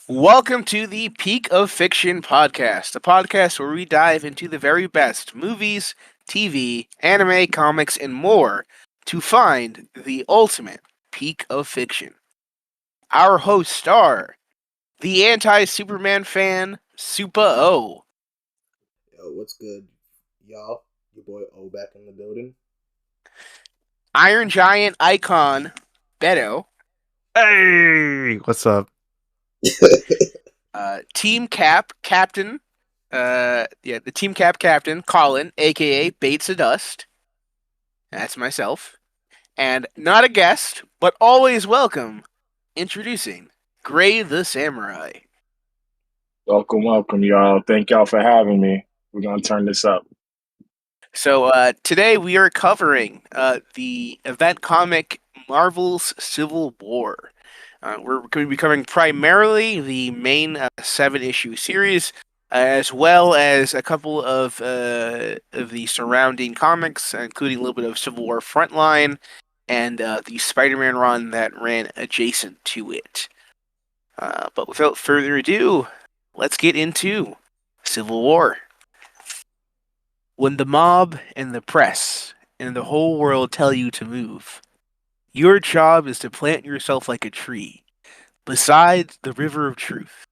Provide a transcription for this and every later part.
Welcome to the Peak of Fiction podcast, a podcast where we dive into the very best movies, TV, anime, comics, and more to find the ultimate peak of fiction. Our hosts are the anti-Superman fan, Supa O, Yo, what's good, y'all? Your boy O back in the building. Iron Giant icon, Beto, Hey, what's up? Team Cap captain, the Team Cap captain, Colin, aka BaitZaDust. That's myself. And not a guest, but always welcome, introducing Gray the Samurai. Welcome, y'all. Thank y'all for having me. We're going to turn this up. So today we are covering the event comic Marvel's Civil War. We're going to be covering primarily the main 7-issue series, as well as a couple of the surrounding comics, including a little bit of Civil War Frontline, and the Spider-Man run that ran adjacent to it. But without further ado, let's get into Civil War. When the mob and the press and the whole world tell you to move, your job is to plant yourself like a tree beside the river of truth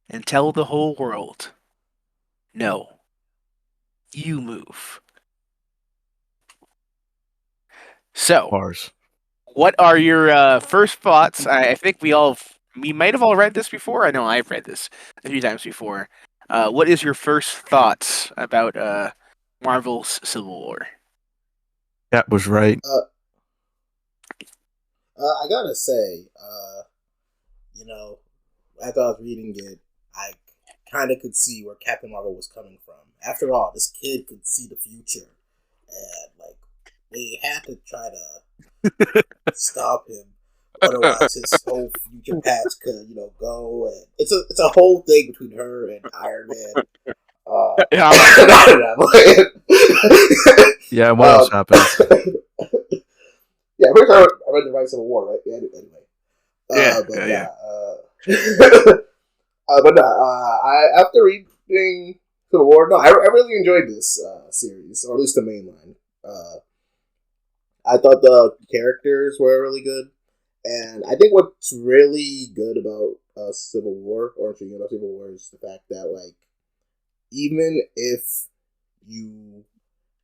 and tell the whole world, no, you move. So, Bars. what are your first thoughts? I think we might have all read this before. I know I've read this a few times before. What is your first thoughts about Marvel's Civil War? That was right. I gotta say, after I was reading it, I kind of could see where Captain Marvel was coming from. After all, this kid could see the future, and they had to try to stop him. Otherwise, his whole future paths could, go. And it's a whole thing between her and Iron Man. Yeah, what else happened? Yeah, pretty sure I read the right Civil War, right? Yeah, anyway. After reading Civil War, I really enjoyed this series, or at least the main line. I thought the characters were really good, and I think what's really good about Civil War, Civil War, is the fact that even if you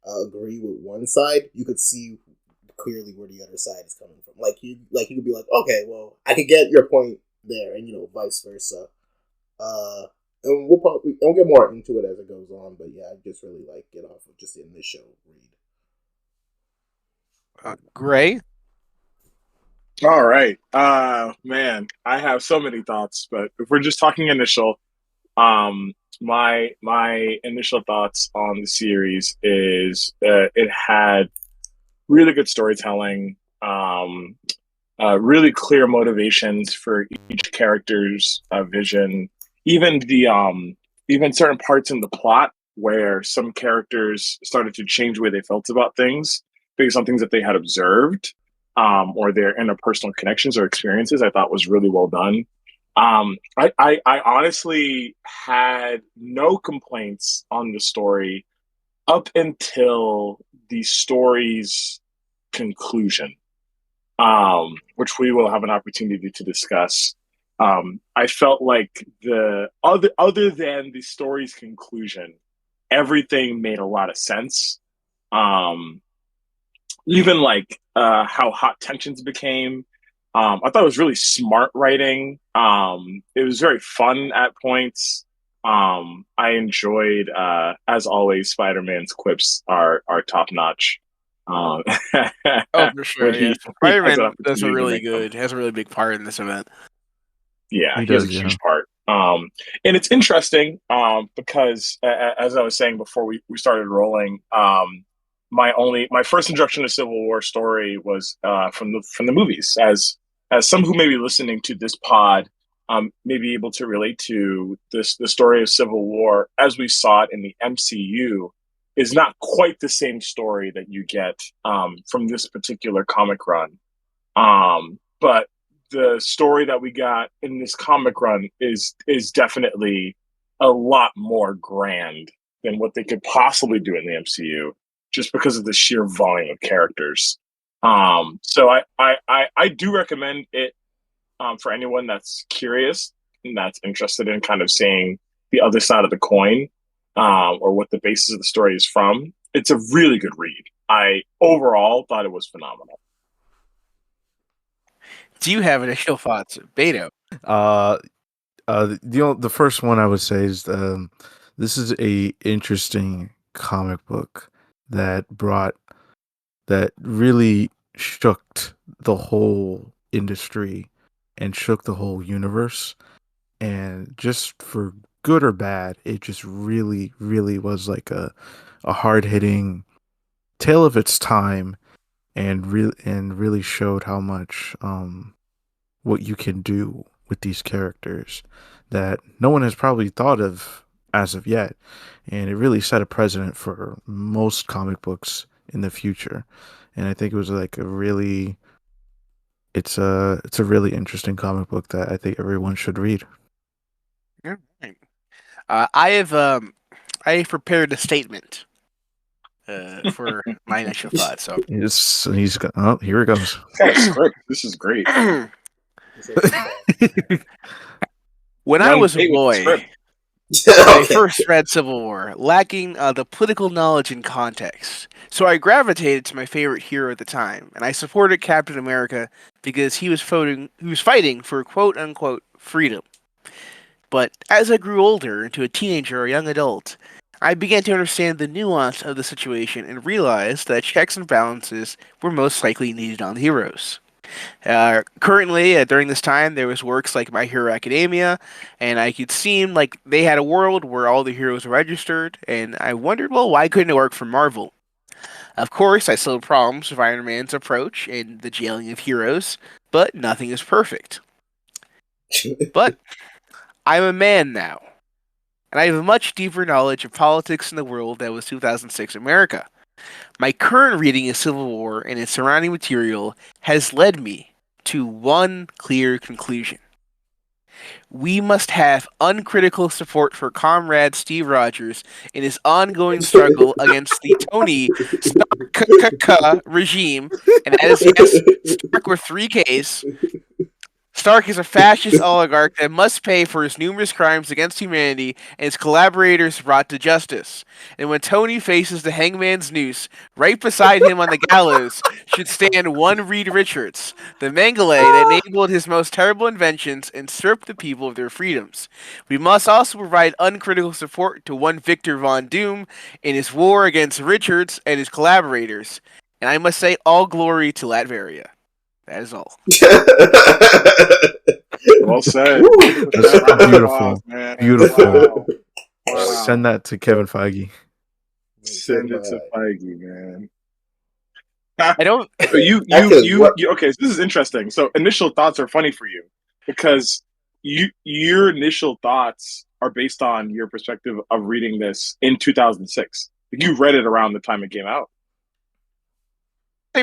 agree with one side, you could see clearly where the other side is coming from. You could be like, okay, well, I could get your point there, and vice versa. And we'll get more into it as it goes on, but yeah, I just really like it off of just the initial read. Gray? All right. Man, I have so many thoughts, but if we're just talking initial, my initial thoughts on the series is that it had really good storytelling, really clear motivations for each character's vision, even certain parts in the plot where some characters started to change the way they felt about things based on things that they had observed, or their interpersonal connections or experiences. I thought was really well done. I honestly had no complaints on the story up until the story's conclusion, which we will have an opportunity to discuss. I felt like the other than the story's conclusion, everything made a lot of sense. Even how hot tensions became. I thought it was really smart writing. It was very fun at points. I enjoyed, as always, Spider-Man's quips are top notch. Oh, for sure. Yeah. Spider-Man has a really big part in this event. Yeah, he has a huge part. And it's interesting because, as I was saying before we started rolling, my first introduction to Civil War story was from the movies. As some who may be listening to this pod may be able to relate to the story of Civil War as we saw it in the MCU is not quite the same story that you get from this particular comic run. But the story that we got in this comic run is definitely a lot more grand than what they could possibly do in the MCU, just because of the sheer volume of characters. So I do recommend it for anyone that's curious and that's interested in kind of seeing the other side of the coin, or what the basis of the story is from. It's a really good read. I overall thought it was phenomenal. Do you have initial thoughts, Beto? The first one I would say is this is a interesting comic book that really shook the whole industry and shook the whole universe, and just for good or bad, it just really, really was like a hard hitting tale of its time, and really showed how much what you can do with these characters that no one has probably thought of as of yet. And it really set a precedent for most comic books in the future. And I think it was like it's a really interesting comic book that I think everyone should read. All right. I have prepared a statement for my initial thoughts. So He's got, oh, here it goes. This is great. When I was a boy, I first read Civil War, lacking the political knowledge and context. So I gravitated to my favorite hero at the time, and I supported Captain America because he was fighting for quote unquote freedom. But as I grew older into a teenager or young adult, I began to understand the nuance of the situation and realized that checks and balances were most likely needed on heroes. Currently, during this time, there was works like My Hero Academia, and I could seem like they had a world where all the heroes were registered, and I wondered, well, why couldn't it work for Marvel? Of course, I still had problems with Iron Man's approach and the jailing of heroes, but nothing is perfect. But I'm a man now, and I have a much deeper knowledge of politics in the world that was 2006 America. My current reading of Civil War and its surrounding material has led me to one clear conclusion. We must have uncritical support for Comrade Steve Rogers in his ongoing struggle against the Tony Stark regime, and that is, yes, Stark with 3 Ks. Stark is a fascist oligarch that must pay for his numerous crimes against humanity and his collaborators brought to justice. And when Tony faces the hangman's noose, right beside him on the gallows should stand one Reed Richards, the Mengele that enabled his most terrible inventions and stripped the people of their freedoms. We must also provide uncritical support to one Victor Von Doom in his war against Richards and his collaborators. And I must say all glory to Latveria. That is all. Well said. That's beautiful. Man. Beautiful. Wow. Send that to Kevin Feige. Send it to Feige, man. I don't. You okay, so this is interesting. So initial thoughts are funny for you because your initial thoughts are based on your perspective of reading this in 2006. You read it around the time it came out.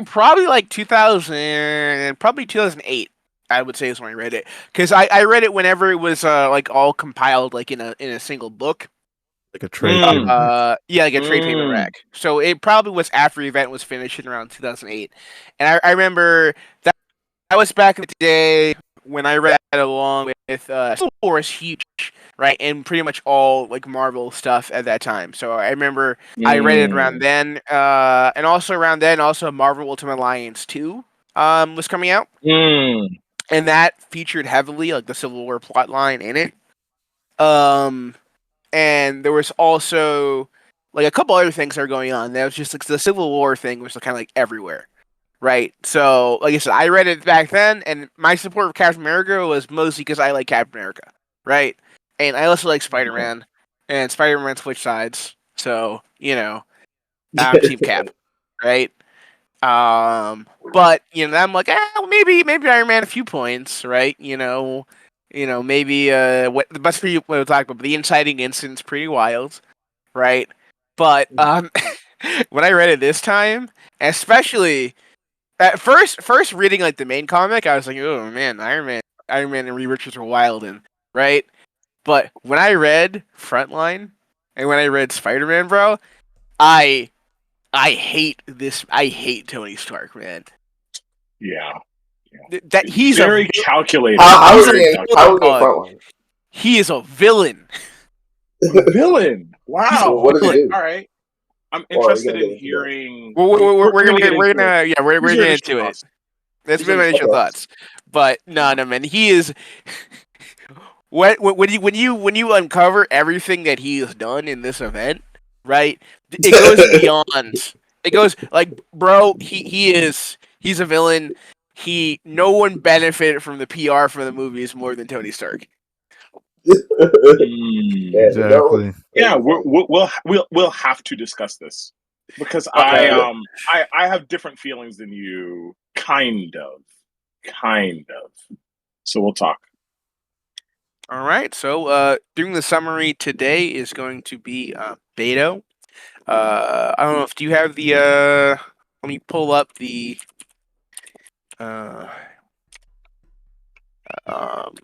Probably like 2000, probably 2008. I would say is when I read it, because I read it whenever it was like all compiled like in a single book. Like a trade. Yeah, like a trade paperback. So it probably was after the event was finished in around 2008, and I remember that was back in the day when I read along with Civil War is huge, right? And pretty much all like Marvel stuff at that time. So I remember I read it around then, and also around then, also Marvel Ultimate Alliance 2 was coming out, and that featured heavily like the Civil War plotline in it. And there was also like a couple other things that were going on. That was just like the Civil War thing was kind of like everywhere. Right, so like I said, I read it back then, and my support for Captain America was mostly because I like Captain America, right? And I also like Spider-Man, and Spider-Man switched sides, so you know, I'm Team Cap, right? But you know, I'm like, well, maybe Iron Man a few points, right? Maybe what the best for you we'll talk about, but the inciting incident's pretty wild, right? But when I read it this time, especially. At first reading like the main comic, I was like, oh man, Iron Man and Reed Richards were wild, and right. But when I read Frontline and when I read Spider Man, bro, I I hate this. I hate Tony Stark, man. Yeah. That he's very a calculated. How he's was a he in dog. Frontline? He is a villain. Villain. Wow. What does he do? All right. I'm Or are you interested gonna get in into that? hearing. We're gonna Use we're your gonna initial into it. thoughts. That's Use your been my initial initial Okay. thoughts, but no, man, he is. When you uncover everything that he has done in this event, right? It goes beyond. It goes like, bro, he's a villain. No one benefited from the PR from the movies more than Tony Stark. Yeah, no, Exactly. Yeah, we'll have to discuss this because Okay. I have different feelings than you, kind of. So we'll talk. All right. So, doing the summary today is going to be Beto. I don't know if do you have the. Let me pull up the. Uh, um,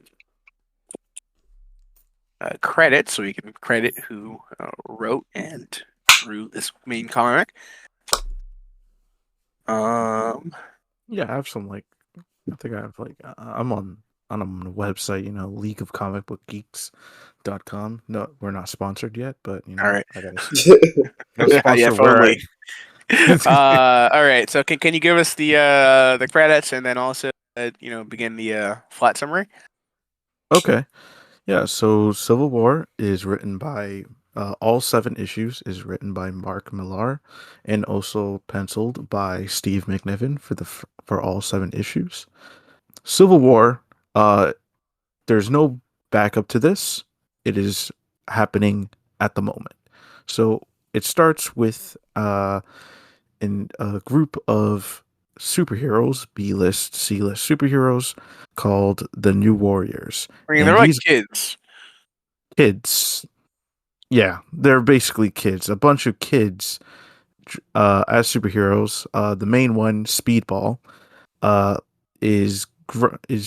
credits so we can credit who wrote and drew this main comic. Yeah, I have some like I think I have like I'm on a website, League of Comic Book Geeks.com. No, we're not sponsored yet, but All right. I gotta Yeah, sponsor if where only. All right. So can you give us the credits and then also begin the flat summary? Okay. Yeah, so Civil War is written by all 7 issues is written by Mark Millar and also penciled by Steve McNiven for all 7 issues. Civil War, there's no backup to this. It is happening at the moment. So it starts with in a group of superheroes, B-list, C-list superheroes called the New Warriors. I mean, And they're like these kids. kids, yeah, they're basically kids, a bunch of kids as superheroes. The main one, Speedball, uh, is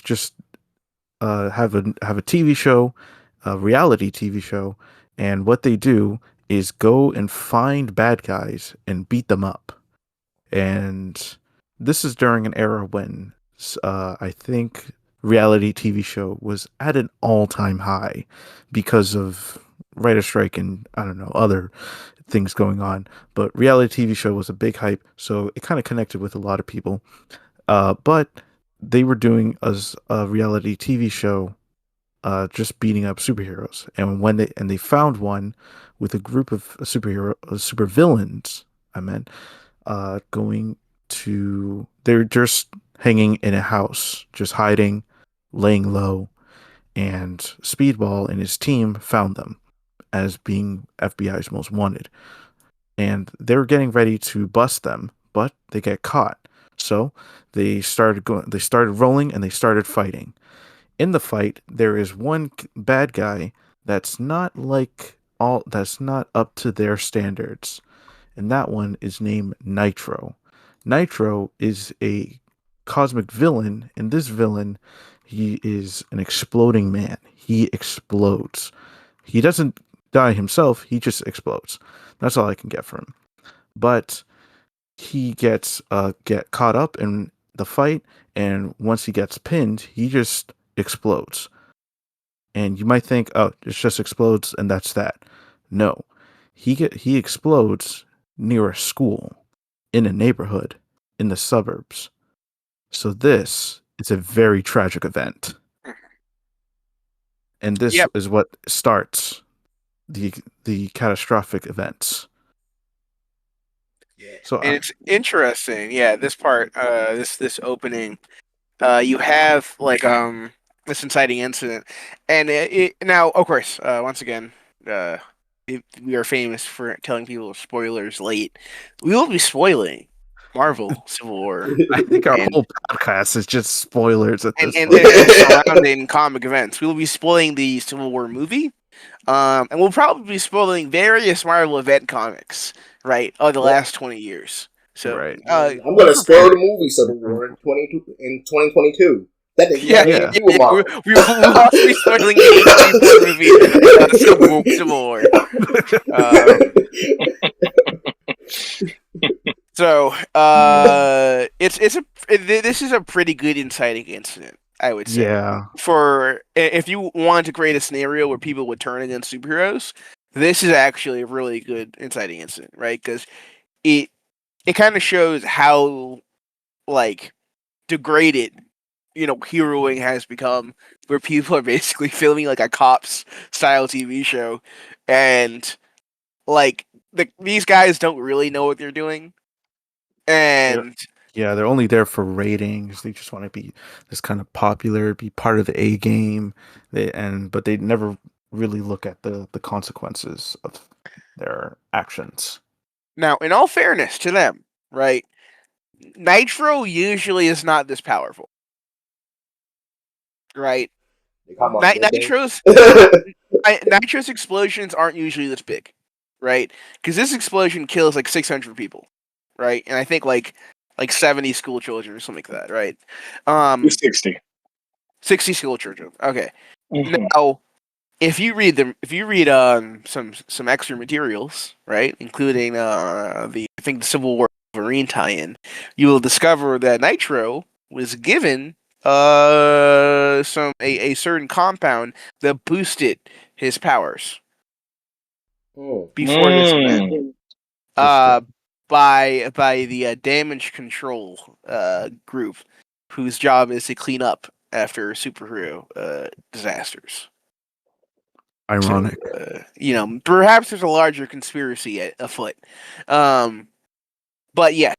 just have a TV show, a reality TV show, and what they do is go and find bad guys and beat them up. And this is during an era when I think reality TV show was at an all-time high because of writer strike and I don't know other things going on. But reality TV show was a big hype, so it kind of connected with a lot of people. But they were doing a reality TV show just beating up superheroes. And when they found one with a group of super villains, I meant, going to they're just hanging in a house, just hiding, laying low, and Speedball and his team found them as being FBI's most wanted. And they were getting ready to bust them, but they get caught. So they started rolling and they started fighting. In the fight, there is one bad guy that's not up to their standards, and that one is named Nitro. Nitro is a cosmic villain, and this villain, he is an exploding man. He explodes. He doesn't die himself, he just explodes. That's all I can get from him. But he get caught up in the fight, and once he gets pinned, he just explodes. And you might think, oh, it just explodes and that's that. No, he explodes near a school, in a neighborhood, in the suburbs. So this is a very tragic event, and this Yep. is what starts the catastrophic events. So And it's interesting. Yeah, this part, this opening, you have like this inciting incident, and now of course, once again, we are famous for telling people spoilers late. We will be spoiling Marvel Civil War I think our and whole podcast is just spoilers at and this and, point. and surrounding comic events. We will be spoiling the Civil War movie. And we'll probably be spoiling various Marvel event comics, right, of the last 20 years. So, Right. I'm be gonna spoil prepared. the movie Civil War in 2022. That nigga Yeah, got yeah, anything to yeah, do with yeah. Marvel. We'll also be spoiling the 2024 movie, Civil War. Um, so, this is a pretty good inciting incident, I would say. Yeah. For if you want to create a scenario where people would turn against superheroes, this is actually a really good inciting incident, right? Because it it kind of shows how like degraded heroing has become, where people are basically filming like a cops style TV show, and like these guys don't really know what they're doing, They're and yeah, they're only there for ratings. They just want to be this kind of popular, be part of the A game. But they never really look at the consequences of their actions. now in all fairness to them, right? Nitro usually is not this powerful, right? They come on midday. Nitro's Nitro's explosions aren't usually this big, right? Because this explosion kills like 600 people, right? And I think like 70 school children or something like that, right? It's 60. 60 school children. Okay. Mhm. Now, if you read some extra materials, right, including I think the Civil War Wolverine tie-in, you will discover that Nitro was given a certain compound that boosted his powers Hmm. before this event. Uh, Interesting. by the damage control group, whose job is to clean up after superhero disasters. So, Ironic. perhaps there's a larger conspiracy afoot. Um, but yes,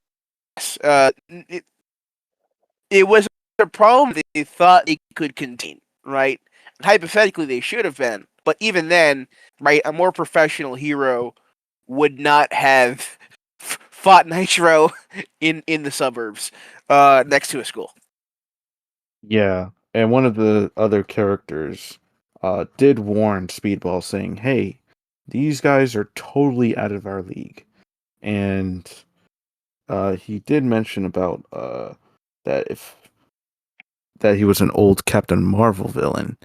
it was a problem they thought they could contain, right? And hypothetically, they should have been. But even then, right, a more professional hero would not have fought Nitro in the suburbs next to a school. Yeah, and one of the other characters did warn Speedball, saying, "Hey, these guys are totally out of our league." And he did mention about that if that he was an old Captain Marvel villain,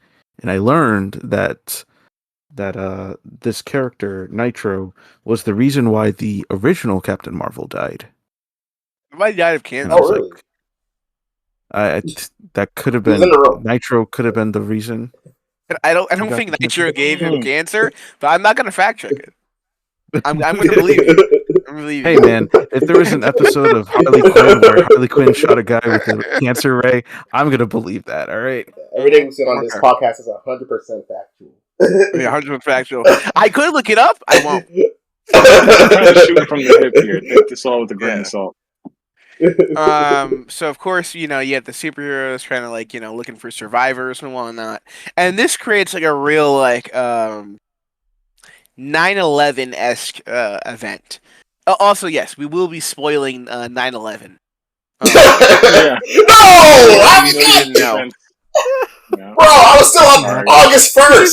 and I learned that this character Nitro was the reason why the original Captain Marvel died. Somebody died of And I Oh, cancer. was like, really? that could have He was in been the room. Nitro could have been the reason I he don't got think the Nitro cancer. gave him cancer, but I'm not gonna fact check it. I'm gonna believe you. I'm gonna believe Hey you. man, if there was an episode of Harley Quinn where Harley Quinn shot a guy with a cancer ray, I'm gonna believe that. All right. Everything we said on this Okay. podcast is 100% factual. Yeah, 100% factual. I could look it up. I won't. I'm kind of shooting from the hip here. Take this all with a grain Yeah. of salt. So of course, you have the superheroes trying to looking for survivors and whatnot, and this creates like a real 9/11 esque event. Also, yes, we will be spoiling 9/11. Yeah. No! In I case you was didn't know. Yeah. Bro, I was still on Sorry. August 1st!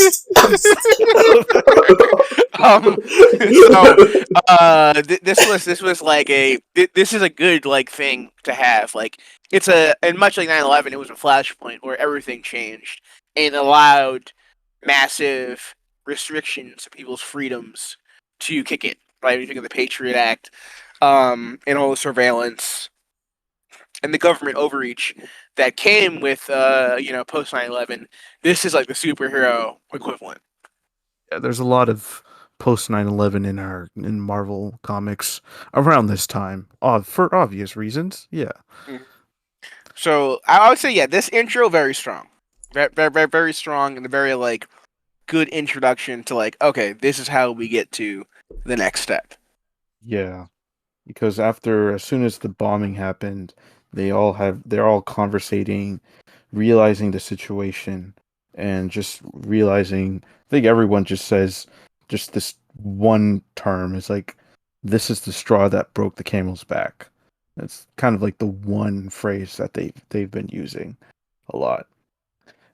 This was like this is a good thing to have. Like it's and much like 9/11, it was a flashpoint where everything changed and allowed massive restrictions to people's freedoms to kick in. Right, you think of the Patriot Act, and all the surveillance and the government overreach that came with post 9/11. This is like the superhero equivalent. Yeah, there's a lot of post 9/11 in Marvel comics around this time, for obvious reasons. Yeah. So I would say, yeah, this intro very strong, very strong, and a very good introduction to okay, this is how we get to the next step. Yeah, because as soon as the bombing happened, they're all conversating, realizing the situation, and just realizing. I think everyone just says just this one term is like, "This is the straw that broke the camel's back." That's kind of like the one phrase that they've been using a lot.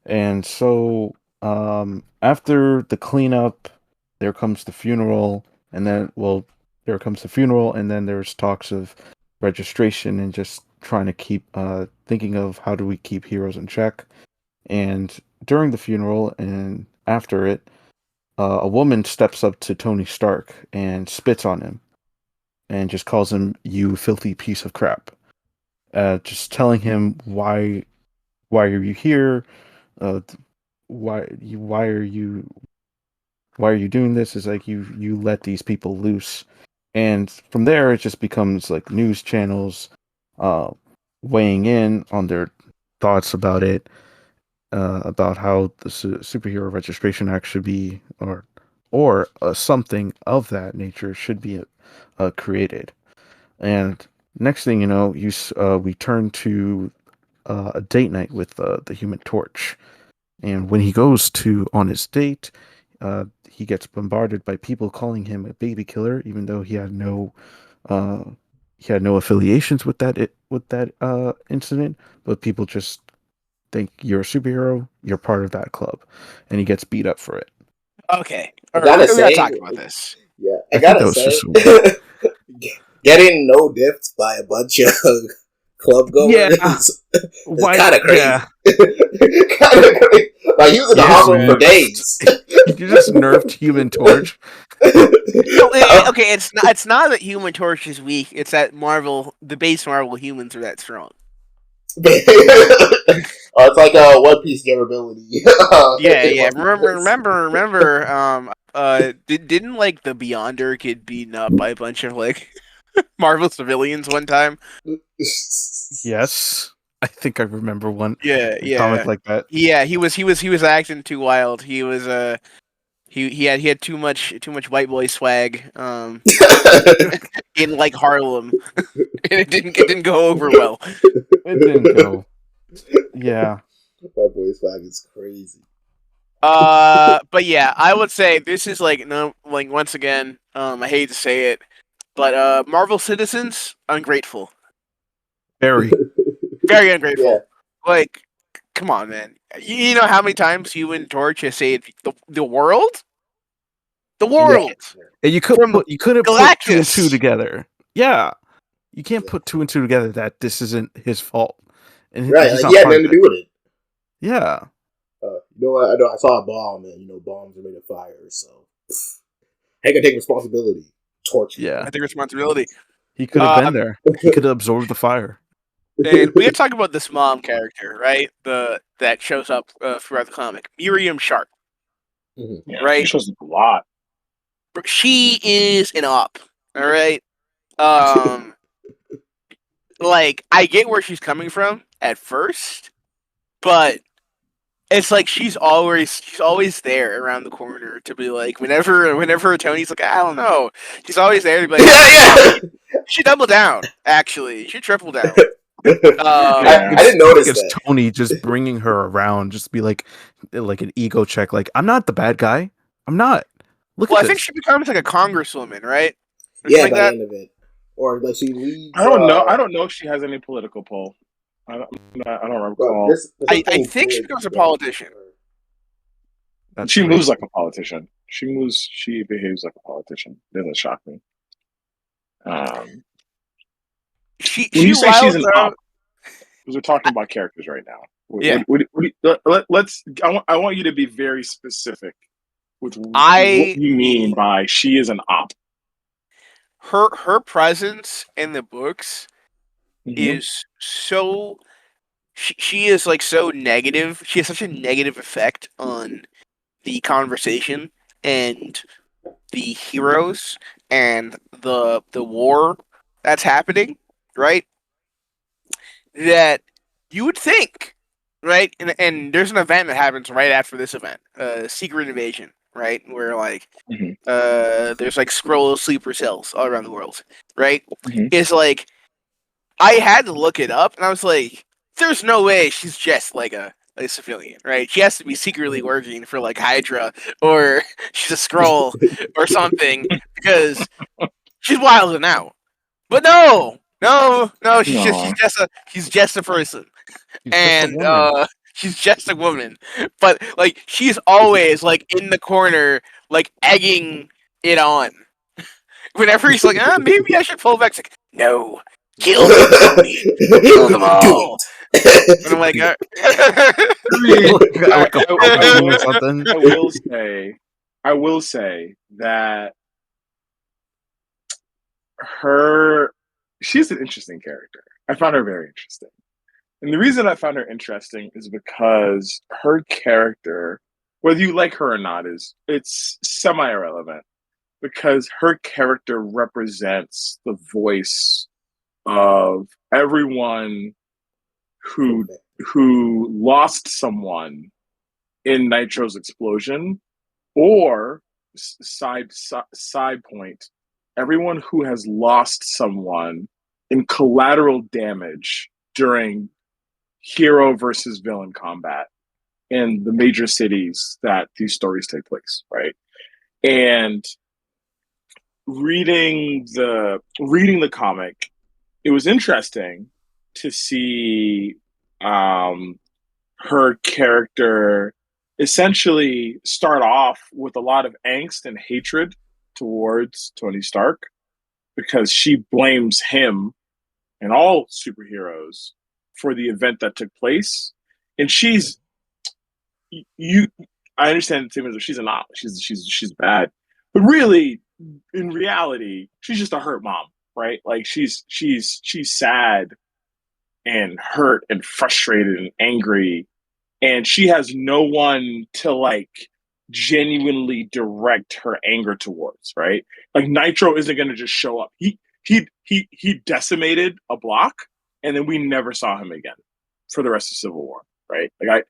And so after the cleanup, there comes the funeral, and then there comes the funeral, and then there's talks of registration and just trying to keep thinking of how do we keep heroes in check. And during the funeral and after it, a woman steps up to Tony Stark and spits on him and just calls him "you filthy piece of crap," just telling him why are you here, uh, why are you doing this? Is like you let these people loose, and from there it just becomes like news channels uh, weighing in on their thoughts about it, about how the superhero registration act should be, or something of that nature should be created. And next thing you know, we turn to a date night with the Human Torch. And when he goes to on his date, he gets bombarded by people calling him a baby killer, even though uh, he had no affiliations with that incident. But people just think you're a superhero, you're part of that club, and he gets beat up for it. Okay. I All right, gotta we gotta say, talk about this. yeah, I I think that gotta was say, just getting no dipped by a bunch of club goers Yeah. is Why? kind of crazy. Yeah, Kind of crazy. Like he was in the You Yes, just hospital man. for days. you just nerfed Human Torch. No, okay, it's not that Human Torch is weak. It's that the base Marvel humans are that strong. It's like a One Piece durability. Yeah. Remember. Didn't like the Beyonder get beaten up by a bunch of like Marvel civilians one time? Yes, I think I remember one Yeah. comic like that. Yeah, he was acting too wild. He was he had too much white boy swag in like Harlem. And it didn't go over well. It didn't go. Yeah, My boy's flag is crazy. But yeah, I would say this is like no, like once again, I hate to say it, but Marvel citizens ungrateful, very. very Yeah. ungrateful. Like, come on, man. You know how many times Human Torch has saved the world, the Yeah. world And from you couldn't put two and two Galactus. together. Yeah, you can't put two and two together that this isn't his fault, and Right. he's Like, not he had part nothing of to it. do with it. Yeah, You know what? I know I saw a bomb, and bombs are made of fire, so I can take responsibility. Torch. yeah. I think responsibility. He could have been there. He could have absorbed the fire. And we had to talk about this mom character, right? That shows up throughout the comic, Miriam Sharp, Mm-hmm. Yeah, right? she shows up a lot. She is an op. All right. Um, like I get where she's coming from at first, but it's like she's always there around the corner to be like whenever Tony's like I don't know, she's always there to be like Yeah. you should double down. Actually, you should triple down. I It's didn't notice like it's that. Tony just bringing her around, just be like an ego check. Like, I'm not the bad guy. I'm not. Look Well, at I think this. she becomes like a congresswoman, right? Or Yeah, something like by the that. end of it, or like she leaves. I don't know. I don't know if she has any political pull. I don't recall. There's I something think she big becomes a going politician. for her. That's She crazy. moves like a politician. She behaves like a politician. Doesn't shock me. She When you say she's wilds an out. op, because we're talking about characters right now. Yeah. Let's. I want you to be very specific with what I you mean by she is an op. her presence in the books Mm-hmm. is so she is like so negative. She has such a negative effect on the conversation and the heroes and the war that's happening, right? That you would think, right? And there's an event that happens right after this event, Secret Invasion, right? Where like Mm-hmm. there's like scroll sleeper cells all around the world, right? Mm-hmm. It's like I had to look it up, and I was like, "There's no way she's just like a civilian, right? She has to be secretly working for like Hydra, or she's a scroll or something because she's wilding out." But no, she's just a person, She's just a and woman. she's just a woman. But like she's always like in the corner, like egging it on. Whenever he's like, maybe I should pull back. It's like, no, Kill them, Tony. Kill them all. And I'm like, Like a pumpkin or something. I will say that she's an interesting character. I found her very interesting. And the reason I found her interesting is because her character, whether you like her or not, it's semi-irrelevant because her character represents the voice of everyone who lost someone in Nitro's explosion, or side point, everyone who has lost someone in collateral damage during hero versus villain combat in the major cities that these stories take place, right? And reading the comic, it was interesting to see her character essentially start off with a lot of angst and hatred towards Tony Stark because she blames him and all superheroes for the event that took place. And I understand that she's not, she's bad, but really, in reality, she's just a hurt mom, right? Like she's sad and hurt and frustrated and angry, and she has no one to like genuinely direct her anger towards, right? Like Nitro isn't going to just show up. He decimated a block, and then we never saw him again for the rest of Civil War, right? Like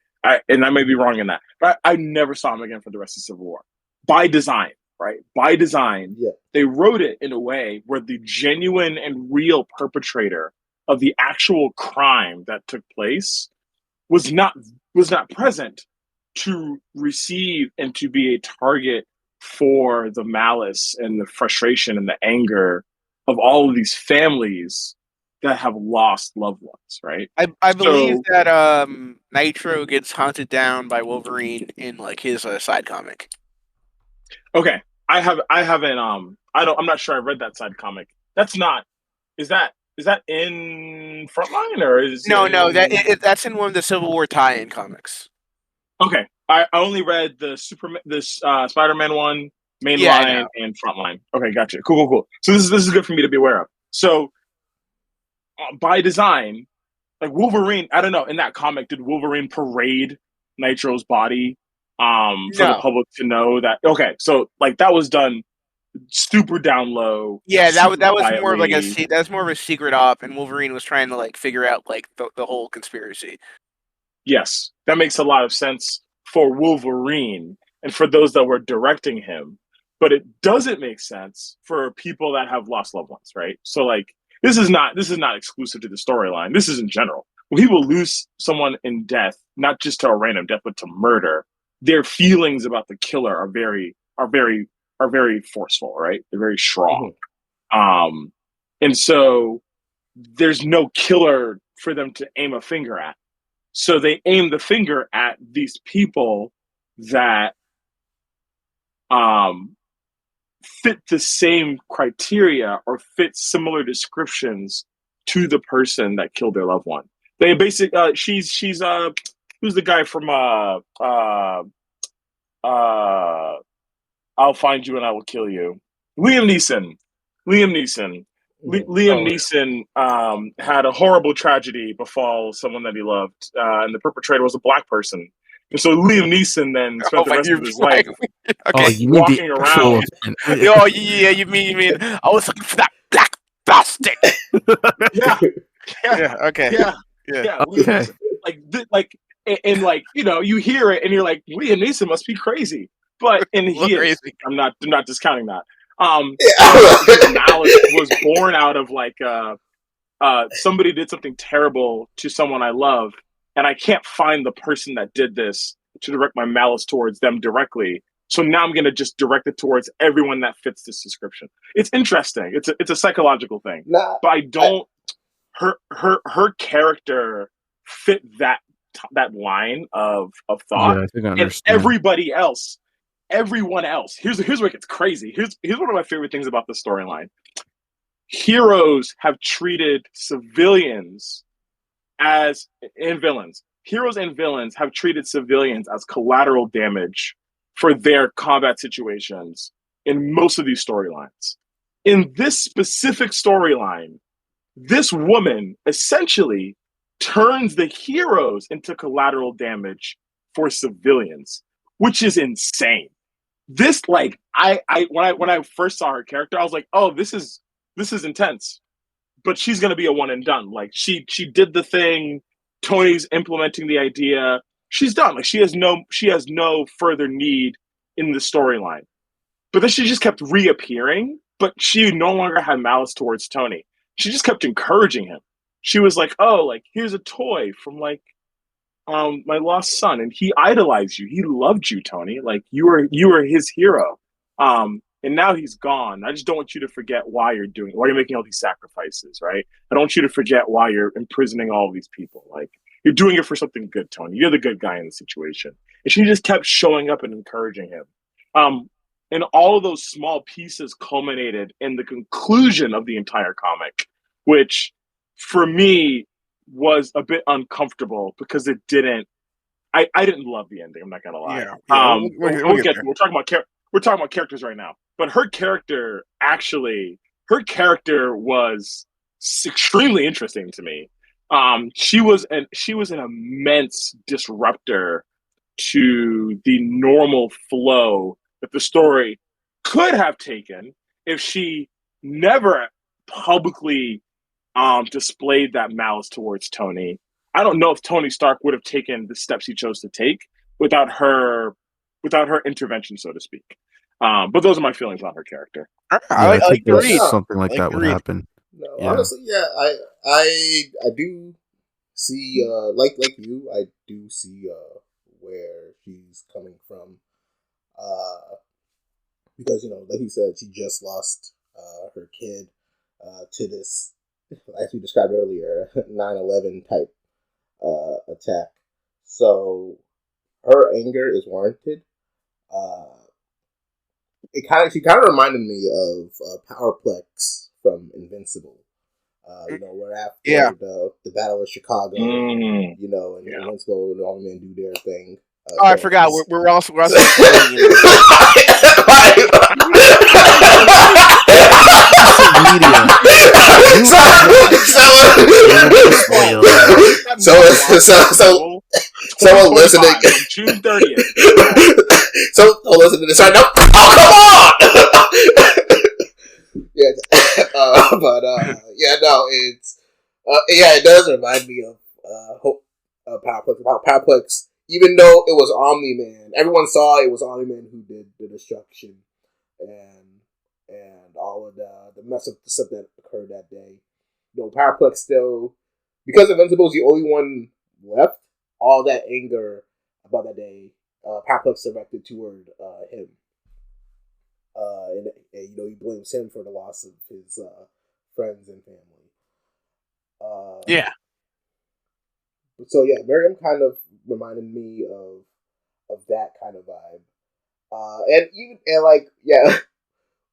and I may be wrong in that, but I never saw him again for the rest of Civil War by design, right? By design, Yeah. They wrote it in a way where the genuine and real perpetrator of the actual crime that took place was not present to receive and to be a target for the malice and the frustration and the anger of all of these families that have lost loved ones, right? I believe that Nitro gets hunted down by Wolverine in like his side comic. Okay, I'm not sure I read that side comic. That's not. Is that in Frontline or is that's in one of the Civil War tie-in comics. Okay, I only read the Spider-Man one, mainline, and Frontline. Okay, gotcha. Cool. So this is good for me to be aware of. So by design, like Wolverine, I don't know, in that comic, did Wolverine parade Nitro's body for the public to know that? Okay, so like that was done super down low. Yeah, that was more of like that's more of a secret op, and Wolverine was trying to like figure out like the whole conspiracy. Yes, that makes a lot of sense for Wolverine and for those that were directing him, but it doesn't make sense for people that have lost loved ones, right? So like this is not exclusive to the storyline. This is in general. When people lose someone in death, not just to a random death, but to murder, their feelings about the killer are very forceful, right? They're very strong. Mm-hmm. And so there's no killer for them to aim a finger at. So they aim the finger at these people that fit the same criteria or fit similar descriptions to the person that killed their loved one. They basically she's who's the guy from I'll find you and I will kill you. Liam Neeson. Liam Neeson had a horrible tragedy befall someone that he loved, and the perpetrator was a black person. And so Liam Neeson then spent the rest of his life walking around. Oh, yeah, you mean I was looking for that black bastard. Yeah. Okay. Yeah. Okay. And you hear it and you're like, Liam Neeson must be crazy. But he is. I'm not discounting that. His knowledge was born out of somebody did something terrible to someone I love, and I can't find the person that did this to direct my malice towards them directly. So now I'm going to just direct it towards everyone that fits this description. It's interesting. It's a psychological thing. But I don't. Her character fit that line of thought, yeah, I think I and everyone else. Here's where it gets crazy. Here's one of my favorite things about the storyline. heroes have treated civilians as and villains. Heroes and villains have treated civilians as collateral damage for their combat situations in most of these storylines. In this specific storyline, this woman essentially turns the heroes into collateral damage for civilians, which is insane. This like I when I first saw her character, I was like, oh, this is intense. But she's gonna be a one and done. Like she did the thing. Tony's implementing the idea. She's done. Like she has no further need in the storyline. But then she just kept reappearing. But she no longer had malice towards Tony. She just kept encouraging him. She was like, "Oh, like here's a toy from like my lost son, and he idolized you. He loved you, Tony. Like you were his hero. And now he's gone. I just don't want you to forget why you're making all these sacrifices, right? I don't want you to forget why you're imprisoning all of these people. Like you're doing it for something good, Tony. You're the good guy in the situation." And she just kept showing up and encouraging him. And all of those small pieces culminated in the conclusion of the entire comic, which for me was a bit uncomfortable because it didn't. I didn't love the ending. I'm not gonna lie. We'll get there. We're talking about characters right now, but her character was extremely interesting to me. She was an immense disruptor to the normal flow that the story could have taken if she never publicly displayed that malice towards Tony. I don't know if Tony Stark would have taken the steps he chose to take without her intervention, so to speak. But those are my feelings on her character. I like think to read. something like that would happen. No, honestly, yeah, I do see like you, I do see where she's coming from. Because like you said, she just lost her kid to this, as we described earlier, 9/11 type attack. So her anger is warranted. She kind of reminded me of Powerplex from Invincible. Where after the Battle of Chicago, and Invincible and all the men do their thing. I forgot. We're also someone listening. June 30th. Someone listening to this right now. Oh, come on! Yeah, it's it does remind me of Powerplex. About Powerplex, even though it was Omni-Man, everyone saw it was Omni-Man who did the destruction and all of the mess up stuff that occurred that day. Powerplex still, because Invincible is the only one left, all that anger about that day, Powerplex directed toward him. And he blames him for the loss of his friends and family. So yeah, Miriam kind of reminded me of that kind of vibe.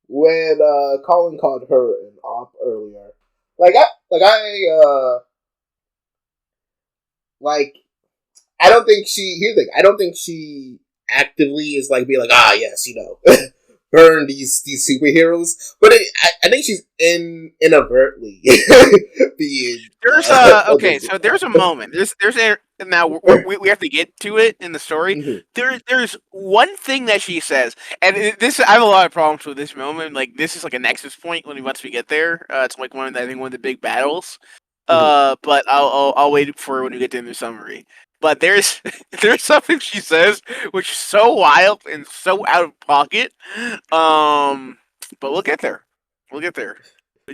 When Colin called her an op earlier, I don't think she. Here's the thing. I don't think she actively is like being like, yes, burn these superheroes. But I think she's inadvertently being. There's okay. So there's a moment. Now we have to get to it in the story. Mm-hmm. There's one thing that she says, and I have a lot of problems with this moment. Like this is like a nexus point once we get there. It's like one of the big battles. But I'll wait for when we get to the summary. But there's something she says which is so wild and so out of pocket. But we'll get there. Would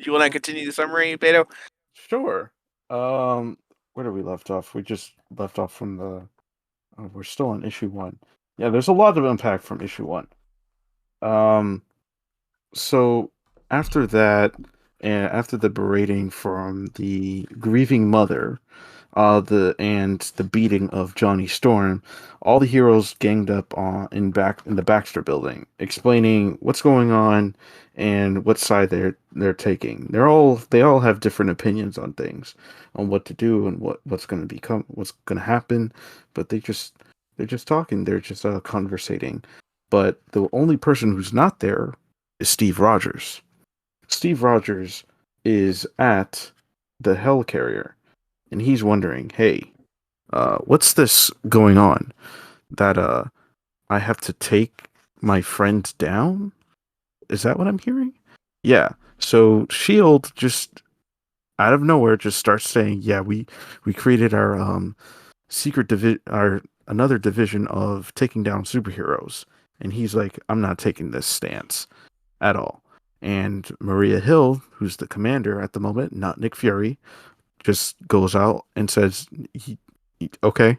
you want to continue the summary, Beto? Sure. Where did we left off? We just left off from the. We're still on issue 1. Yeah, there's a lot of impact from issue 1. So after that, and after the berating from the grieving mother, the beating of Johnny Storm, all the heroes ganged up in the Baxter building, explaining what's going on and what side they're taking. They all have different opinions on things, on what to do and what's going to become, what's going to happen, but they're just talking, they're just conversating. But the only person who's not there is Steve Rogers. Steve Rogers is at the Helicarrier, and he's wondering, hey, what's this going on? That I have to take my friend down? Is that what I'm hearing? Yeah. So Shield just out of nowhere just starts saying, yeah, we created our our another division of taking down superheroes. And he's like, I'm not taking this stance at all. And Maria Hill, who's the commander at the moment, not Nick Fury, just goes out and says, okay,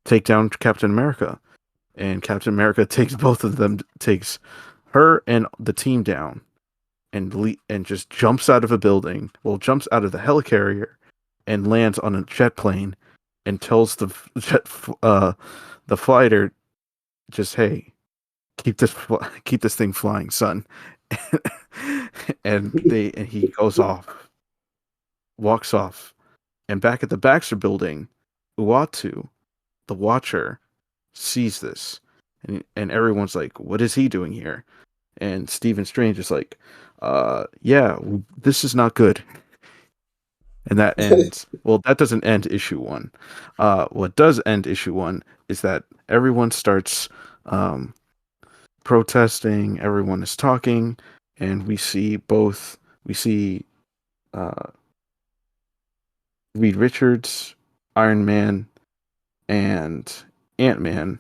take down Captain America. And Captain America takes both of them, takes her and the team down, and just jumps out of a building. Well, jumps out of the helicarrier and lands on a jet plane, and tells the fighter, just, hey, keep this thing flying, son. and he goes off, walks off, and back at the Baxter building, Uatu, the Watcher, sees this, and everyone's like, what is he doing here? And Stephen Strange is like, yeah, this is not good. And that ends, well, that doesn't end issue 1. What does end issue 1 is that everyone starts protesting, everyone is talking, and we see Reed Richards, Iron Man, and Ant-Man,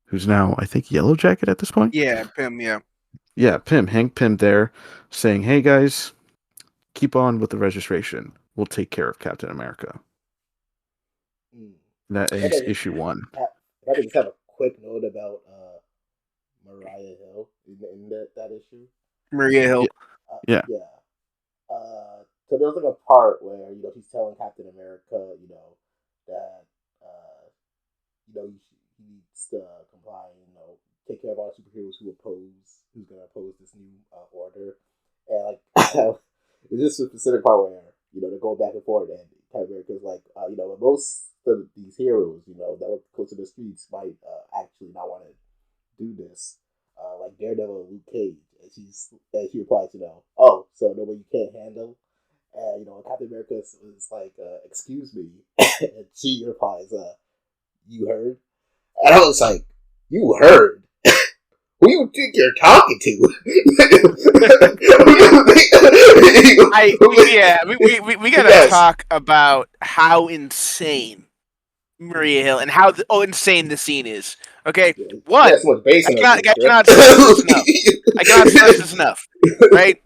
who's now, I think, Yellow Jacket at this point. Yeah, Pym, yeah. Yeah, Hank Pym there, saying, hey guys, keep on with the registration. We'll take care of Captain America. That ends issue 1. I could just have a quick note about Mariah Hill in that issue. Maria Hill. Yeah. So there's like a part where he's telling Captain America that he needs to comply, take care of all superheroes who's gonna oppose this new order, and like there's this specific part where they're going back and forth, and Captain America's like, most of these heroes, that were close to the streets might actually not want to do this, like Daredevil and Luke Cage, and he replies, oh, so nobody you can't handle. And Captain America is like, excuse me, and she replies, you heard? And I was like, you heard? Who you think you're talking to? We gotta talk about how insane Maria Hill and how insane the scene is. Okay, one, I cannot stress this enough. I cannot stress this enough. Right?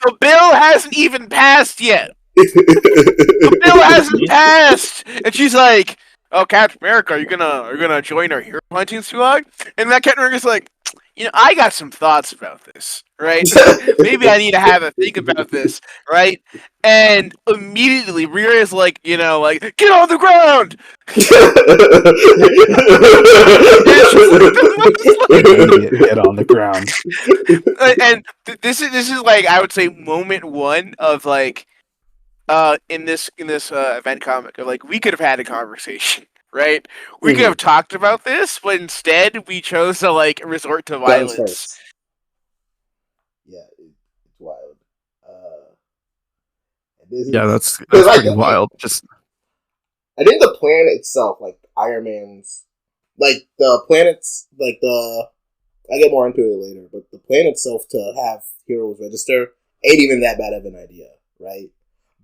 The bill hasn't even passed yet. The bill hasn't passed, and she's like, "Oh, Captain America, are you gonna join our hero hunting squad?" And that Captain America's like, I got some thoughts about this, right? Maybe I need to have a think about this, right? And immediately Rhea is like, get on the ground. Get on the ground. And this is like, I would say, moment 1 of like in this event comic of like, we could have had a conversation. Right, we could have talked about this, but instead we chose to like resort to violence. Yeah, it's wild. That's pretty wild. Just, I think the planet itself, like Iron Man's, like the planets, like I get more into it later, but the planet itself to have heroes register ain't even that bad of an idea, right?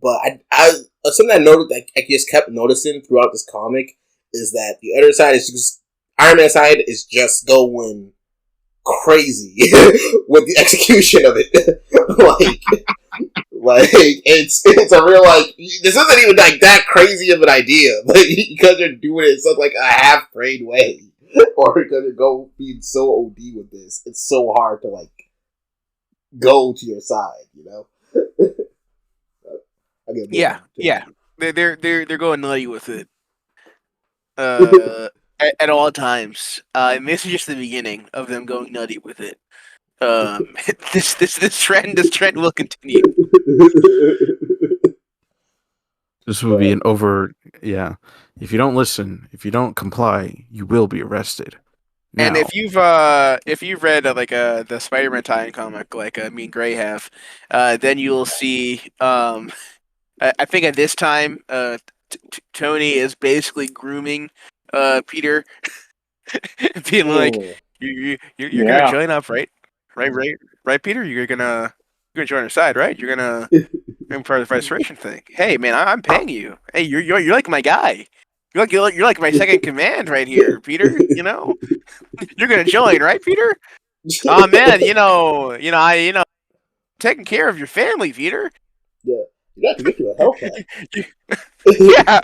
But I something I noticed, that I just kept noticing throughout this comic, is that the other side is just, Iron Man side is just going crazy with the execution of it. like it's a real, like, this isn't even like that crazy of an idea, but because you're doing it in such like a half-brained way, or because you're being so OD with this, it's so hard to like go to your side, Yeah. they're going nutty with it. At all times. And this is just the beginning of them going nutty with it. This trend will continue. This will be an over. Yeah. If you don't listen, if you don't comply, you will be arrested. Now, And if you've read the Spider-Man tie-in comic like me and Gray have, then you'll see I think at this time Tony is basically grooming Peter, being like, you're gonna join up, right? Right, Peter. You're gonna join our side, right? You're gonna part of the frustration thing. Hey, man, I'm paying you. Hey, you're like my guy. You're like my second command right here, Peter. You're gonna join, right, Peter? Oh man, taking care of your family, Peter. Yeah, you have to get to a Hellcat. Yeah,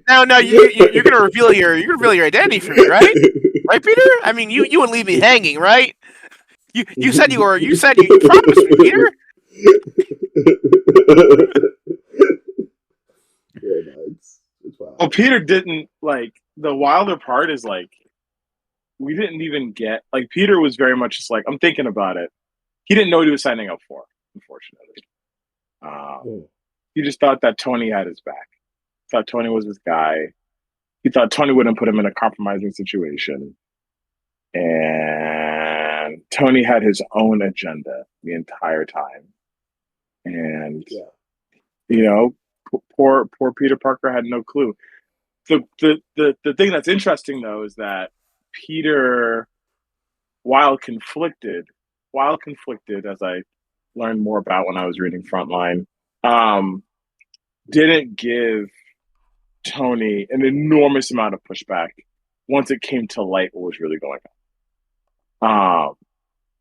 now you're gonna reveal your identity for me, right? Right, Peter? I mean, you wouldn't leave me hanging, right? You said you promised me, Peter. Yeah, no, it's wild. Well, Peter didn't like the wilder part is like we didn't even get like Peter was very much just like I'm thinking about it. He didn't know what he was signing up for, unfortunately. He just thought that Tony had his back. Thought Tony was his guy. He thought Tony wouldn't put him in a compromising situation. And Tony had his own agenda the entire time. And poor Peter Parker had no clue. The thing that's interesting though is that Peter, while conflicted, as I learned more about when I was reading Frontline, didn't give Tony an enormous amount of pushback once it came to light what was really going on.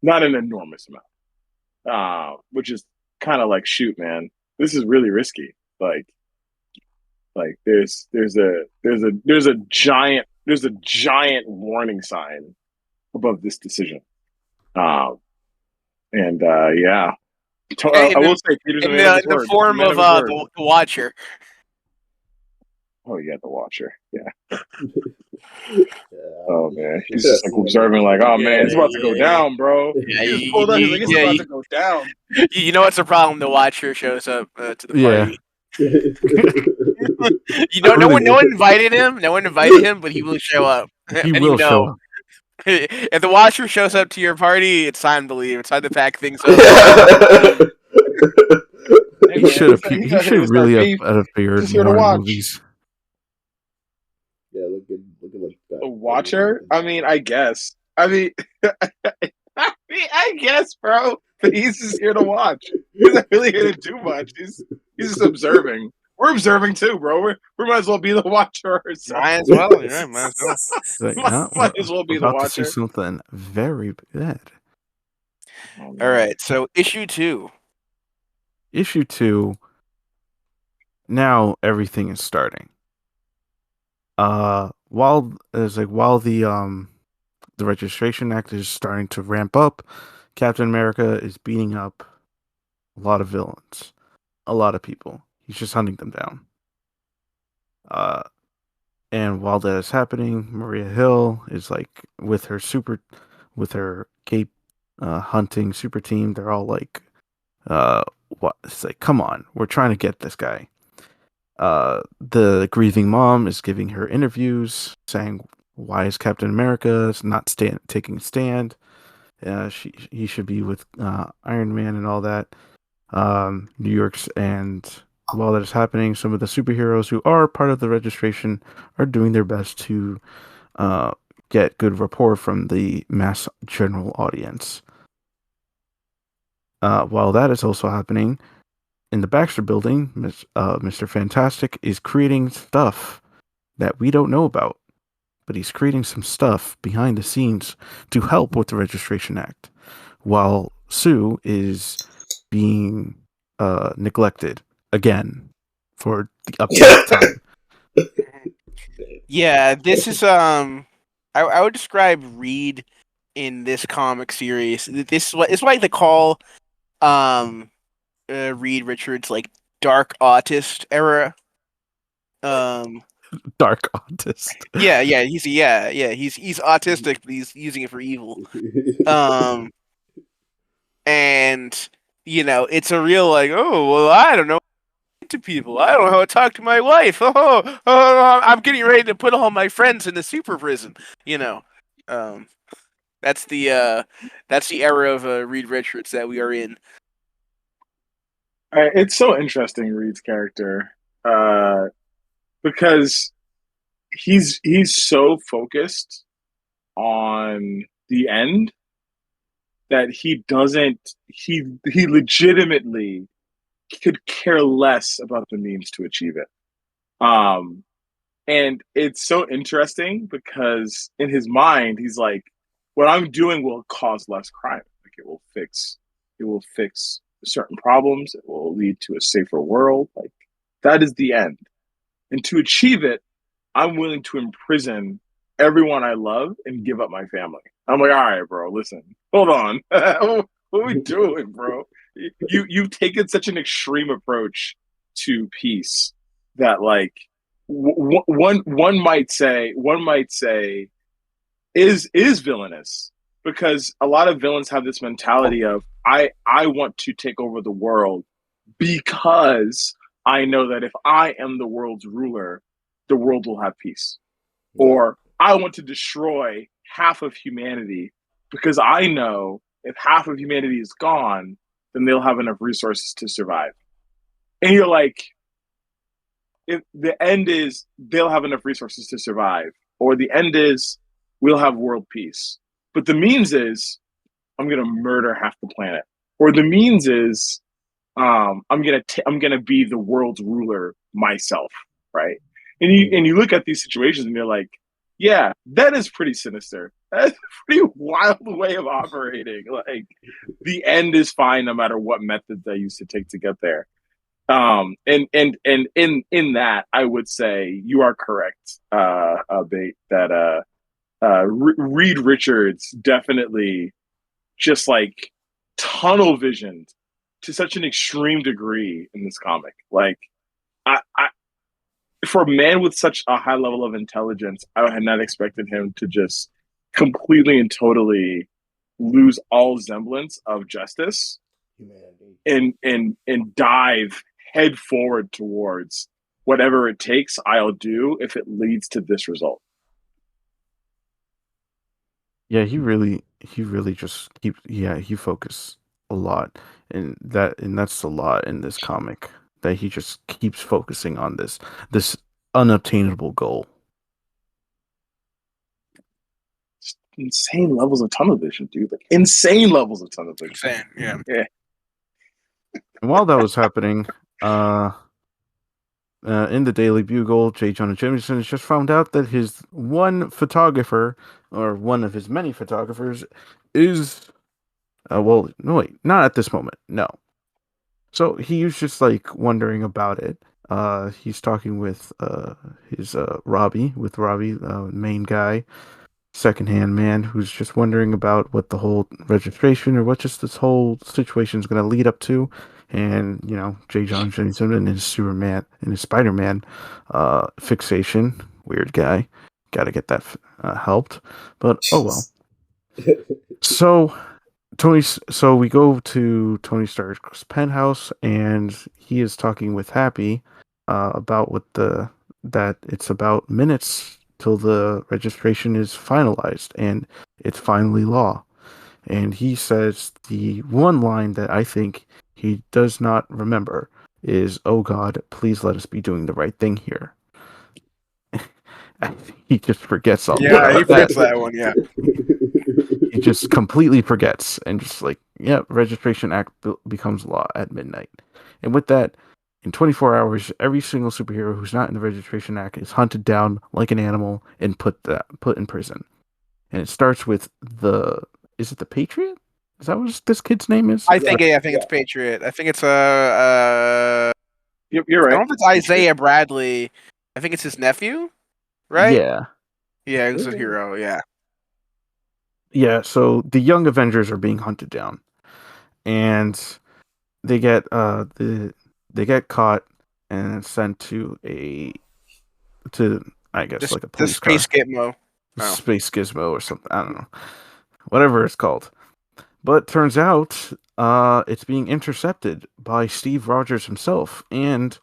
Not an enormous amount, which is kind of like, shoot, man, this is really risky. Like there's a giant warning sign above this decision. I will say Peter's in the form of the Watcher. Oh yeah, the Watcher. Yeah. Oh man, he's just like observing, like, oh man, it's about to go down, bro. Yeah, he just pulled out. He's like, it's about to go down. You know what's the problem? The Watcher shows up to the party. No one invited him. No one invited him, but he will show up. He will show up. If the Watcher shows up to your party, it's time to leave. It's time to pack things up. He should really have appeared more in movies. Yeah, looking like that. The Watcher? I mean, I guess. I guess, bro. But he's just here to watch. He's not really here to do much. He's just observing. We're observing too, bro. We might as well be the Watcher ourselves. Might as well. Yeah, might as well. Might as well be the Watcher. To see something very bad. All right. So issue 2. Issue 2. Now everything is starting. While the Registration Act is starting to ramp up, Captain America is beating up a lot of villains, a lot of people. He's just hunting them down. And while that is happening, Maria Hill is like with her cape hunting super team. They're all like, what? It's like, come on, we're trying to get this guy. The grieving mom is giving her interviews saying, why is Captain America not taking a stand? He should be with Iron Man and all that. New York's, and while that is happening, some of the superheroes who are part of the registration are doing their best to get good rapport from the mass general audience. While that is also happening, in the Baxter building, Mr. Fantastic is creating stuff that we don't know about. But he's creating some stuff behind the scenes to help with the Registration Act, while Sue is being neglected again for the update time. Yeah, this is I would describe Reed in this comic series. This is what they call Reed Richards like dark autist era. Dark autist. He's autistic, but he's using it for evil. And it's a real like, oh well, I don't know to people. I don't know how to talk to my wife. I'm getting ready to put all my friends in the super prison. Um, that's the era of Reed Richards that we are in. It's so interesting, Reed's character, because he's so focused on the end that he legitimately could care less about the means to achieve it. And it's so interesting because in his mind, he's like, what I'm doing will cause less crime. Like it will fix certain problems. It will lead to a safer world. Like that is the end. And to achieve it, I'm willing to imprison everyone I love and give up my family. I'm like, all right, bro, listen, hold on. What are we doing, bro? You've taken such an extreme approach to peace that like one might say is villainous, because a lot of villains have this mentality of I want to take over the world because I know that if I am the world's ruler, the world will have peace. Or I want to destroy half of humanity because I know if half of humanity is gone, then they'll have enough resources to survive. And you're like, if the end is they'll have enough resources to survive, or the end is we'll have world peace. But the means is I'm gonna murder half the planet. Or the means is I'm gonna be the world's ruler myself, right? And you look at these situations and you're like, yeah, that is pretty sinister. That's a pretty wild way of operating. Like the end is fine no matter what methods I used to take to get there. And in that, I would say you are correct, Bait, that Reed Richards definitely just like tunnel visioned to such an extreme degree in this comic. Like, I for a man with such a high level of intelligence, I had not expected him to just completely and totally lose all semblance of justice and dive head forward towards whatever it takes. I'll do if it leads to this result. Yeah, he really just he focused a lot, and that's a lot in this comic, that he just keeps focusing on this unobtainable goal. Just insane levels of tunnel vision, dude. Like insane levels of tunnel vision. Insane, yeah. Yeah. And while that was happening, in the Daily Bugle, J. Jonah Jameson has just found out that his one photographer, or one of his many photographers, is well, no, wait, not at this moment, no. So he was just like wondering about it. He's talking with his Robbie, main guy, secondhand man, who's just wondering about what the whole registration, or what just this whole situation is going to lead up to. And J. John Jensen and his Superman and his Spider-Man fixation, weird guy, got to get that helped. But oh well. So we go to Tony Stark's penthouse, and he is talking with Happy about that it's about minutes till the registration is finalized and it's finally law. And he says the one line that I think he does not remember is, "Oh God, please let us be doing the right thing here." He just forgets all Yeah, about he that. forgets that one. Yeah, He just completely forgets, and just like, yeah, registration act becomes law at midnight. And with that, in 24 hours, every single superhero who's not in the registration act is hunted down like an animal and put in prison. And it starts with is it the Patriot? Is that what this kid's name is? I think it's Patriot. I think it's You're I don't right. know if it's Isaiah Bradley. I think it's his nephew, right? Yeah. Yeah, he was a hero. Yeah. Yeah, so the Young Avengers are being hunted down, and they get they get caught and sent to I guess like a The police space car, gitmo. Oh. space gizmo or something. I don't know, whatever it's called. But turns out, it's being intercepted by Steve Rogers himself and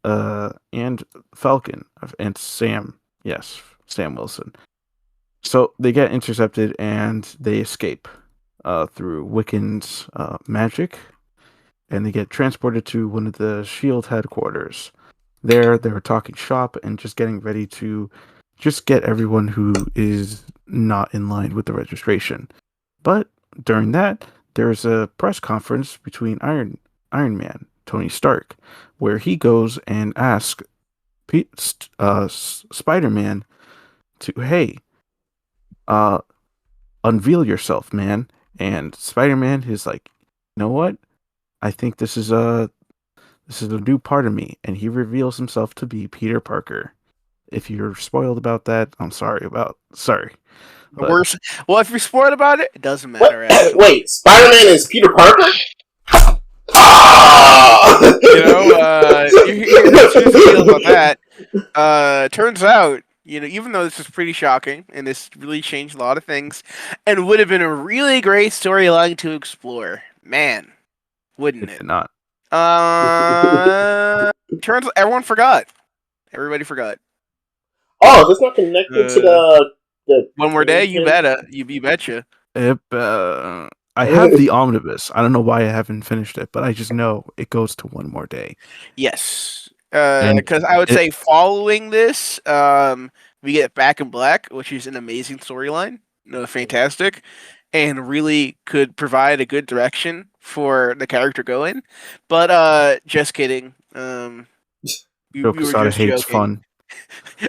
Falcon and Sam. Yes, Sam Wilson. So they get intercepted and they escape through Wiccan's magic, and they get transported to one of the Shield headquarters. There, they were talking shop and just getting ready to just get everyone who is not in line with the registration. But during that, there's a press conference between Iron Man, Tony Stark, where he goes and asks Spider-Man to, hey, unveil yourself, man. And Spider-Man is like, you know what? I think this is a new part of me, and he reveals himself to be Peter Parker. If you're spoiled about that, I'm sorry. But Worse. Well, if you're spoiled about it, it doesn't What? matter. Actually. Wait, Spider-Man is Peter Parker? Ah! Here's the deal about that. Turns out, even though this is pretty shocking and this really changed a lot of things, and would have been a really great storyline to explore, man, wouldn't it? not. Turns out everyone forgot. Everybody forgot. Oh, that's not connected to the One more day, you betcha. I have the omnibus. I don't know why I haven't finished it, but I just know it goes to one more day. Yes, because I would say following this, we get Back in Black, which is an amazing storyline, fantastic, and really could provide a good direction for the character going. But just kidding. We were just hates joking. fun.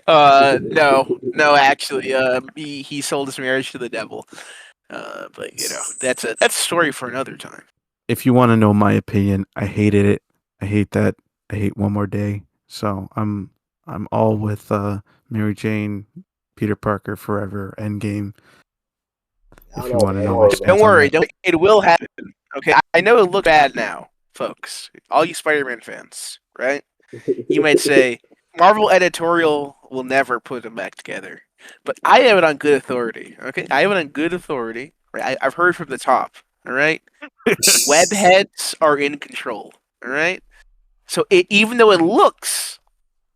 No, actually, he sold his marriage to the devil. But that's a story for another time. If you want to know my opinion, I hated it. I hate that. I hate One More Day. So I'm all with Mary Jane, Peter Parker forever, Endgame. If you want to know my stance don't worry, on it will happen. Okay, I know it looks bad now, folks. All you Spider-Man fans, right? You might say Marvel editorial will never put them back together, but I have it on good authority. Okay, I have it on good authority. Right? I've heard from the top. All right, webheads are in control. All right, so even though it looks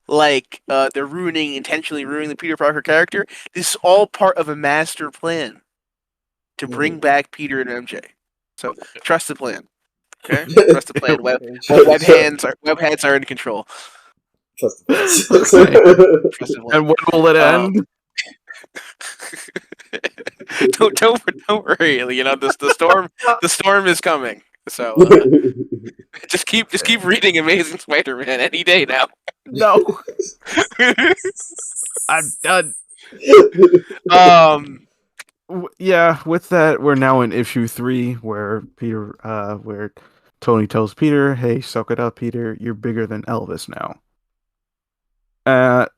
like they're intentionally ruining the Peter Parker character, this is all part of a master plan to bring back Peter and MJ. So trust the plan. Okay, trust the plan. Webheads are in control. Trust the plan. And when will it end? Don't worry. The storm is coming. So just keep reading Amazing Spider-Man any day now. No, I'm done. Yeah, with that, we're now in issue 3, where where Tony tells Peter, "Hey, suck it up, Peter. You're bigger than Elvis now."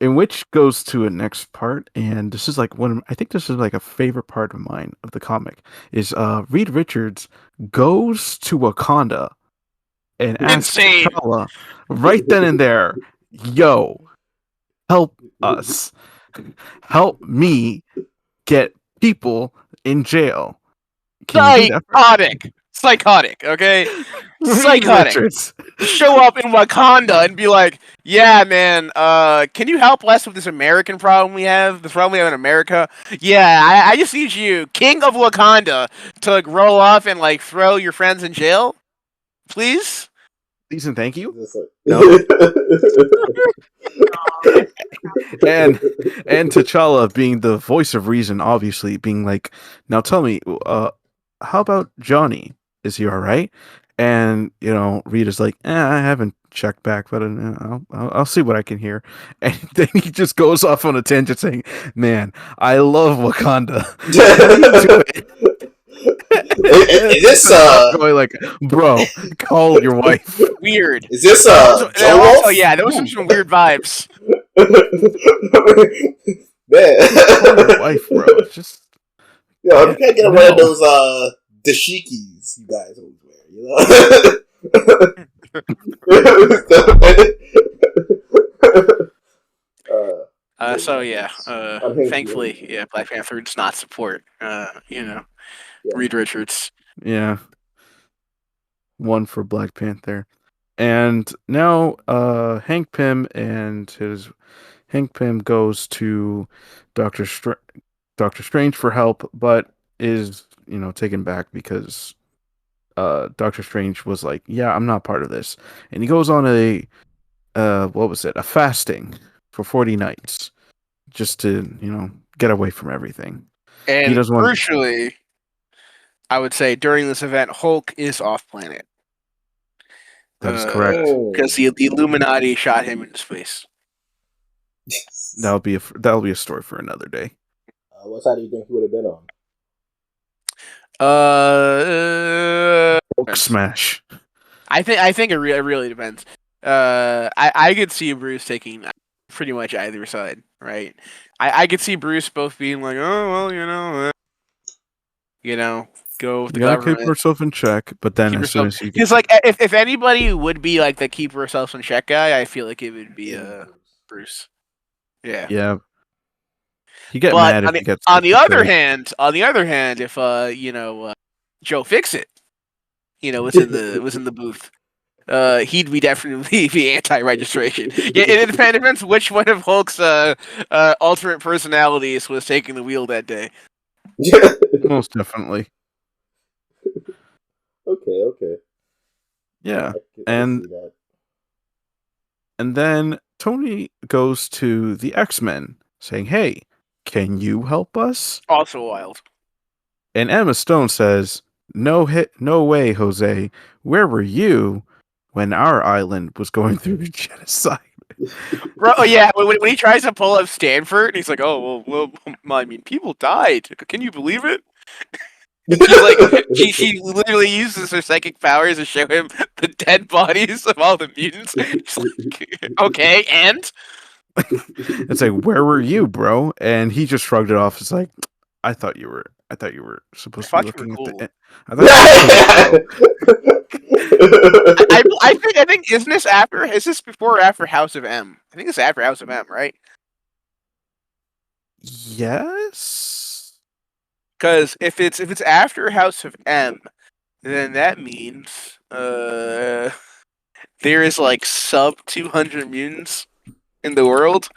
In which goes to a next part, and this is like I think this is like a favorite part of mine of the comic, is Reed Richards goes to Wakanda and asks T'Challa right then and there, "Yo, help us. Help me get people in jail." Psychotic, okay? Psychotic. Richards. Show up in Wakanda and be like, "Yeah, man, can you help us with this American problem we have? The problem we have in America? Yeah, I just need you, King of Wakanda, to like roll off and like throw your friends in jail, please." Please and thank you. No. and T'Challa, being the voice of reason, obviously being like, "Now tell me, how about Johnny? Is he all right?" And Rita's like, "I haven't checked back, but I'll see what I can hear." And then he just goes off on a tangent saying, "Man, I love Wakanda." Is this going like, "Bro, call your wife." Weird. Is this also, yeah, there was some weird vibes. Man, Your wife, bro. It's just you can't get one of those dashikis you guys always wear. So yeah, Unhinged. thankfully, yeah, Black Panther does not support, Yeah. Reed Richards. Yeah, one for Black Panther. And now Hank Pym goes to Doctor Doctor Strange for help, but is taken back because Doctor Strange was like, "Yeah, I'm not part of this," and he goes on a what was it? A fasting for 40 nights just to get away from everything. He And doesn't want. crucially, I would say during this event, Hulk is off planet. That is correct. Because the Illuminati shot him into space. That'll be a story for another day. What side do you think he would have been on? Hulk smash. I think it really depends. I could see Bruce taking pretty much either side, right? I could see Bruce both being like, oh well, go with the You gotta keep government. yourself in check, but then as soon as you because like if anybody would be like the keep ourselves in check guy, I feel like it would be Bruce. Yeah. You get But mad if he gets on the other betrayed. hand, if Joe Fixit, was in the booth, he'd be definitely be anti-registration. Yeah, it depends which one of Hulk's alternate personalities was taking the wheel that day. Most definitely. Okay. Yeah, I can see that. and then Tony goes to the X-Men saying, "Hey, can you help us?" Also wild. And Emma Stone says, "No way, Jose. Where were you when our island was going through genocide?" Bro, yeah, when he tries to pull up Stanford, he's like, "Oh well, I mean, people died. Can you believe it?" She's like, she literally uses her psychic powers to show him the dead bodies of all the mutants. He's like, okay, and It's like, "Where were you, bro?" And he just shrugged it off. It's like, I thought you were supposed to be thought you were looking at cool. the. I thought you were I think is this before or after House of M? I think it's after House of M, right? Yes. Because if it's after House of M, then that means there is like sub 200 mutants in the world.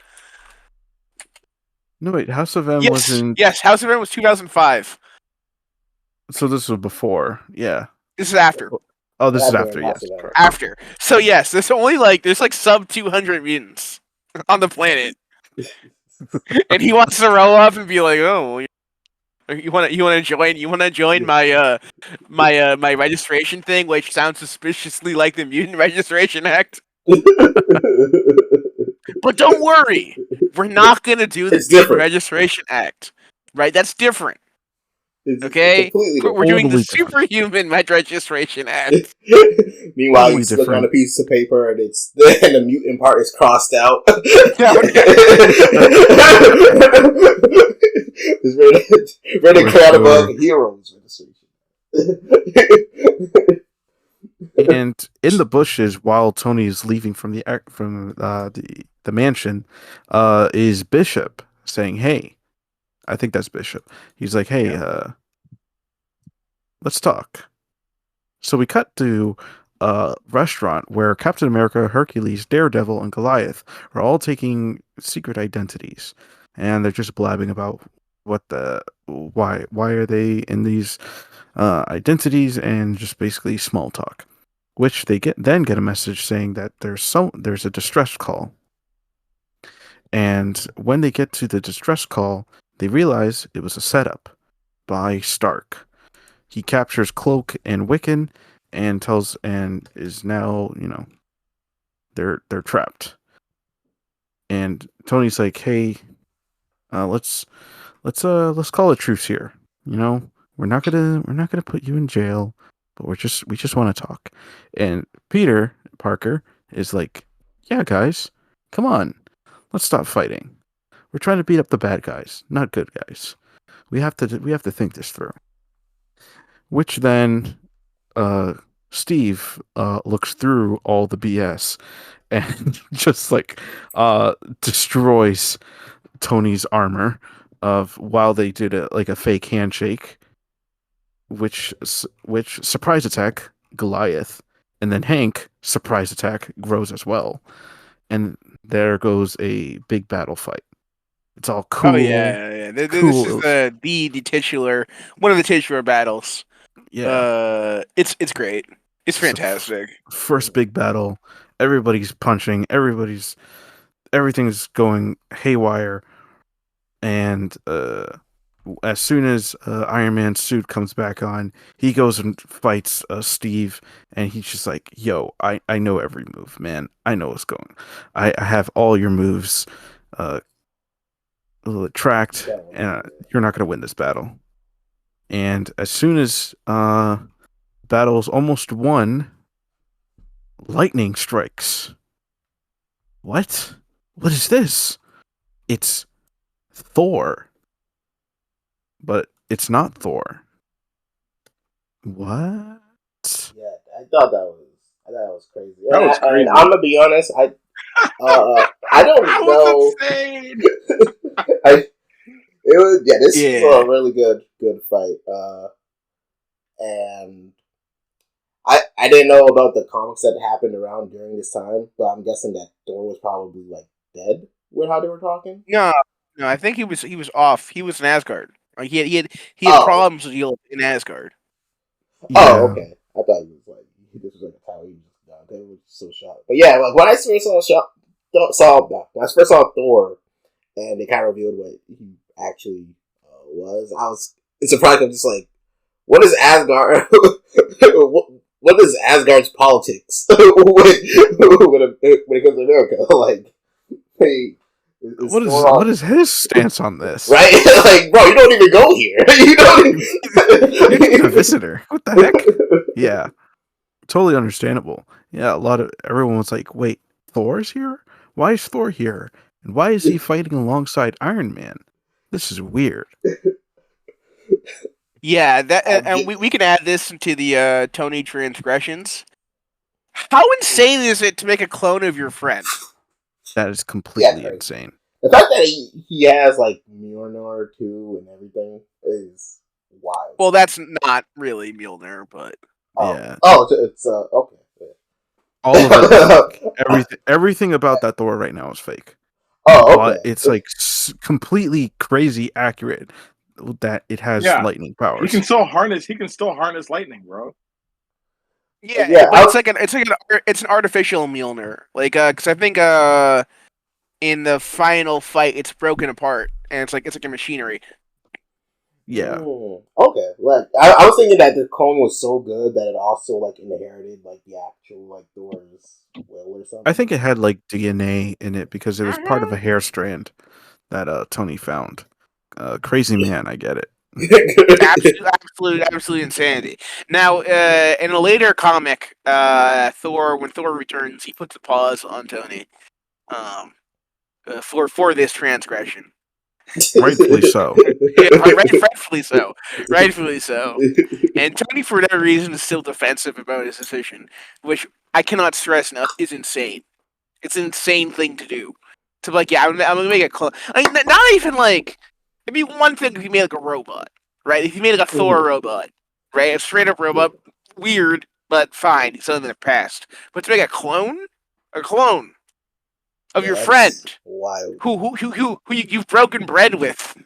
No, wait. House of M was in. Yes, House of M was 2005. So this was before. Yeah. This is after. Oh, this is after. Yes. Correct. After. So yes, there's sub 200 mutants on the planet, and he wants to roll up and be like, "Oh, you want to join my my registration thing, which sounds suspiciously like the Mutant Registration Act." But don't worry, we're not gonna do the Mutant Registration Act, right? That's different. Okay, we're doing the Superhuman Registration Act. Meanwhile, you look on a piece of paper and and the mutant part is crossed out. It's ready to crowd above heroes registration. And in the bushes, while Tony is leaving from the mansion, is Bishop saying, "Hey," I think that's Bishop. He's like, "Hey, let's talk." So we cut to a restaurant where Captain America, Hercules, Daredevil, and Goliath are all taking secret identities, and they're just blabbing about why are they in these identities, and just basically small talk. Which they get a message saying that there's a distress call. And when they get to the distress call, they realize it was a setup by Stark. He captures Cloak and Wiccan and is now, they're trapped. And Tony's like, "Hey, let's call a truce here. We're not gonna put you in jail, but we just want to talk." And Peter Parker is like, "Yeah, guys, come on, let's stop fighting. We're trying to beat up the bad guys, not good guys. We have to think this through." Which then, Steve looks through all the BS and just destroys Tony's armor of while they did a fake handshake, which surprise attack Goliath, and then Hank surprise attack grows as well, and there goes a big battle fight. It's all cool. Oh yeah. This is Cool. the titular one of the titular battles. Yeah. It's great. It's So, fantastic. First big battle. Everybody's punching. Everything's going haywire. And as soon as Iron Man's suit comes back on, he goes and fights Steve, and he's just like, "Yo, I know every move, man. I know what's going. I have all your moves tracked, and you're not gonna win this battle." And as soon as battle's almost won, lightning strikes. What? What is this? It's Thor. But it's not Thor. What? Yeah, I thought that was crazy. That was crazy. And I'm gonna be honest, I don't That know. was insane. This is a really good fight. And I didn't know about the comics that happened around during this time, but I'm guessing that Thor was probably like dead with how they were talking. No, I think he was off. He was in Asgard. Like he had problems with deal in Asgard. Yeah. Oh, okay. I thought he was like this was like a time he just got. They were so shocked. But yeah, like when I first saw Thor, and they kind of revealed what he actually was, I was surprised. I'm just like, what is Asgard? what is Asgard's politics when it comes to America? Like, hey. What is his stance on this? Right? Like, bro, you don't even go here. You're just a visitor. What the heck? Yeah. Totally understandable. Yeah, everyone was like, wait, Thor's here? Why is Thor here? And why is he fighting alongside Iron Man? This is weird. Yeah, and we can add this into the Tony transgressions. How insane is it to make a clone of your friend? That is completely insane. The fact that he has like Mjolnir too and everything is wild. Well, that's not really Mjolnir, but yeah. Oh, it's okay. Yeah. All of it, everything about that Thor right now is fake. Oh, okay. But it's like completely crazy accurate that it has lightning powers. He can still harness lightning, bro. Yeah, but it's an artificial Mjolnir. Like, because I think in the final fight it's broken apart and it's like a machinery. Yeah. Okay. Like I was thinking that the clone was so good that it also like inherited like the actual like Thor's will or something. I think it had like DNA in it because it was part of a hair strand that Tony found. Crazy man, I get it. Absolute insanity. Now, in a later comic, when Thor returns, he puts a pause on Tony, for this transgression. Rightfully so. Yeah, rightfully so. And Tony, for whatever reason, is still defensive about his decision, which I cannot stress enough is insane. It's an insane thing to do. To be like, yeah, I'm gonna make a clone. I mean, not even like. It'd be one thing if you made like a robot, right? If you made like a Thor robot, right? A straight up robot, weird, but fine. It's something in the past. But to make a clone of your friend, wild. who you've broken bread with,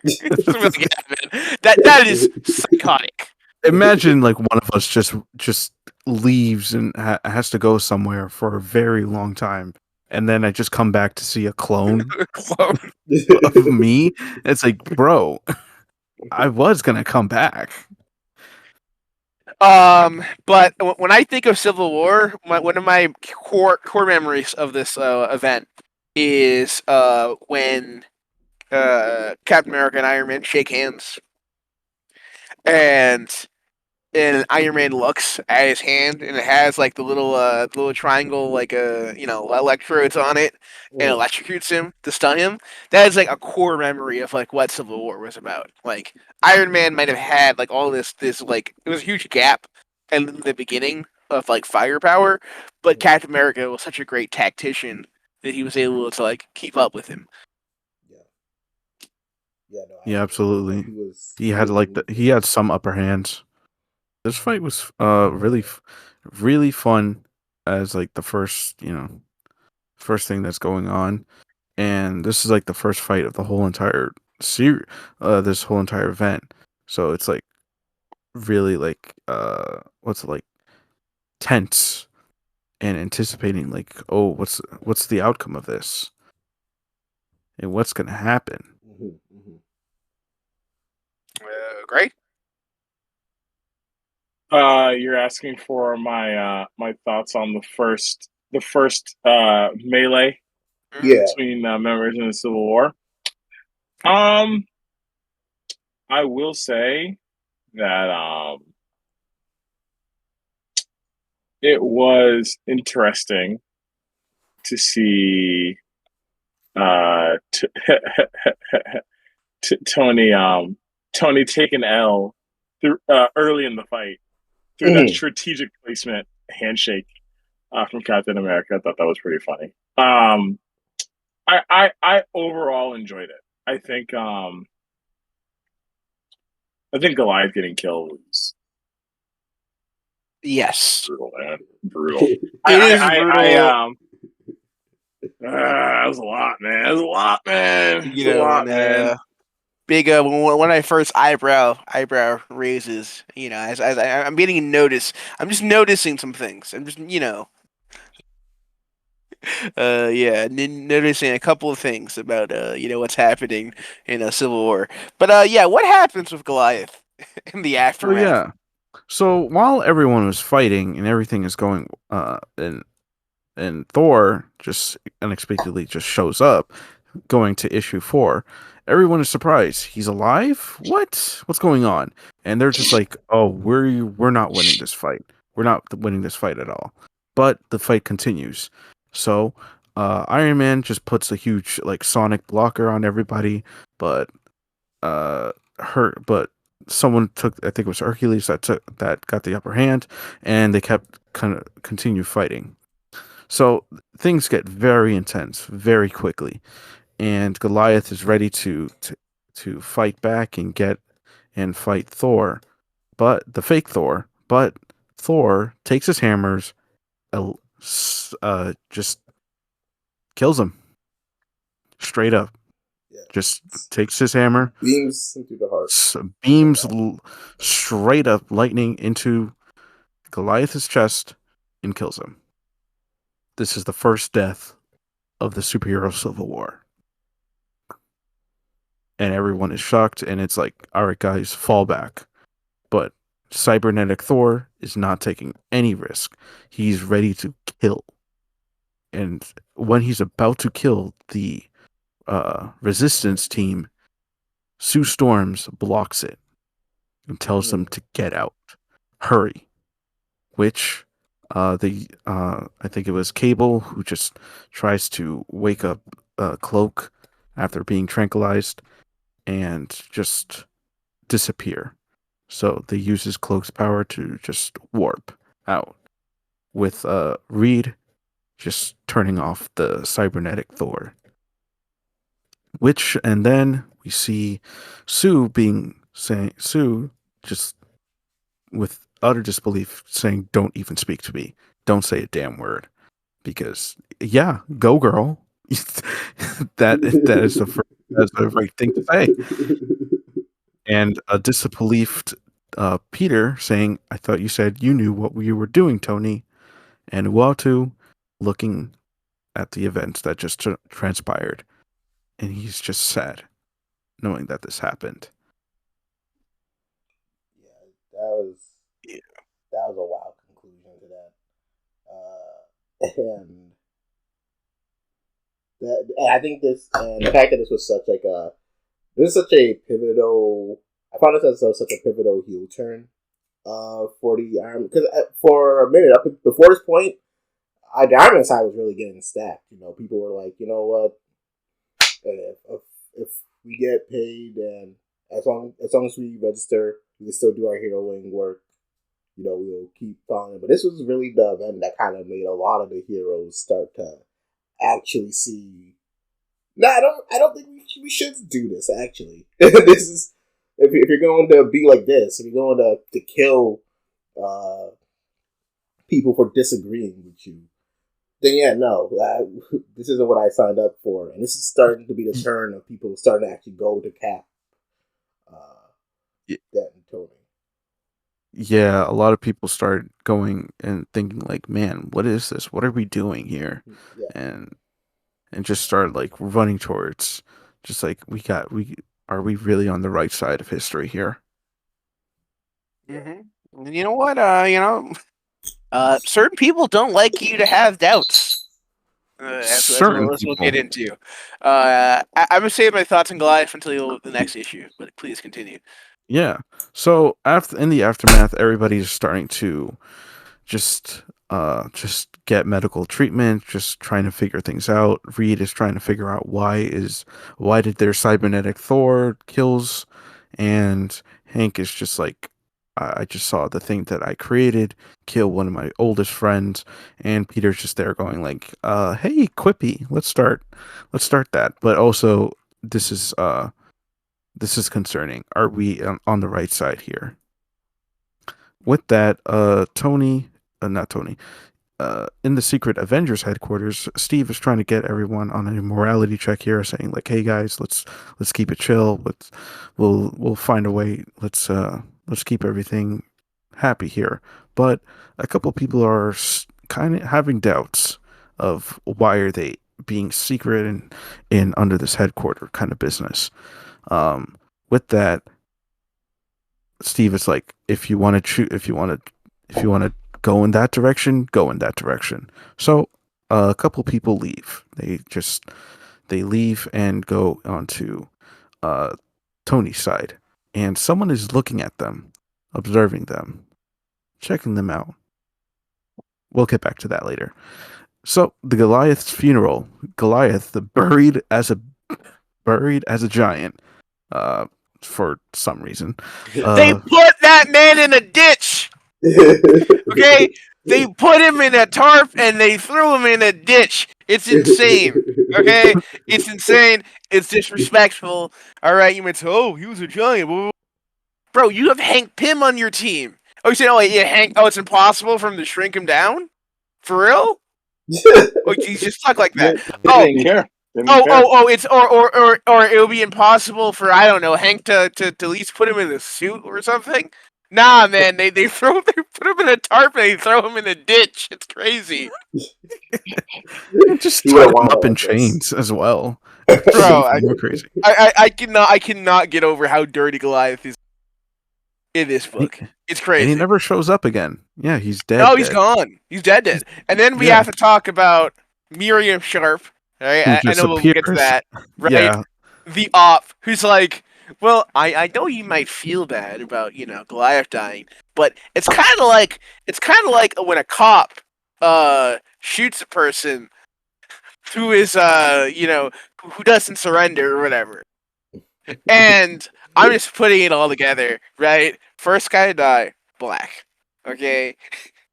that is psychotic. Imagine like one of us just leaves and has to go somewhere for a very long time. And then I just come back to see a clone of me. It's like, bro, I was gonna come back. But when I think of Civil War, one of my core memories of this event is when Captain America and Iron Man shake hands, and Iron Man looks at his hand, and it has like the little triangle, like electrodes on it, and electrocutes him to stun him. That is like a core memory of like what Civil War was about. Like Iron Man might have had like all this like it was a huge gap in the beginning of like firepower, but Captain America was such a great tactician that he was able to like keep up with him. Yeah, yeah, no, I Yeah, agree. absolutely. He He had was like really he had some upper hands. This fight was really fun as like the first, first thing that's going on. And this is like the first fight of the whole entire series, this whole entire event. So it's like really like what's it like tense and anticipating like, oh, what's the outcome of this and what's gonna happen. Great. You're asking for my thoughts on the first melee Yeah. between members in the Civil War. Um, I will say that it was interesting to see Tony Tony take an L through, early in the fight through that strategic placement handshake from Captain America. I thought that was pretty funny. I overall enjoyed it. I think Goliath getting killed was Yes, brutal, man. Brutal. it is brutal. That was a lot, man. It was a lot, man. It's a lot, And man. big when I first eyebrow raises, as I'm getting notice, I'm just noticing some things. I'm just yeah, noticing a couple of things about what's happening in a Civil War. But yeah, what happens with Goliath in the Oh aftermath? yeah. So while everyone was fighting and everything is going and Thor just unexpectedly just shows up going to issue 4. Everyone is surprised. He's alive? What's going on? And they're just like, "Oh, we're not winning this fight. We're not winning this fight at all." But the fight continues. So, Iron Man just puts a huge like sonic blocker on everybody, but but someone took, I think it was Hercules that got the upper hand, and they kept kind of continue fighting. So things get very intense very quickly, and Goliath is ready to fight back and fight Thor, but the fake Thor. But Thor takes his hammers, just kills him straight up. Yeah. Just takes his hammer, Beams into the heart. beams straight up lightning into Goliath's chest and kills him. This is the first death of the superhero Civil War. And everyone is shocked, and it's like, all right, guys, fall back. But cybernetic Thor is not taking any risk. He's ready to kill. And when he's about to kill the resistance team, Sue Storms blocks it and tells them to get out. Hurry. Which I think it was Cable who just tries to wake up Cloak after being tranquilized and just disappear. So they use his Cloak's power to just warp out, with Reed just turning off the cybernetic Thor. And then we see Sue just with utter disbelief saying, "Don't even speak to me. Don't say a damn word." Because yeah, go girl. That's the right thing to say. And a disbelieved Peter saying, "I thought you said you knew what you were doing, Tony." And Uatu looking at the events that just transpired, and he's just sad knowing that this happened. Yeah, that was a wild conclusion to that. And I think the fact that this was such a pivotal. I found this as such a pivotal heel turn for the Iron, because for a minute up before this point, the Iron Man side was really getting stacked. People were like, you know what, if we get paid, and as long as we register, we can still do our heroing work. we'll keep following. But this was really the event that kind of made a lot of the heroes start to actually see. No, I don't think we should do this. Actually, this is if you're going to be like this, if you're going to kill people for disagreeing with you, then yeah, no, this isn't what I signed up for, and this is starting to be the turn of people starting to actually go to Cap, that and Tony. Yeah, a lot of people start going and thinking like, "Man, what is this? What are we doing here?" Yeah. And just start like running towards, just like we are we really on the right side of history here? Mm-hmm. You know what? Certain people don't like you to have doubts. As Certain we'll people. get into. I'm gonna save my thoughts on Goliath until the next issue, but please continue. Yeah. So in the aftermath, everybody's starting to just get medical treatment, just trying to figure things out. Reed is trying to figure out why did their cybernetic Thor kills, and Hank is just like, I just saw the thing that I created kill one of my oldest friends, and Peter's just there going like, hey, Quippy, let's start that. But also this is concerning. Are we on the right side here? With that, not Tony, in the secret Avengers headquarters, Steve is trying to get everyone on a morality check here, saying like, "Hey guys, let's keep it chill. We'll find a way. Let's keep everything happy here." But a couple people are kind of having doubts of why are they being secret and in under this headquarter kind of business. With that, Steve is like, if you want to go in that direction, go in that direction. So a couple people leave. They leave and go onto Tony's side, and someone is looking at them, observing them, checking them out. We'll get back to that later. So the Goliath's funeral. Goliath, buried as a giant, for some reason. They put that man in a ditch. Okay, they put him in a tarp and they threw him in a ditch. It's insane. Okay, it's insane. It's disrespectful. All right, you might say, "Oh, he was a giant." Bro, you have Hank Pym on your team. Oh, you said, "Oh, yeah, Hank. Oh, it's impossible for him to shrink him down." For real? Oh, you just talk like that. They didn't care. It's or it would be impossible for, I don't know, Hank to at least put him in a suit or something. Nah, man, they put him in a tarp and they throw him in a ditch. It's crazy. Just tie him up in chains as well. Bro, more crazy. I cannot get over how dirty Goliath is in this book. It's crazy. And he never shows up again. Yeah, he's dead. No, he's gone. He's dead. And then we have to talk about Miriam Sharp. Right? I know we'll get to that. Right? Yeah. The op, who's like, well, I know you might feel bad about, Goliath dying, but it's kind of like when a cop shoots a person who is who doesn't surrender or whatever. And I'm just putting it all together, right? First guy to die, black. Okay?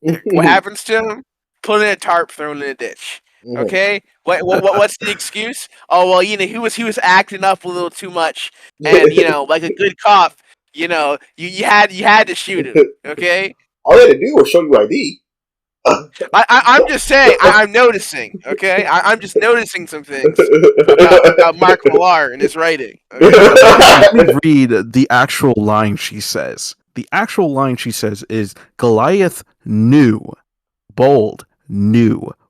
What happens to him? Put in a tarp, thrown in a ditch. Okay, what's the excuse? Oh well, he was acting up a little too much, and like a good cop, you had to shoot him. Okay, all they had to do was show you ID. I'm just saying, I'm noticing. Okay, I'm just noticing some things about Mark Millar and his writing. Okay? Let me read the actual line she says. The actual line she says is, Goliath knew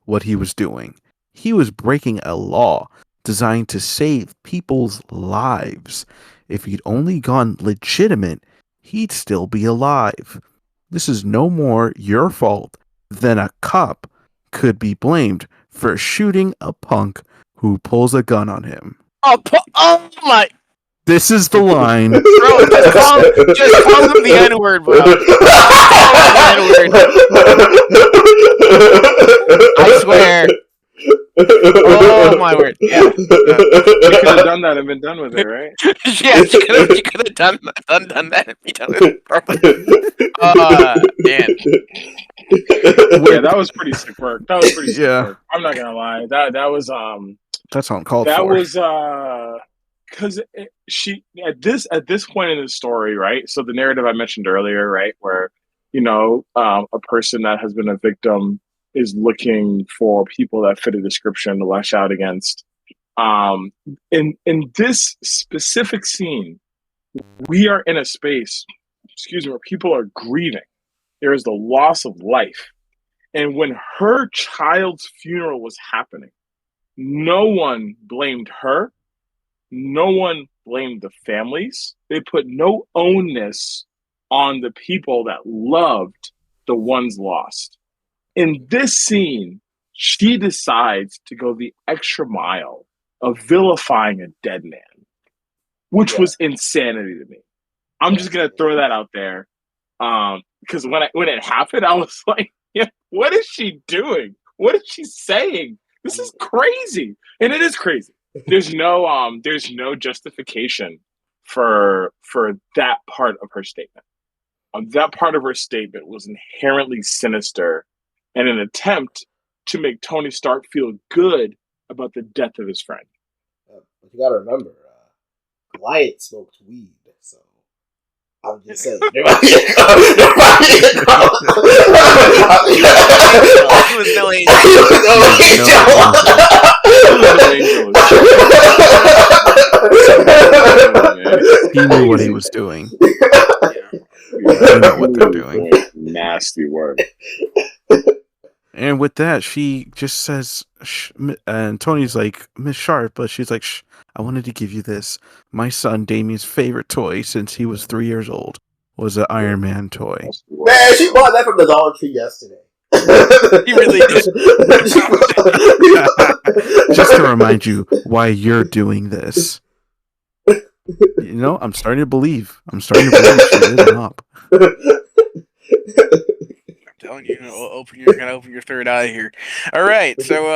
what he was doing. He was breaking a law designed to save people's lives. If he'd only gone legitimate, he'd still be alive. This is no more your fault than a cop could be blamed for shooting a punk who pulls a gun on him. Oh my! This is the line. Bro, just call him the N-word, bro. I swear. Oh my word! Yeah. You could have done that and been done with it, right? Yeah, you could have done that and be done with it. Man. Yeah, that was pretty sick work. Yeah. Work. I'm not gonna lie. That was That's uncalled that for. was because she at this point in the story, right? So the narrative I mentioned earlier, right, where a person that has been a victim is looking for people that fit a description to lash out against. In this specific scene, we are in a space, where people are grieving. There is the loss of life. And when her child's funeral was happening, no one blamed her. No one blamed the families. They put no onus on the people that loved the ones lost. In this scene, she decides to go the extra mile of vilifying a dead man, which was insanity to me. I'm just gonna throw that out there, because when it happened, I was like, yeah, "What is she doing? What is she saying? This is crazy," and it is crazy. There's no justification for that part of her statement. That part of her statement was inherently sinister and an attempt to make Tony Stark feel good about the death of his friend. But you gotta remember, Goliath smoked weed, so I'm just saying. He was no angel. He knew what he was doing. They know what they're doing. Nasty work. And with that, she just says, and Tony's like, Miss Sharp, but she's like, shh, I wanted to give you this. My son Damien's favorite toy since he was 3 years old was an Iron Man toy. Man, she bought that from the Dollar Tree yesterday. He really did. Just to remind you why you're doing this. I'm starting to believe. She is an op. Telling you, you're gonna open your third eye here. All right, so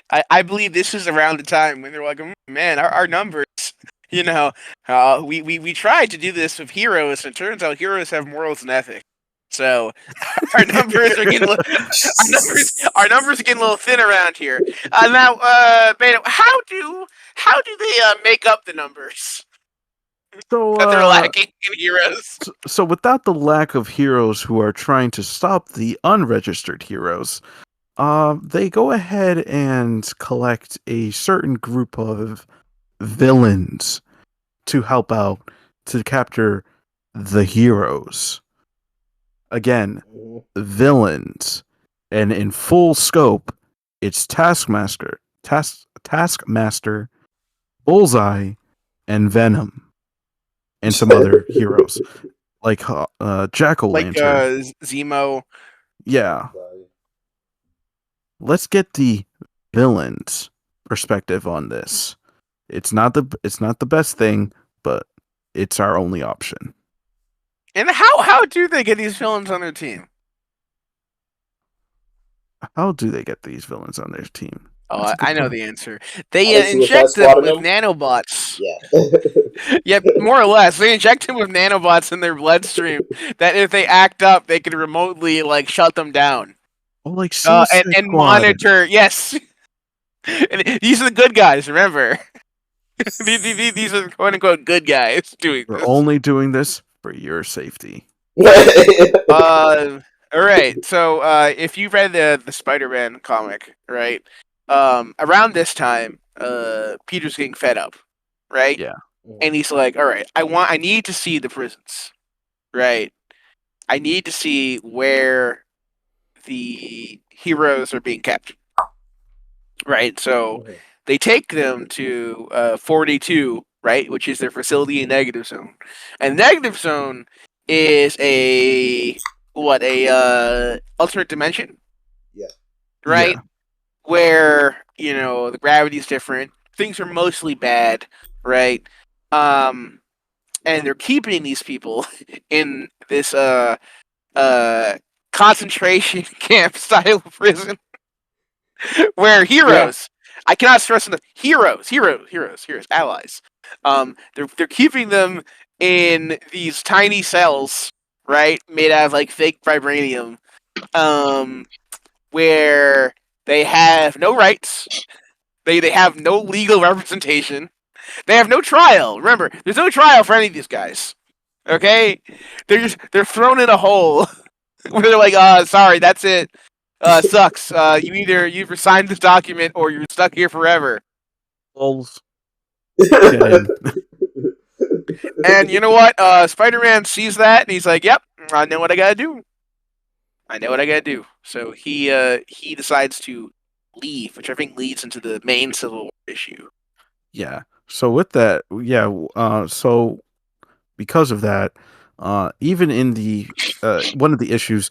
I believe this is around the time when they're like, man, our numbers. We tried to do this with heroes, and it turns out heroes have morals and ethics. So our numbers are getting our numbers are getting a little thin around here. Now, Beto, how do they make up the numbers? So that they're lacking in heroes. So without the lack of heroes who are trying to stop the unregistered heroes, they go ahead and collect a certain group of villains to help out to capture the heroes. Again, villains, and in full scope, it's Taskmaster, Bullseye, and Venom. And some other heroes, like Jack-o'-lantern. Like Zemo. Yeah. Let's get the villain's perspective on this. It's not the best thing, but it's our only option. And how do they get these villains on their team? How do they get these villains on their team? Oh, I know the answer. They inject them with nanobots. Yeah. Yeah, more or less. They inject them with nanobots in their bloodstream that if they act up, they can remotely shut them down. Oh, like and monitor. Yes. And these are the good guys. Remember, these are the quote unquote good guys doing. We're only doing this for your safety. All right. So, if you read the Spider-Man comic, right? Around this time, Peter's getting fed up, right? Yeah. And he's like, "All right, I need to see the prisons, right? I need to see where the heroes are being kept, right? So they take them to 42, right, which is their facility in Negative Zone, and Negative Zone is a alternate dimension, right? Yeah. Where the gravity is different, things are mostly bad, right? And they're keeping these people in this concentration camp style prison where heroes. I cannot stress enough. Heroes, allies. They're keeping them in these tiny cells, right? Made out of like fake vibranium, um, where they have no rights, they have no legal representation, they have no trial. Remember, there's no trial for any of these guys. Okay, they're thrown in a hole where they're like, sorry, that's it. Sucks. You either signed this document or you're stuck here forever. Balls. Get in. And you know what? Spider-Man sees that and he's like, "Yep, I know what I gotta do. I know what I gotta do." So he decides to leave, which I think leads into the main Civil War issue. Yeah. So with that, yeah. So because of that, even in the one of the issues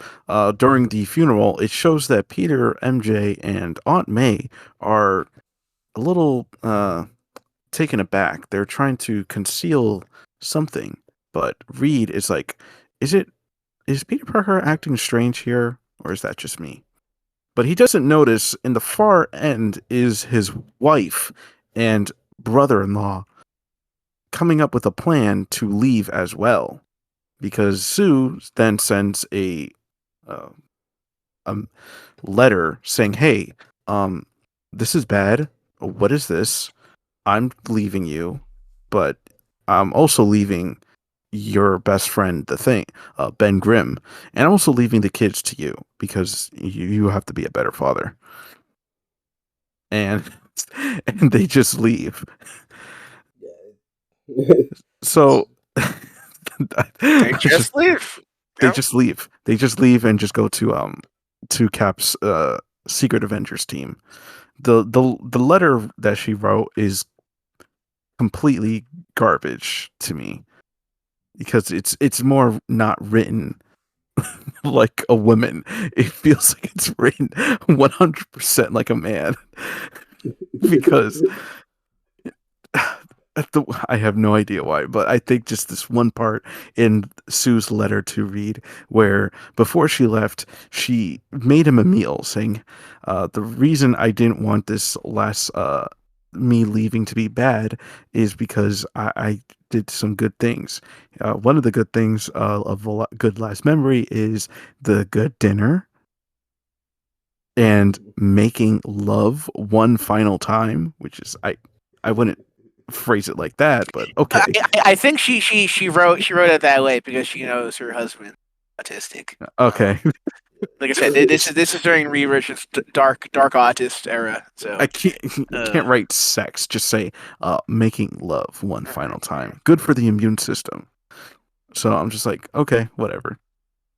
during the funeral, it shows that Peter, MJ, and Aunt May are a little taken aback. They're trying to conceal something, but Reed is like, is Peter Parker acting strange here, or is that just me? But he doesn't notice in the far end is his wife and brother-in-law coming up with a plan to leave as well, because Sue then sends uh, a letter saying, "Hey, this is bad. What is this? I'm leaving you, but I'm also leaving your best friend, the Thing, Ben Grimm, and I'm also leaving the kids to you because you have to be a better father." And and they just leave. So They just leave. they Yep. just leave. They just leave and just go to Cap's Secret Avengers team. The letter that she wrote is completely garbage to me because it's more not written like a woman. It feels like it's written 100% like a man because I have no idea why, but I think just this one part in Sue's letter to Reed, where before she left, she made him a meal, saying, "The reason I didn't want this last me leaving to be bad is because I did some good things. One of the good things of a good last memory is the good dinner and making love one final time," which is I wouldn't phrase it like that, but okay. I think she wrote it that way because she knows her husband autistic. Okay. Like I said, this is during Reed Richards' dark artist era. So I can't write sex, just say making love one final time. Good for the immune system. So I'm just like, okay, whatever.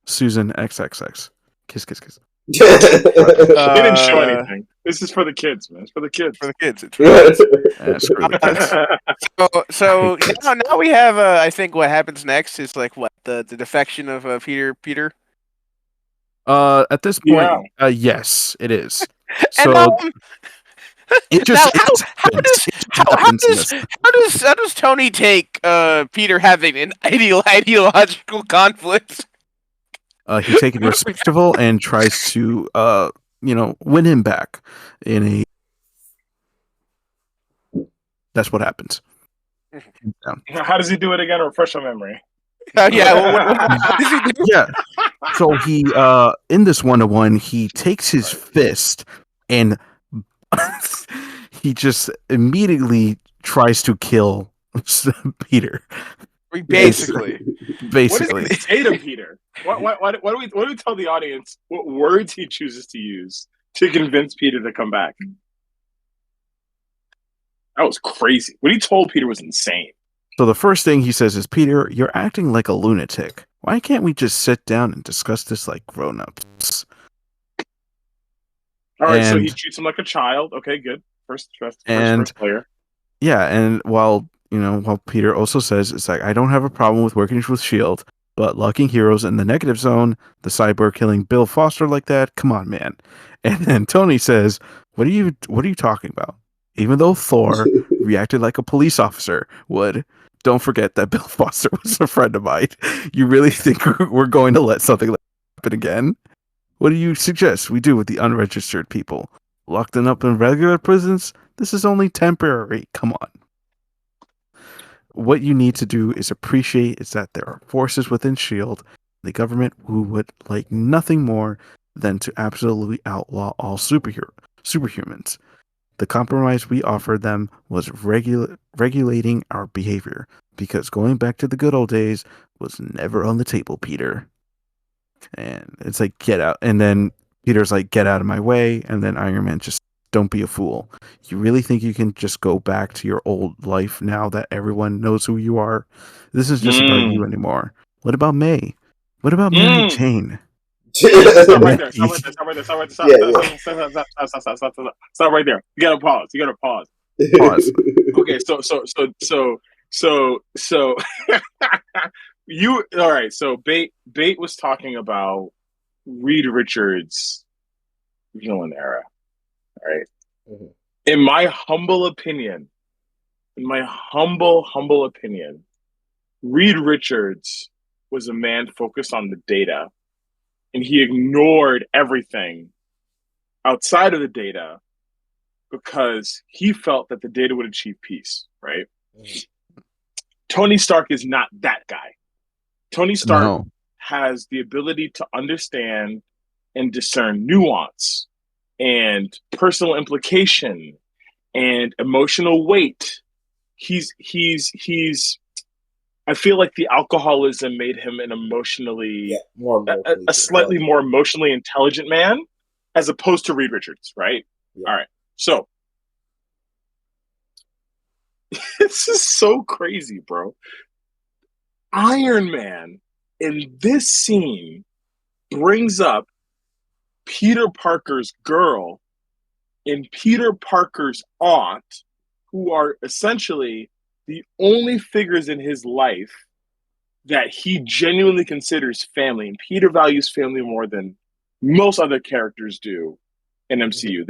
Susan XXX. Kiss kiss kiss. They didn't show anything. This is for the kids, man. It's for the kids. for the kids. It's for the kids. Screw the kids. So now we have. I think what happens next is like what the defection of Peter. At this point, yes, it is. So And it just now, happens. how does Tony take Peter having an ideological conflict? He takes it respectable and tries to win him back in a. That's what happens. How does he do it again? Refresh my memory. What does he do? Yeah. So he in this 1-to-1, he takes his fist and he just immediately tries to kill Peter. Basically. What does he say to Peter? What do we tell the audience? What words he chooses to use to convince Peter to come back? That was crazy. What he told Peter was insane. So the first thing he says is, "Peter, you're acting like a lunatic. Why can't we just sit down and discuss this like grown-ups?" All right, so he treats him like a child. Okay, good. First player. Yeah, and while Peter also says, it's like, "I don't have a problem with working with S.H.I.E.L.D., but locking heroes in the negative zone, the cyborg killing Bill Foster like that, come on, man." And then Tony says, what are you talking about? Even though Thor reacted like a police officer would, don't forget that Bill Foster was a friend of mine. You really think we're going to let something like that happen again? What do you suggest we do with the unregistered people? Lock them up in regular prisons? This is only temporary. Come on. What you need to do is appreciate is that there are forces within S.H.I.E.L.D. the government who would like nothing more than to absolutely outlaw all superhumans. The compromise we offered them was regulating our behavior, because going back to the good old days was never on the table, Peter. And it's like, get out. And then Peter's like, get out of my way. And then Iron Man just, don't be a fool. You really think you can just go back to your old life now that everyone knows who you are? This is just about you anymore. What about May? What about Mary Jane? Stop right there. Stop right there. Stop right there. Stop right there. Stop right there. You gotta pause. You gotta pause. Pause. Okay, so you all right? So Bait was talking about Reed Richards' villain era, right? Mm-hmm. In my humble opinion, Reed Richards was a man focused on the data. And he ignored everything outside of the data because he felt that the data would achieve peace, right? Mm-hmm. Tony Stark is not that guy. Tony Stark has the ability to understand and discern nuance and personal implication and emotional weight. I feel like the alcoholism made him an emotionally, a slightly more emotionally intelligent man, as opposed to Reed Richards, right? Yeah. All right. So this is so crazy, bro. Iron Man in this scene brings up Peter Parker's girl and Peter Parker's aunt, who are essentially the only figures in his life that he genuinely considers family. And Peter values family more than most other characters do in MCU.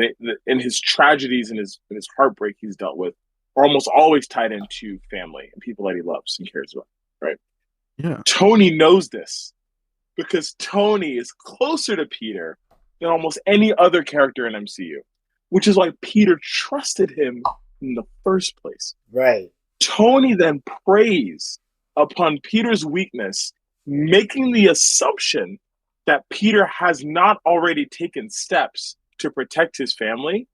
In his tragedies and his heartbreak he's dealt with are almost always tied into family and people that he loves and cares about, right? Yeah. Tony knows this because Tony is closer to Peter than almost any other character in MCU, which is why Peter trusted him in the first place. Right. Tony then preys upon Peter's weakness, making the assumption that Peter has not already taken steps to protect his family.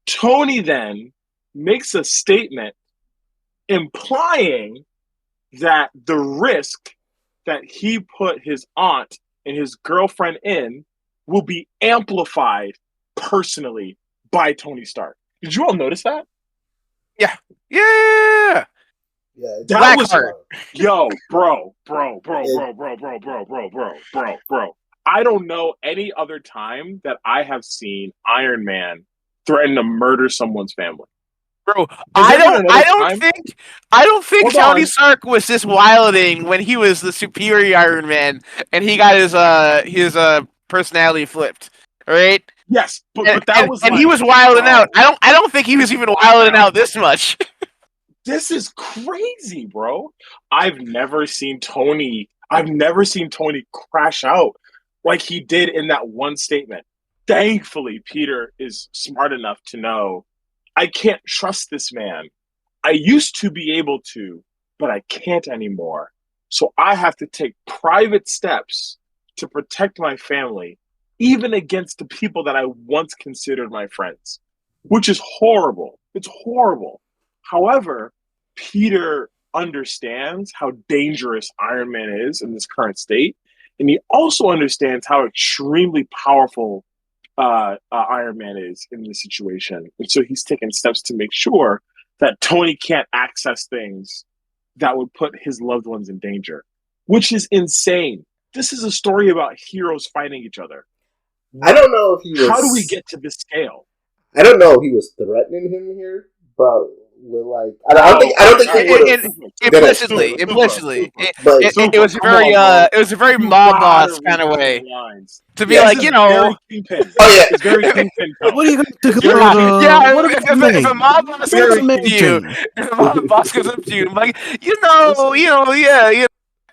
Tony then makes a statement implying that the risk that he put his aunt and his girlfriend in will be amplified personally by Tony Stark. Did you all notice that? Yeah. That was yo, bro. I don't know any other time that I have seen Iron Man threaten to murder someone's family. Bro, I don't think Tony Stark was this wilding when he was the superior Iron Man and he got his personality flipped. All right? Yes, but he was wilding out. I don't think he was even wilding out this much. This is crazy, bro. I've never seen Tony crash out like he did in that one statement. Thankfully, Peter is smart enough to know I can't trust this man. I used to be able to, but I can't anymore. So I have to take private steps to protect my family, even against the people that I once considered my friends, which is horrible. It's horrible. However, Peter understands how dangerous Iron Man is in this current state, and he also understands how extremely powerful Iron Man is in this situation. And so he's taken steps to make sure that Tony can't access things that would put his loved ones in danger, which is insane. This is a story about heroes fighting each other. I don't know if he was... How do we get to this scale? I don't know if he was threatening him here, but like I don't think he would implicitly. It was a very mob boss kind of way to be like, you know. It's very kingpin. What are you going to do? If a mob boss comes up to you, I'm like,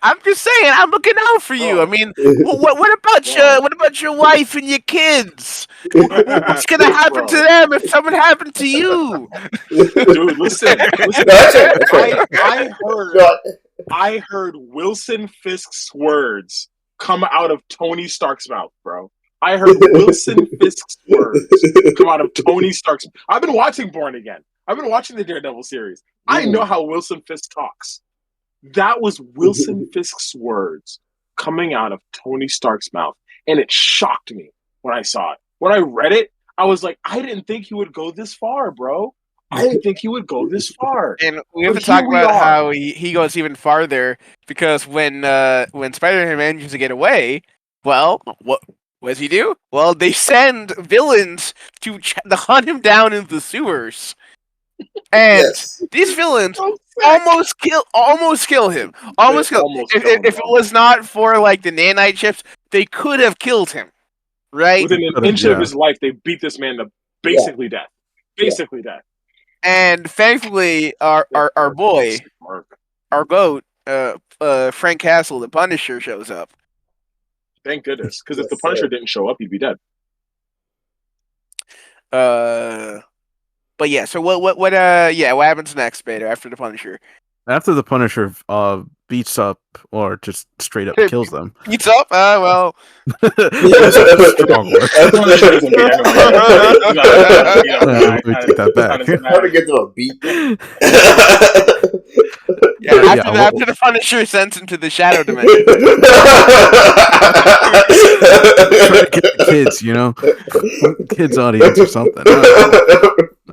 I'm just saying, I'm looking out for you. I mean, what about your wife and your kids? What's gonna happen to them if something happened to you? Dude, listen. I heard. I heard Wilson Fisk's words come out of Tony Stark's mouth, bro. I heard Wilson Fisk's words come out of Tony Stark's. I've been watching Born Again. I've been watching the Daredevil series. I know how Wilson Fisk talks. That was Wilson Fisk's words coming out of Tony Stark's mouth, and it shocked me when I saw it. When I read it, I was like, I didn't think he would go this far, bro. I didn't think he would go this far. And we have to talk about how he goes even farther, because when Spider-Man manages to get away, well, what does he do? Well, they send villains to hunt him down in the sewers. And these villains almost kill him. Almost kill him. If it was not for like the nanite chips, they could have killed him. Right? Within an inch of his life, they beat this man to basically death. Basically death. And thankfully, our boy, our goat, Frank Castle, the Punisher, shows up. Thank goodness, because if the Punisher didn't show up, he'd be dead. But yeah, so what happens next, Beto, after the Punisher? After the Punisher beats up or just straight up kills them. Beats up? Well. Strong word. Let me take that back. How to get to a beat? After the Punisher sends him to the Shadow Dimension. Try to get the kids, kids audience or something.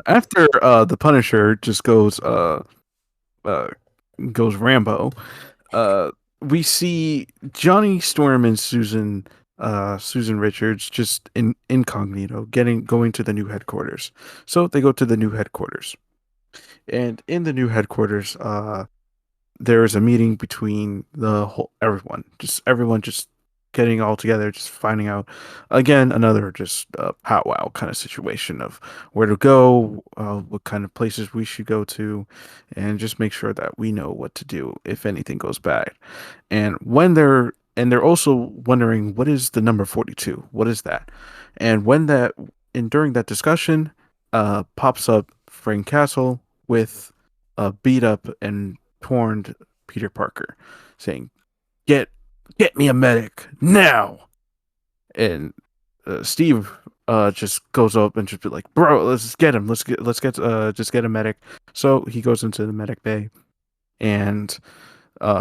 After the Punisher just goes Rambo, we see Johnny Storm and Susan Richards just incognito going to the new headquarters. So they go to the new headquarters, and in the new headquarters, there is a meeting between everyone just getting all together, just finding out again another just powwow kind of situation of where to go, what kind of places we should go to, and just make sure that we know what to do if anything goes bad. And they're also wondering, what is the number 42? What is that? And during that discussion, pops up Frank Castle with a beat up and torn Peter Parker, saying, Get me a medic now. And Steve just goes up and just be like, bro, let's get him. Let's get a medic. So he goes into the medic bay, and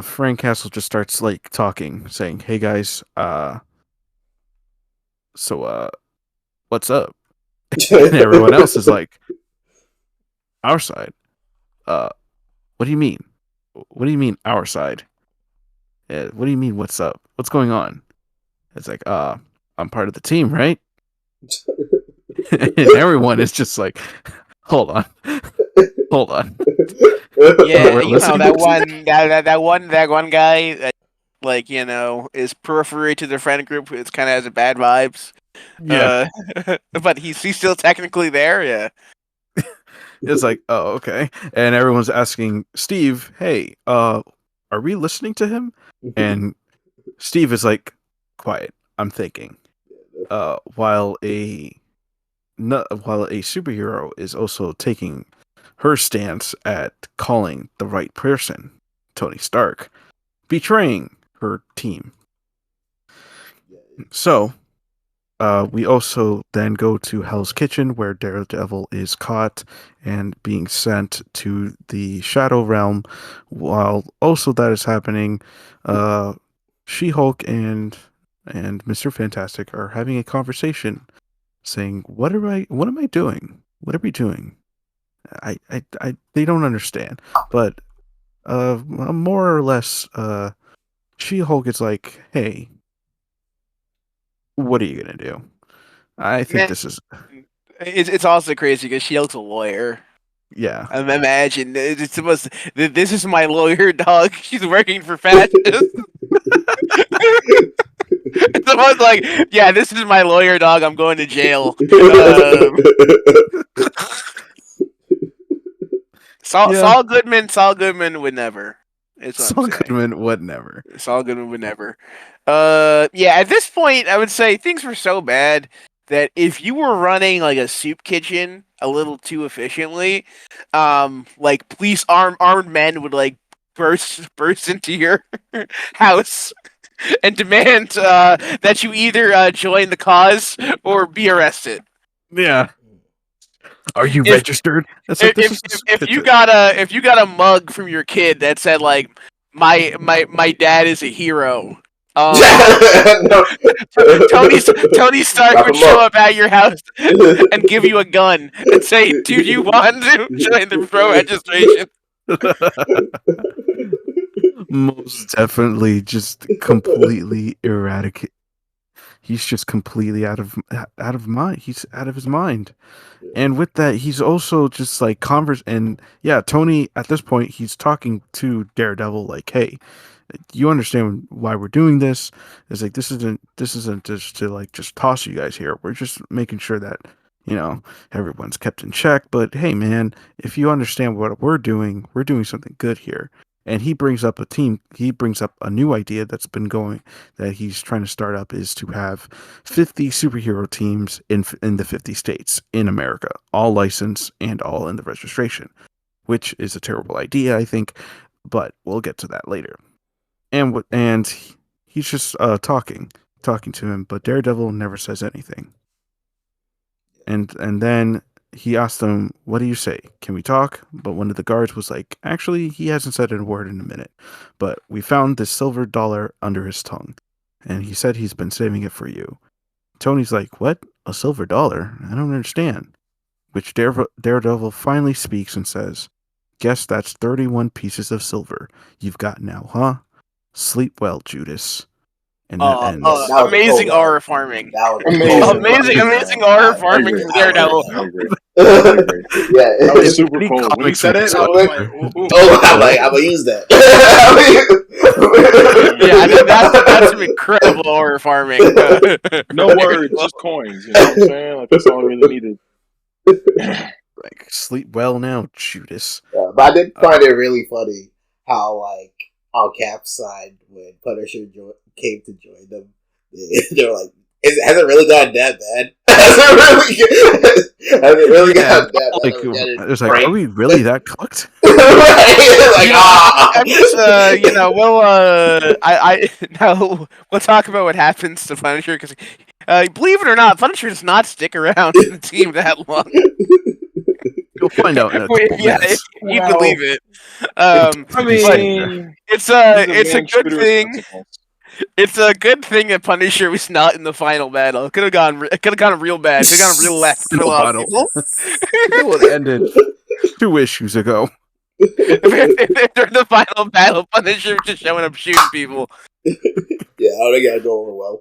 Frank Castle just starts like talking, saying, hey guys, so what's up? And everyone else is like, our side. What do you mean? What do you mean our side? What do you mean, what's up? What's going on? It's like, I'm part of the team, right? And everyone is just like, hold on. Yeah, that one guy that, like, is periphery to the friend group. It's kind of has a bad vibes. Yeah. But he's still technically there, yeah. It's like, oh, okay. And everyone's asking Steve, hey, are we listening to him? And Steve is like, quiet, I'm thinking. While a superhero is also taking her stance at calling the right person, Tony Stark, betraying her team. So, we also then go to Hell's Kitchen, where Daredevil is caught and being sent to the Shadow Realm. While also that is happening, She-Hulk and Mr. Fantastic are having a conversation, saying, "What am I doing? What are we doing?" They don't understand, but more or less, She-Hulk is like, "Hey, what are you gonna do?" I think this is. It's also crazy because Shield's a lawyer. Yeah. Imagine it's supposed to, this is my lawyer, dog. She's working for fascists. Someone's like, yeah, this is my lawyer, dog. I'm going to jail. Saul Goodman would never. Saul Goodman would never. Saul Goodman would never. Yeah, at this point, I would say things were so bad that if you were running like a soup kitchen a little too efficiently, like police armed men would like burst into your house and demand that you either join the cause or be arrested. Yeah. Are you If registered? That's like if this if, is if if you got a mug from your kid that said like my dad is a hero, um, No. Tony Stark Wrap would him show up. up at your house and give you a gun and say, "Do you want to join the pro registration?" most definitely just completely eradicate. He's just completely out of mind. He's out of his mind. And with that, he's also just like converse. And yeah, Tony at this point he's talking to Daredevil like, "Hey, you understand why we're doing this? It's like this isn't just to like just toss you guys here. We're just making sure that you know everyone's kept in check. But hey, man, if you understand what we're doing something good here." And he brings up a team. He brings up a new idea that's been going that he's trying to start up is to have 50 superhero teams in the 50 states in America, all licensed and all in the registration, which is a terrible idea, I think, but we'll get to that later. He's just talking to him, but Daredevil never says anything. And then he asked him, "What do you say? Can we talk?" But one of the guards was like, "Actually, he hasn't said a word in a minute, but we found this silver dollar under his tongue, and he said he's been saving it for you." Tony's like, "What? A silver dollar? I don't understand." Which Daredevil finally speaks and says, "Guess that's 31 pieces of silver you've got now, huh? Sleep well, Judas." And that ends. That was a Amazing cold horror one. farming. That was a Amazing. cold one. Amazing Yeah. horror I farming agree. from I like Daredevil. that. I agree. I agree. Yeah. That was If super any cool. When he comics said it, I was like, whatsoever. ooh, ooh. Oh, I'm gonna use that. Yeah, I mean that's some incredible horror farming. No words, just coins. You know what I'm saying? Like that's all I really needed. Like, sleep well now, Judas. Yeah, but I did find it really funny how, like, on Cap's side, when Punisher came to join them, they're like, has it really gotten that bad? Has it really Yeah, gotten that bad? like, We're getting it's like, are pranked? we really that cooked? Right? Like, I'm just we'll I now we'll talk about what happens to Punisher because believe it or not, Punisher does not stick around in the team that long. You'll find out in a couple Yeah, minutes. if you Well, believe it. I But mean, it's he's a it's a man good true to his thing. principles. It's a good thing that Punisher was not in the final battle. It could have gone real bad. Could have gone real left for a Final lot of battle. people. It would have ended 2 issues ago. If they're in the final battle, Punisher just showing up shooting people. yeah, I don't gotta go over well.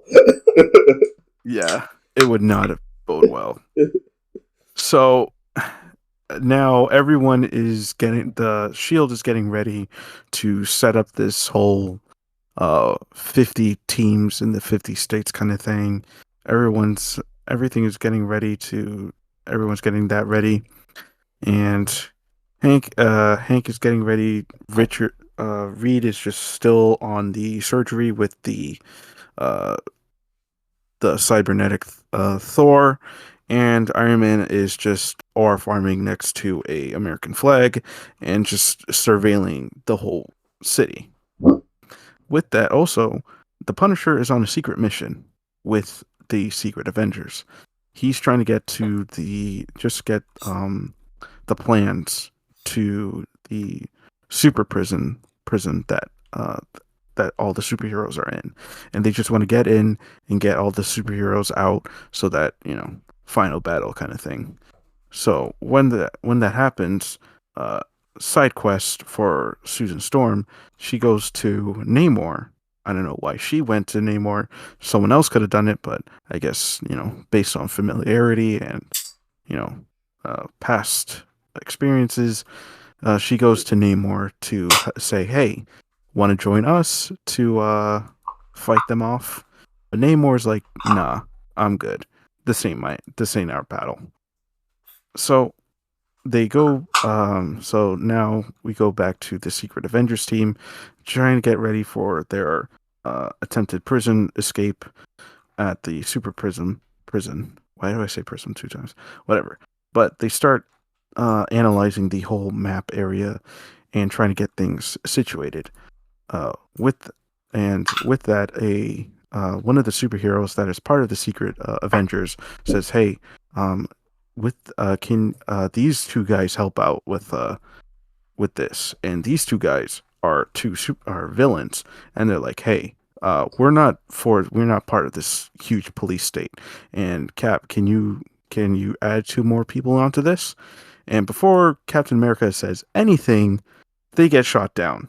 Yeah, it would not have bode well. So now everyone is getting the Shield is getting ready to set up this whole 50 teams in the 50 states kind of thing. Everything is getting ready to everyone's getting that ready, and Hank is getting ready. Richard Reed is just still on the surgery with uh the cybernetic Thor, and Iron Man is just ore farming next to a American flag and just surveilling the whole city. With that, also, the Punisher is on a secret mission with the Secret Avengers. He's trying to get to the plans to the super prison that all the superheroes are in, and they just want to get in and get all the superheroes out so that final battle kind of thing. So when that happens, uh, side quest for Susan Storm, she goes to Namor. I don't know why she went to Namor. Someone else could have done it, but I guess based on familiarity and you know past experiences, she goes to Namor to say, "Hey, want to join us to fight them off?" But Namor's like, "Nah, I'm good. This ain't our battle." So they go. So now we go back to the Secret Avengers team, trying to get ready for their attempted prison escape at the super prison. Why do I say prison 2 times? Whatever. But they start analyzing the whole map area, and trying to get things situated. With that, one of the superheroes that is part of the secret Avengers says, "Hey, can these two guys help out with this?" And these two guys are are villains, and they're like, "Hey, we're not part of this huge police state. And Cap, can you add two more people onto this?" And before Captain America says anything, they get shot down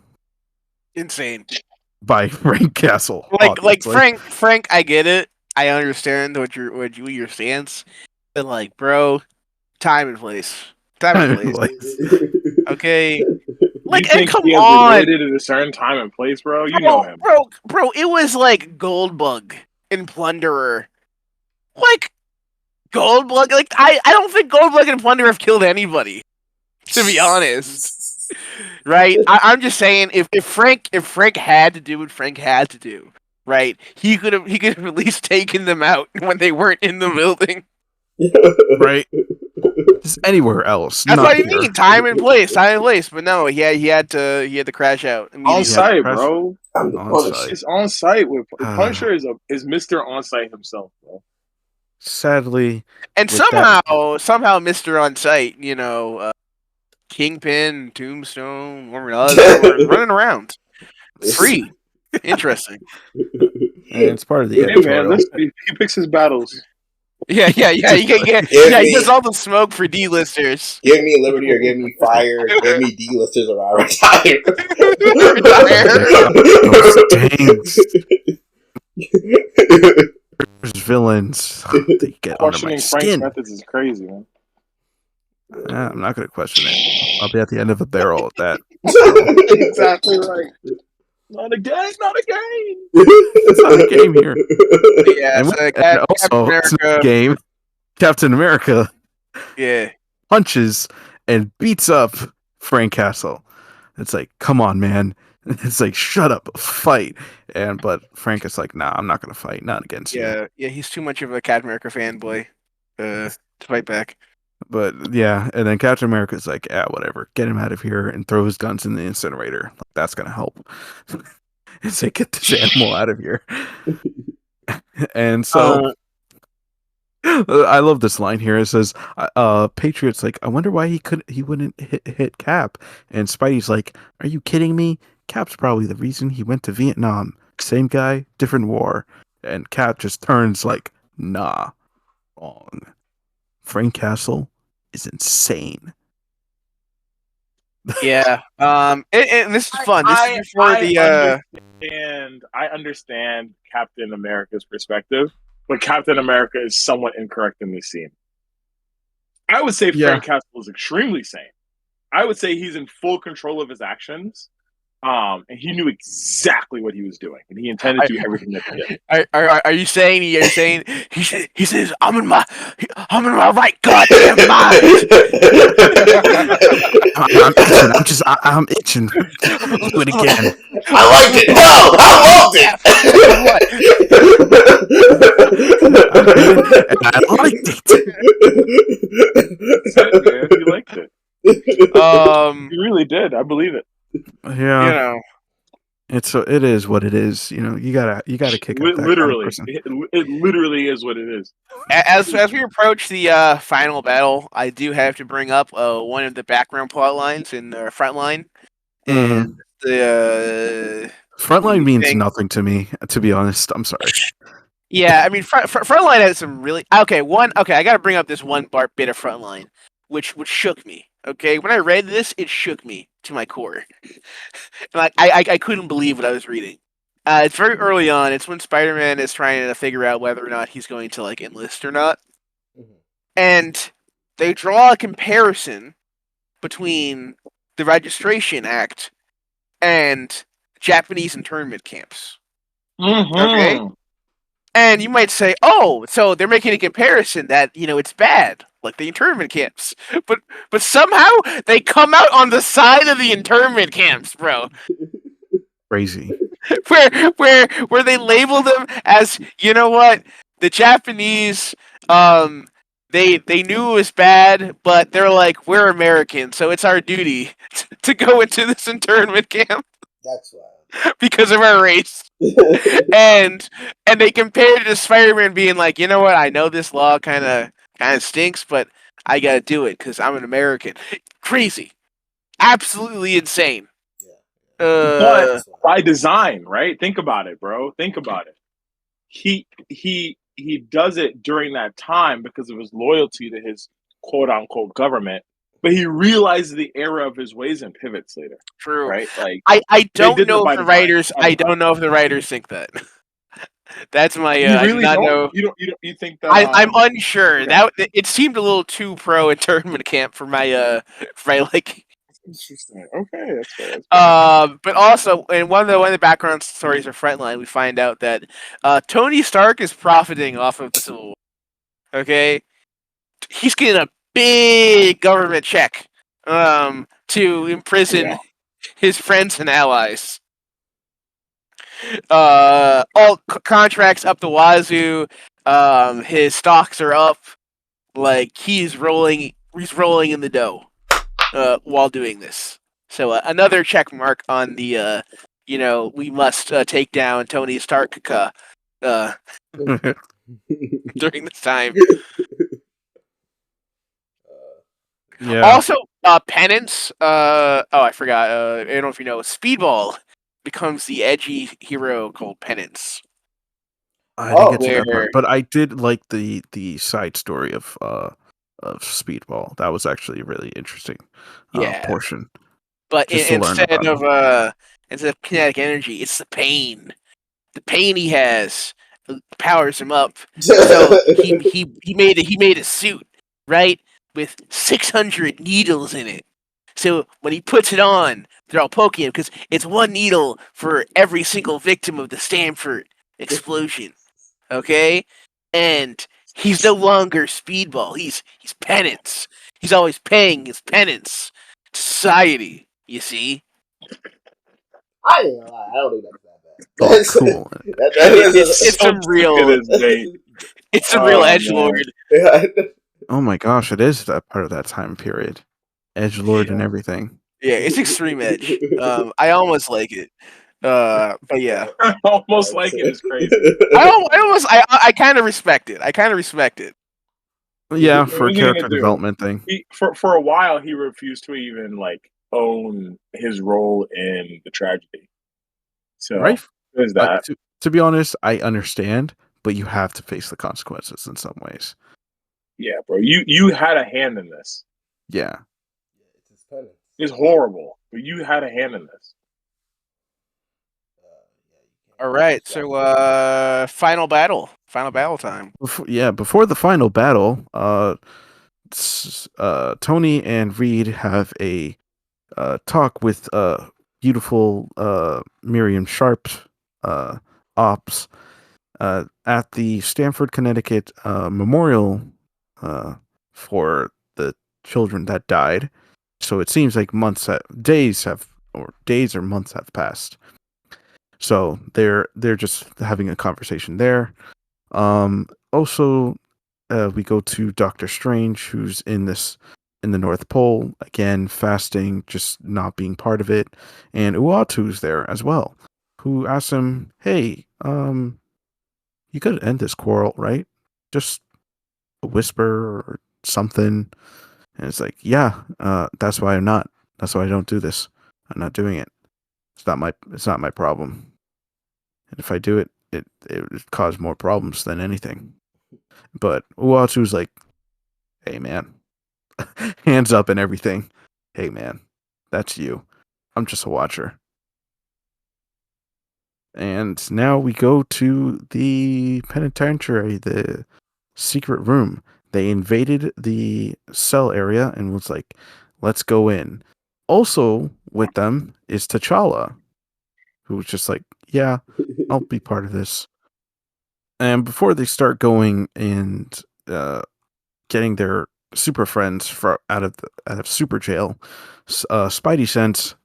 Insane. by Frank Castle. Like obviously. Frank, I get it. I understand what your stance. But like, bro, time and place. Time and place. Okay. Like, You and think come he has on, related at a certain time and place, bro? You know him. bro. It was like Goldbug and Plunderer. Like Goldbug. Like I don't think Goldbug and Plunderer have killed anybody. To be honest, right? I'm just saying, if Frank had to do what Frank had to do, right? He could have at least taken them out when they weren't in the building. Right? Just anywhere else. That's not what I here. mean. Time and place. But no, he had to crash out immediately. On site, bro. On site. It's on site. With Punisher is Mr. On site himself, bro. Sadly, And with that- somehow, Mr. On Site, Kingpin, Tombstone, were running around free. Interesting. and it's part of the Hey, man, editorial. listen, he picks his battles. Yeah. He does all the smoke for D-listers. Give me liberty or give me fire. Give me D-listers or I'll retire. There's villains. They get under my Questioning Frank's skin. methods is crazy, man. I'm not going to question it. I'll be at the end of a barrel at that. Exactly right. Not again. It's not a game here. Yeah, And, so and also, it's not a game. Captain America Yeah. punches and beats up Frank Castle. It's like, come on, man. It's like, shut up, fight. But Frank is like, nah, I'm not gonna fight, not against you. Yeah, he's too much of a Captain America fanboy to fight back. But yeah, and then Captain America's like, yeah, whatever, get him out of here and throw his guns in the incinerator. Like, that's gonna help. It's like, get this animal out of here. And so I love this line here. It says, Patriot's like, I wonder why he wouldn't hit Cap. And Spidey's like, are you kidding me? Cap's probably the reason he went to Vietnam. Same guy, different war. And Cap just turns like, nah, wrong. Frank Castle is insane. Yeah. And this is fun. This is before I understand Captain America's perspective, but Captain America is somewhat incorrect in this scene. I would say Frank Castle is extremely sane. I would say he's in full control of his actions. And he knew exactly what he was doing, and he intended to do everything that he did. Are you saying he says I'm in my right goddamn mind? I'm itching. Do it again. I liked it. No, I loved it. I liked it. You liked it. You really did. I believe it. Yeah, it is what it is. You gotta kick out that literally. kind of person. It literally is what it is. As we approach the final battle, I do have to bring up one of the background plot lines in the front line, and the Frontline means nothing to me, to be honest. I'm sorry. Yeah, I mean, Frontline has some really okay. I got to bring up this one bit of Frontline, which shook me. Okay, when I read this, it shook me to my core. And I couldn't believe what I was reading. It's very early on. It's when Spider-Man is trying to figure out whether or not he's going to enlist or not, and they draw a comparison between the Registration Act and Japanese internment camps. Okay. And you might say, oh, so they're making a comparison that, it's bad, like the internment camps. But somehow they come out on the side of the internment camps, bro. Crazy. Where they label them as, you know what, the Japanese they knew it was bad, but they're like, we're American, so it's our duty to go into this internment camp That's wild. because of our race. And they compared it to Spider-Man being like, you know what? I know this law kind of stinks, but I gotta do it because I'm an American. Crazy, absolutely insane. But That's wild. by design, right? Think about it, bro. Think about it. He does it during that time because of his loyalty to his quote unquote government. But he realizes the error of his ways and pivots later. True. Right? Like I they don't did know it if by the design. writers. I don't know if the writers think that. That's my. You I do really not don't? know. You think that I'm unsure. okay. That it seemed a little too pro internment camp for my like. Interesting. Okay, that's fair. That's fair. But also in one of the background stories of Frontline, we find out that Tony Stark is profiting off of the Civil War. Okay, he's getting a big government check to imprison Yeah. his friends and allies. Contracts up the wazoo. His stocks are up. Like he's rolling in the dough while doing this. So another check mark on the we must take down Tony Stark during this time. Yeah, Also, Penance. I forgot. I don't know if you know. Speedball becomes the edgy hero called Penance. I didn't get to that Where part, but I did like the side story of Speedball. That was actually a really interesting yeah, portion. but Just to learn about him. instead of kinetic energy, it's the pain. The pain he has powers him up. So he made a suit, right, with 600 needles in it. So when he puts it on, they're all poking him because it's one needle for every single victim of the Stanford explosion. Okay, and he's no longer Speedball. He's Penance. He's always paying his penance to society. You see. I ain't gonna lie, I don't think that's that bad. Oh, That's, cool. It's some real. It is, Nate. It's some real Oh, edge man. lord. Oh my gosh, it is that part of that time period. Edgelord and Yeah. everything. Yeah, it's extreme edge. I almost like it. But yeah, Almost like it is crazy. I kind of respect it. I kind of respect it. Yeah, What for a are you gonna character do? development thing. For a while, he refused to even like own his role in the tragedy. So Right? there's that. To be honest, I understand, but you have to face the consequences in some ways. Yeah, bro. You had a hand in this. Yeah. It's horrible, but you had a hand in this. All right, so final battle time. Before the final battle, Tony and Reed have a talk with beautiful Miriam Sharp ops at the Stamford, Connecticut memorial for the children that died. So it seems like days or months have passed. So they're just having a conversation there. Also, we go to Doctor Strange, who's in the North Pole again, fasting, just not being part of it, and Uatu's there as well, who asks him, "Hey, you could end this quarrel, right? Just a whisper or something." And it's like, "Yeah, that's why I'm not. That's why I don't do this. I'm not doing it. It's not my problem. And if I do it, it would cause more problems than anything." But Uatu's like, "Hey, man." Hands up and everything. "Hey, man, that's you. I'm just a watcher." And now we go to the penitentiary, the secret room. They invaded the cell area and was like, "Let's go in." Also with them is T'Challa, who was just like, "Yeah, I'll be part of this." And before they start going and getting their super friends out of super jail, Spidey sense,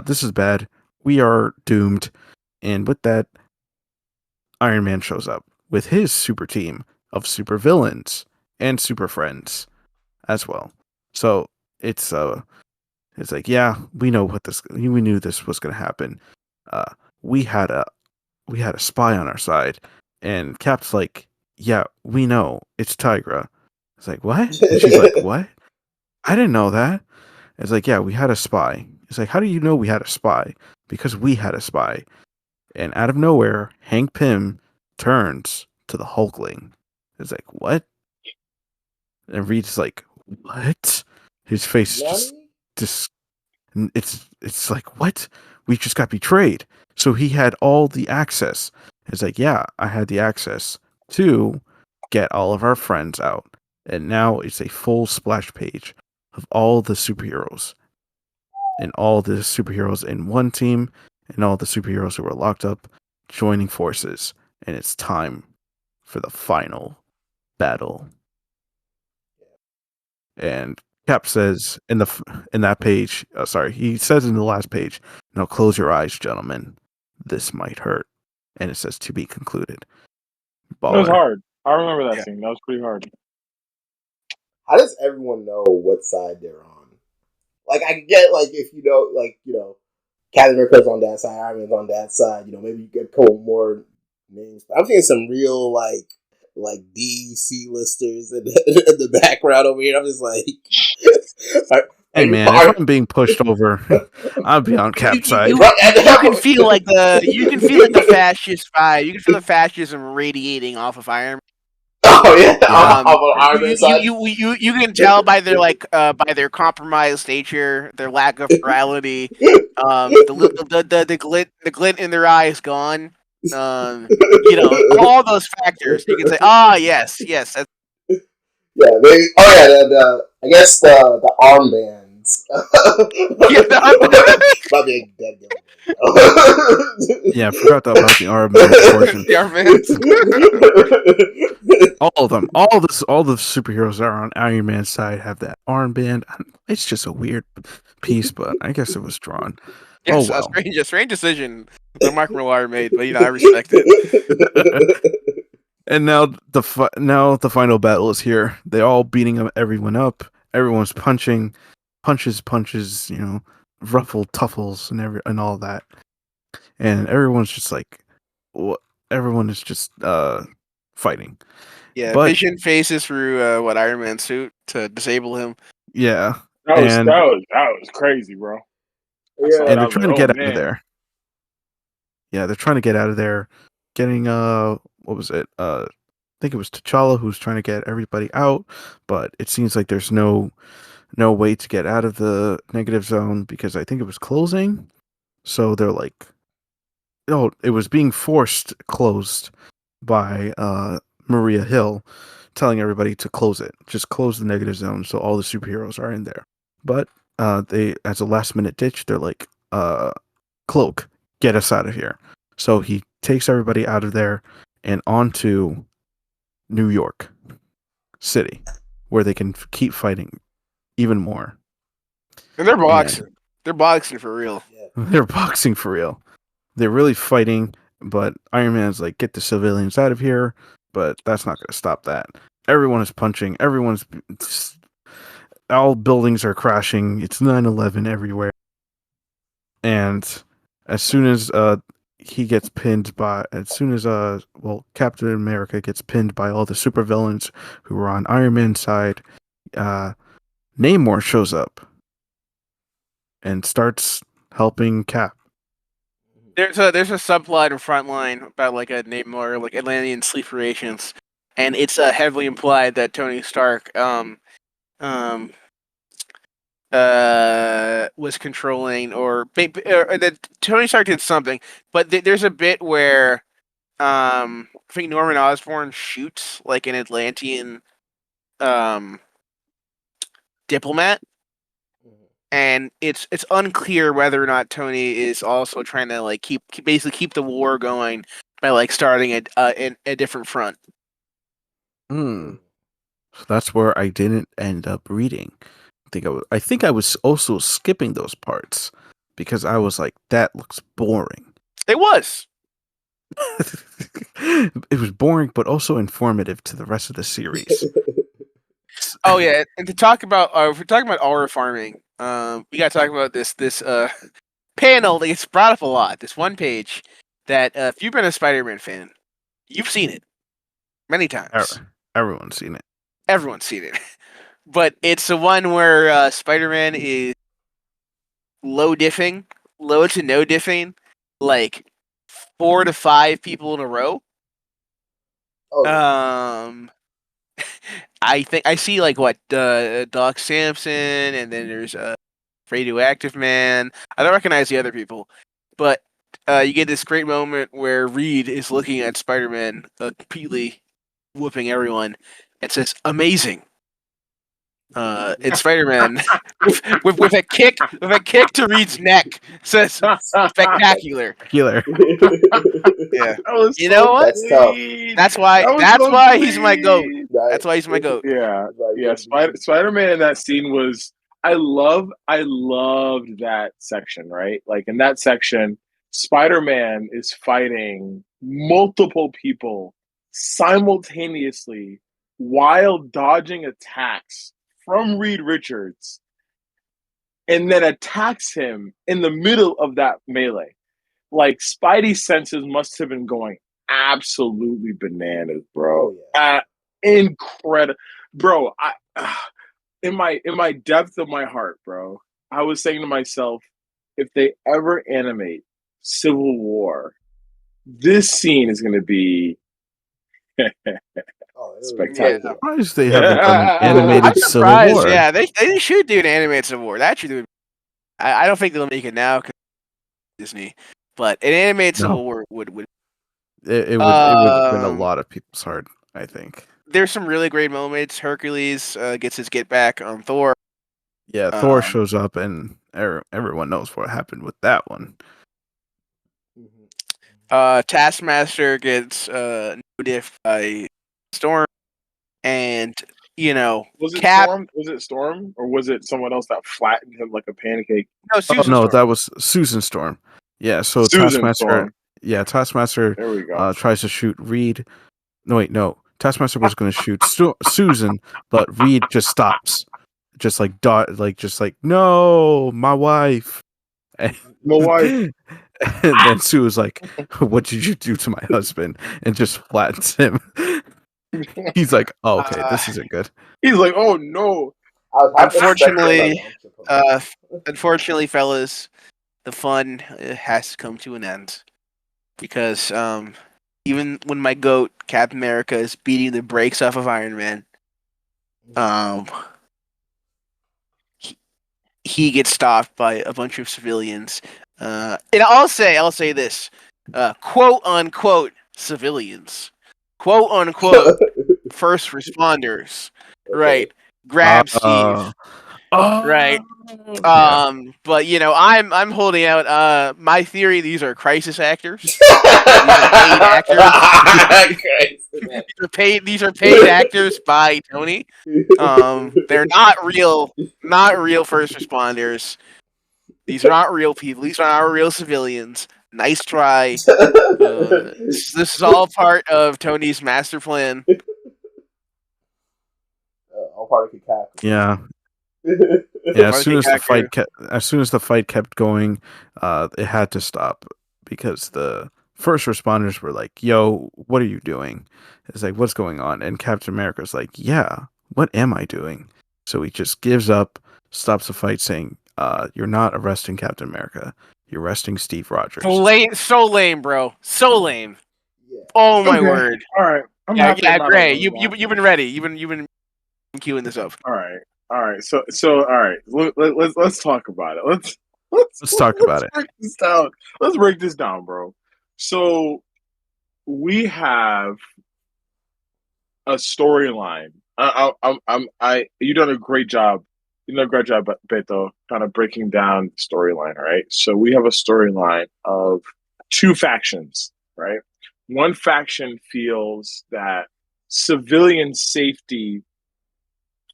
this is bad. We are doomed. And with that, Iron Man shows up with his super team of super villains, and Super Friends as well. So it's like, yeah, we knew this was gonna happen. Uh, we had a spy on our side, and Cap's like, yeah, we know it's Tigra. It's like, what? And she's like, what? I didn't know that. It's like, yeah, we had a spy. It's like, how do you know we had a spy? Because we had a spy. And out of nowhere, Hank Pym turns to the Hulkling. It's like, what? And Reed's like, what? His face just it's like, what? We just got betrayed. So he had all the access. It's like, yeah, I had the access to get all of our friends out. And now it's a full splash page of all the superheroes. And all the superheroes in one team, and all the superheroes who were locked up joining forces. And it's time for the final battle. And Cap says in that page, he says in the last page, "Now close your eyes, gentlemen. This might hurt." And it says to be concluded. Baller. It was Baller. hard. I remember that scene. That was pretty hard. How does everyone know what side they're on? Like, I get, like, if you know, like, Captain America's on that side, Iron Man's on that side, maybe you get a couple more names. But I'm seeing some real, like DC listers in the background over here. I'm just like, hey man, if I'm being pushed over, I'll be on Cap's side. You can feel like the fascist vibe. You can feel the fascism radiating off of Iron Man. Oh yeah, off of Iron Man side. You can tell by their by their compromised nature, their lack of morality, the glint in their eyes gone. All those factors. You can say, yes. That's... Yeah, I guess the armbands. Might be a dead guy. Yeah, I forgot about the armband portion. The armbands. All of them, all the superheroes that are on Iron Man's side have that armband. It's just a weird piece, but I guess it was drawn. Yes, well. a strange decision that Mark Millar made, but I respect it. And now the final battle is here. They're all beating everyone up. Everyone's punches, ruffled tuffles and all that. And everyone's just like, everyone is just fighting. Yeah, but Vision faces through Iron Man's suit to disable him. Yeah, that was crazy, bro. Yeah, and they're trying to get out of there. Yeah, they're trying to get out of there. Getting what was it? I think it was T'Challa who's trying to get everybody out, but it seems like there's no way to get out of the negative zone because I think it was closing. So they're like, it was being forced closed by Maria Hill, telling everybody to close it. Just close the negative zone so all the superheroes are in there. But they, as a last minute ditch, they're like, Cloak, get us out of here. So he takes everybody out of there and onto New York City, where they can keep fighting even more. And they're boxing. They're boxing for real. They're boxing for real. They're really fighting, but Iron Man's like, get the civilians out of here, but that's not going to stop that. Everyone is punching. All buildings are crashing. It's 9/11 everywhere. And as soon as Captain America gets pinned by all the supervillains who were on Iron Man's side, Namor shows up and starts helping Cap. There's a subplot in Frontline about like a Namor, like Atlantean sleep rations, and it's heavily implied that Tony Stark was controlling or that Tony Stark did something, but there's a bit where I think Norman Osborn shoots like an Atlantean diplomat, and it's unclear whether or not Tony is also trying to like keep the war going by like starting a different front. So that's where I didn't end up reading. I think I was also skipping those parts because I was like, that looks boring. It was. It was boring, but also informative to the rest of the series. Oh yeah, and to talk about if we're talking about aura farming, we gotta talk about this panel that gets brought up a lot. This one page that if you've been a Spider-Man fan, you've seen it many times. Everyone's seen it. Everyone's seen it, but it's the one where Spider-Man is low diffing, low to no diffing, like 4 to 5 people in a row. Oh, yeah. I think I see like what Doc Samson, and then there's Radioactive Man. I don't recognize the other people, but you get this great moment where Reed is looking at Spider-Man completely whooping everyone and says, "Amazing." And Spider-Man with a kick to Reed's neck says, "Spectacular." Healer. Yeah, That was you so know what? That's tough. clean. That's why. That was That's so why he's my goat. clean. That's why he's my goat. Yeah, Like, yeah. Spider-Man in that scene was. I loved that section. Right, like in that section, Spider-Man is fighting multiple people simultaneously while dodging attacks from Reed Richards, and then attacks him in the middle of that melee. Like Spidey's senses must have been going absolutely bananas, bro. Oh, yeah. Incredible, bro. In my depth of my heart, bro, I was saying to myself, if they ever animate Civil War, this scene is going to be Oh, it was spectacular. Surprised they haven't done an I'm animated Civil surprised. War. Yeah, they should do an animated Civil War. That should do. I don't think they'll make it now because Disney, but an animated No. Civil War would. It would win a Um, lot of people's heart, I think. There's some really great moments. Hercules gets his get back on Thor. Yeah, Thor Um, shows up and everyone knows what happened with that one. Taskmaster gets no diff by Storm, and Was it Cap. Storm? Was it Storm, or was it someone else that flattened him like a pancake? No, Oh Susan no, Storm. that was Susan Storm. Yeah, so Susan Taskmaster. Storm. Yeah, Taskmaster There we go. tries to shoot Reed. No, wait, no. Taskmaster was going to shoot Susan, but Reed just stops, just like no, my wife. And, My wife. and then Sue was like, "What did you do to my husband?" And just flattens him. He's like, "Oh, okay, this isn't good." He's like, oh no. I was half expecting Unfortunately, that to come out. unfortunately, fellas, the fun has to come to an end because even when my goat Captain America is beating the brakes off of Iron Man, he gets stopped by a bunch of civilians. And I'll say this, quote unquote civilians, quote unquote first responders, right? Grab Steve, right? Yeah. But I'm holding out. My theory: these are crisis actors. These are paid actors. These are paid actors by Tony. They're not real first responders. These are not real people. These are not real civilians. Nice try. This is all part of Tony's master plan. All part of the cap. Yeah. Yeah, as soon as the fight kept going, it had to stop because the first responders were like, "Yo, what are you doing?" It's like, "What's going on?" And Captain America's like, "Yeah, what am I doing?" So he just gives up, stops the fight, saying, "You're not arresting Captain America. You're arresting Steve Rogers." So lame, bro. So lame. Yeah. Oh my Okay. word. All right. I'm Yeah, happy yeah, I'm not Gray. on You've been ready. You've been queuing this up. All right. So all right. Let's talk about it. Let's talk about it. Break this down. Let's break this down, bro. So we have a storyline. You done a great job. You done a great job, Beto, kind of breaking down the storyline. Right. So we have a storyline of two factions. Right. One faction feels that civilian safety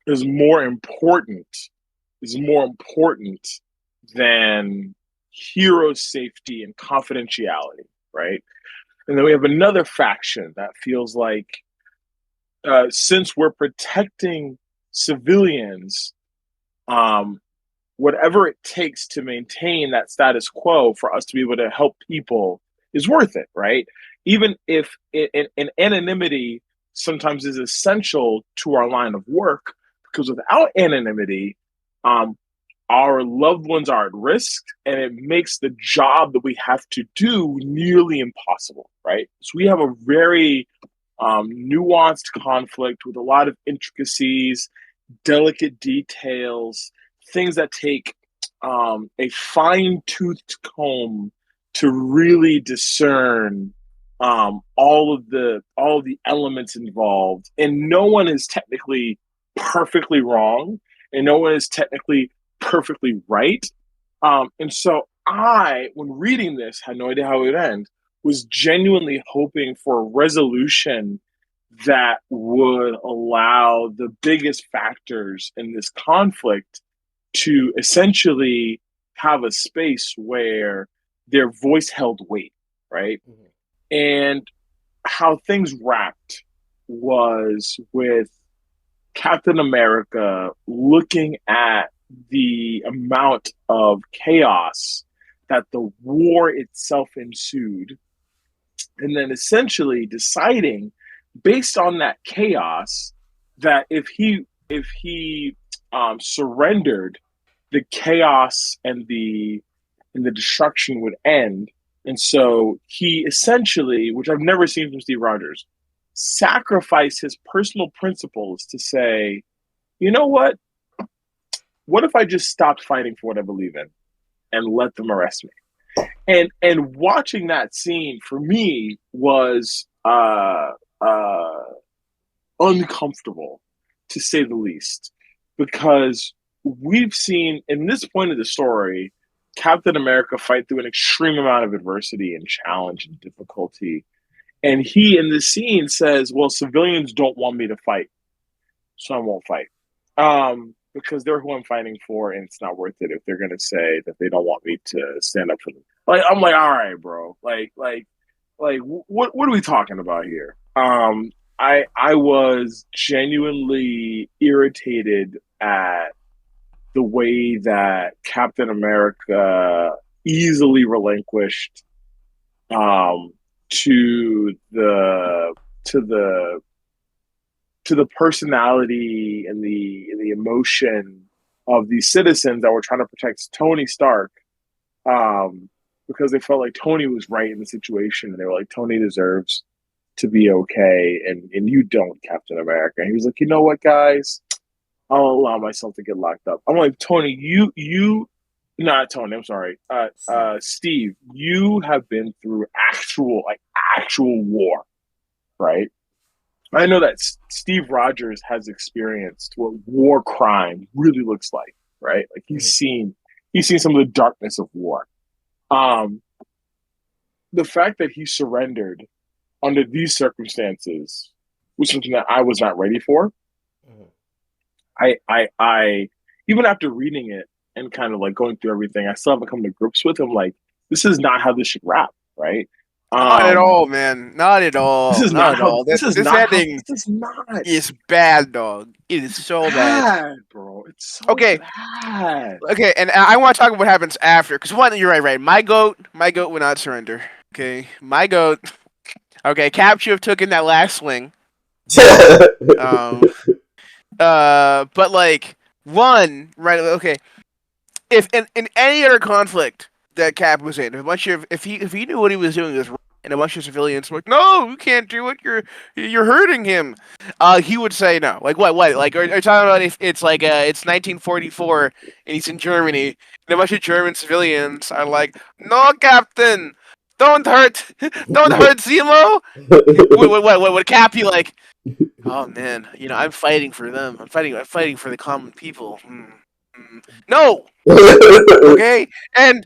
is more important than hero safety and confidentiality, right? And then we have another faction that feels like since we're protecting civilians, whatever it takes to maintain that status quo for us to be able to help people is worth it, right? Even if anonymity sometimes is essential to our line of work, because without anonymity, um, our loved ones are at risk, and it makes the job that we have to do nearly impossible, right? So we have a very nuanced conflict with a lot of intricacies, delicate details, things that take a fine-toothed comb to really discern all of the elements involved, and no one is technically perfectly wrong, and no one is technically perfectly right. And so when reading this, had no idea how it would end. Was genuinely hoping for a resolution that would allow the biggest factors in this conflict to essentially have a space where their voice held weight, right? Mhm. And how things wrapped was with Captain America looking at the amount of chaos that the war itself ensued, and then essentially deciding based on that chaos that if he surrendered, the chaos and the destruction would end. And so he essentially, which I've never seen from Steve Rogers, sacrificed his personal principles to say, you know what? What if I just stopped fighting for what I believe in and let them arrest me? And watching that scene for me was uh, uncomfortable, to say the least, because we've seen in this point of the story Captain America fight through an extreme amount of adversity and challenge and difficulty. And he in the scene says, well, civilians don't want me to fight, so I won't fight. Because they're who I'm fighting for, and it's not worth it if they're gonna say that they don't want me to stand up for them. Like I'm like, all right, bro. What are we talking about here? I was genuinely irritated at the way that Captain America easily relinquished to the personality and the emotion of these citizens that were trying to protect Tony Stark, because they felt like Tony was right in the situation, and they were like, Tony deserves to be okay, and you don't, Captain America. And he was like, you know what, guys, I'll allow myself to get locked up. I'm like, Tony, you not Tony, I'm sorry, Steve, you have been through actual war, right? I know that Steve Rogers has experienced what war crime really looks like, right? Like he's seen some of the darkness of war. Um, the fact that he surrendered under these circumstances was something that I was not ready for. Mhm. I even after reading it and kind of like going through everything, I still haven't come to grips with him. Like, this is not how this should wrap, right? Not at Um, all, man. Not at this all. is Not not at how all. this is This not how ending this is not is bad, dog. It is so bad. bad, bro. It's so Okay, bad. okay, and I want to talk about what happens after. Because one, you're right. My goat will not surrender. Okay, my goat. Okay, Cap should have taken that last swing. Um, but like one, right? Okay, if in any other conflict that Cap was in, if he knew what he was doing was wrong, and a bunch of civilians were like, no, you can't do it. You're hurting him. He would say no. Like what? Like are you talking about if it's like it's 1944 and he's in Germany and a bunch of German civilians are like, no, Captain, don't hurt, don't hurt Zemo. What would Cap be like? Oh man, I'm fighting for them. I'm fighting for the common people. No, okay, and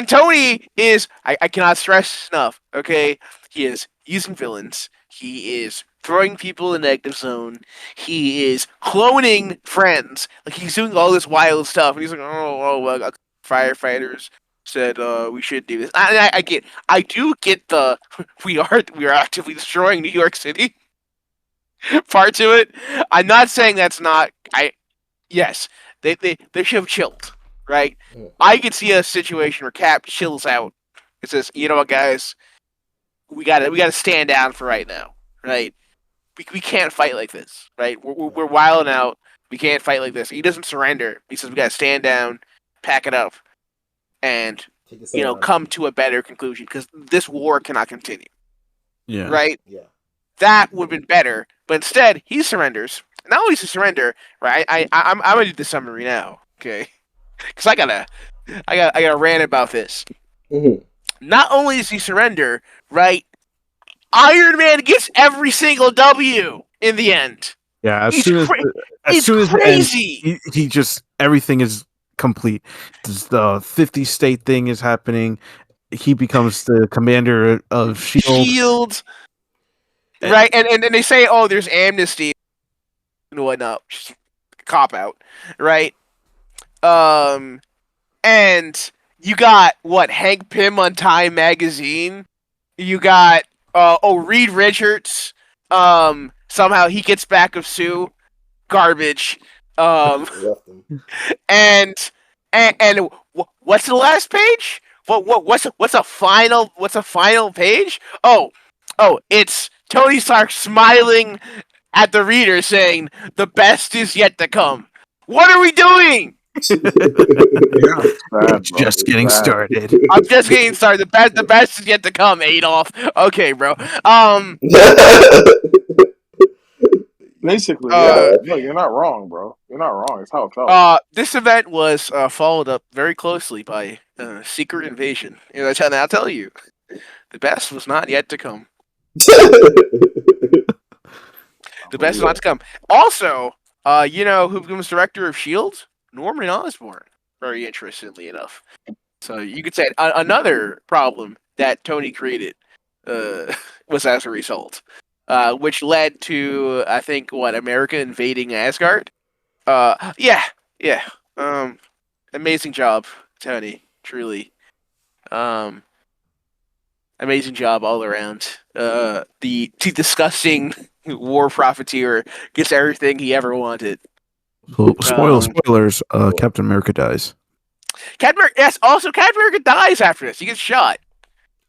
Tony is I cannot stress enough. Okay, he is using villains. He is throwing people in the negative zone. He is cloning friends. Like he's doing all this wild stuff, and he's like, well, firefighters said we should do this. I do get the we are actively destroying New York City. part to it. I'm not saying that's not. Yes, they should have chilled, right? I could see a situation where Cap chills out. It says, you know what, guys, we gotta stand down for right now, right? We can't fight like this, right? We're wilding out. We can't fight like this. He doesn't surrender. He says we gotta stand down, pack it up, and come to a better conclusion because this war cannot continue, Yeah. right? Yeah. That would have been better, but instead he surrenders. Not only does he surrender, right? I'm gonna do the summary now, okay? Because I gotta rant about this. Mm-hmm. Not only does he surrender, right? Iron Man gets every single W in the end. Yeah, as It's soon as it ends, crazy. he just everything is complete. The 50 state thing is happening. He becomes the commander of Shield. Shield, right? And they say, oh, there's amnesty and whatnot. Just cop out, right? And you got what Hank Pym on Time magazine. You got Reed Richards. Somehow he gets back of Sue. Garbage. And what's the last page? What's a final page? Oh, it's Tony Stark smiling at the reader saying the best is yet to come. What are we doing? Just getting started. I'm just getting started. The best is yet to come, Adolf. Okay, bro. Basically, yeah. No, you're not wrong, bro. You're not wrong. It's how it felt. This event was followed up very closely by Secret Invasion. I'll tell you, the best was not yet to come. The best is not to come. Also, who becomes director of S.H.I.E.L.D.? Norman Osborn. Very interestingly enough. So you could say another problem that Tony created was as a result. Which led to, I think, America invading Asgard? Yeah. Amazing job, Tony. Truly. Amazing job all around. The disgusting war profiteer gets everything he ever wanted. Spoilers. Captain America dies. Also Captain America dies after this. He gets shot.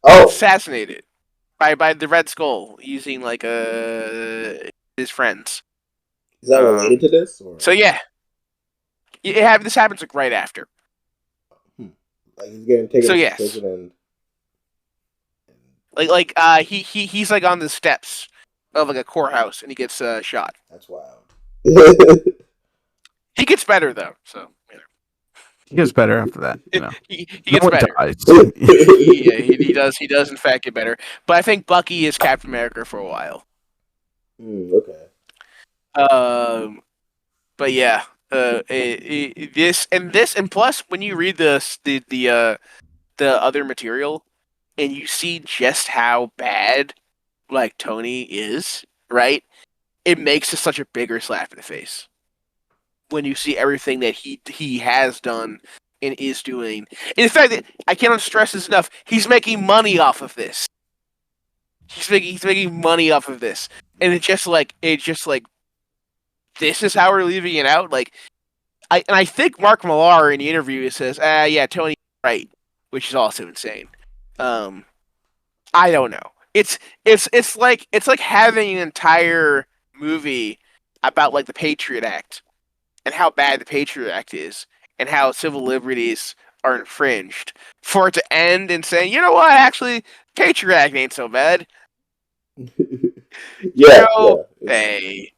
Assassinated by the Red Skull using his friends. Is that related to this? Or? So yeah, this happens right after. Like he's getting taken to prison and he's on the steps of a courthouse and he gets shot. That's wild. He gets better though, so he gets better after that. He gets better. He does in fact get better. But I think Bucky is Captain America for a while. Okay. But yeah, this and plus when you read the other material and you see just how bad Tony is, right? It makes it such a bigger slap in the face when you see everything that he has done and is doing. And in fact, I cannot stress this enough. He's making money off of this. He's making money off of this, and it's just like this is how we're leaving it out. I think Mark Millar in the interview says, yeah, Tony's right, which is also insane. I don't know. It's like having an entire movie about the Patriot Act and how bad the Patriot Act is and how civil liberties are infringed for it to end and saying, you know what, actually, Patriot Act ain't so bad. Hey.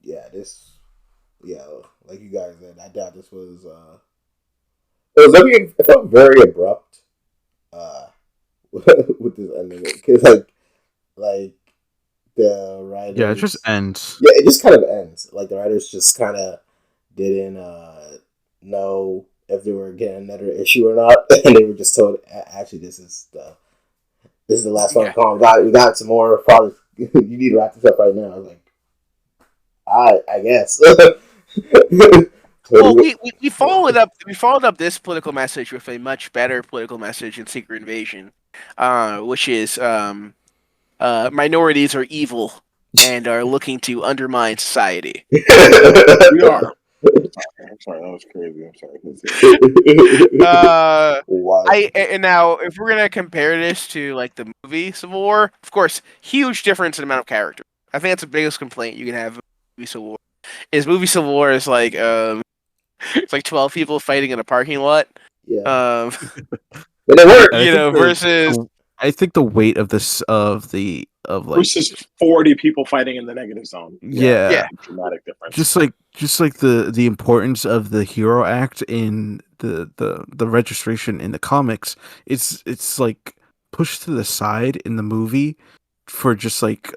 Yeah, like you guys said, I doubt this was. It felt very abrupt. With this ending, because like the writers. Yeah, it just ends. Yeah, it just kind of ends. Like the writers just kind of didn't know if they were getting another issue or not, and they were just told, actually, this is the last one. Yeah. We got some more products. You need to wrap this up right now. I was like, I guess. Well, we followed up this political message with a much better political message in Secret Invasion, which is minorities are evil and are looking to undermine society. We are. I'm sorry, that was crazy. I'm sorry. Wow. And now if we're gonna compare this to like the movie Civil War, of course, huge difference in amount of character. I think that's the biggest complaint you can have with movie Civil War. Movie Civil War is like it's like 12 people fighting in a parking lot. Yeah. Um, But it worked. I you think know, versus I think the weight of like Versus 40 people fighting in the negative zone. yeah, Dramatic difference. just like the importance of the hero act in the registration in the comics, it's like pushed to the side in the movie for just like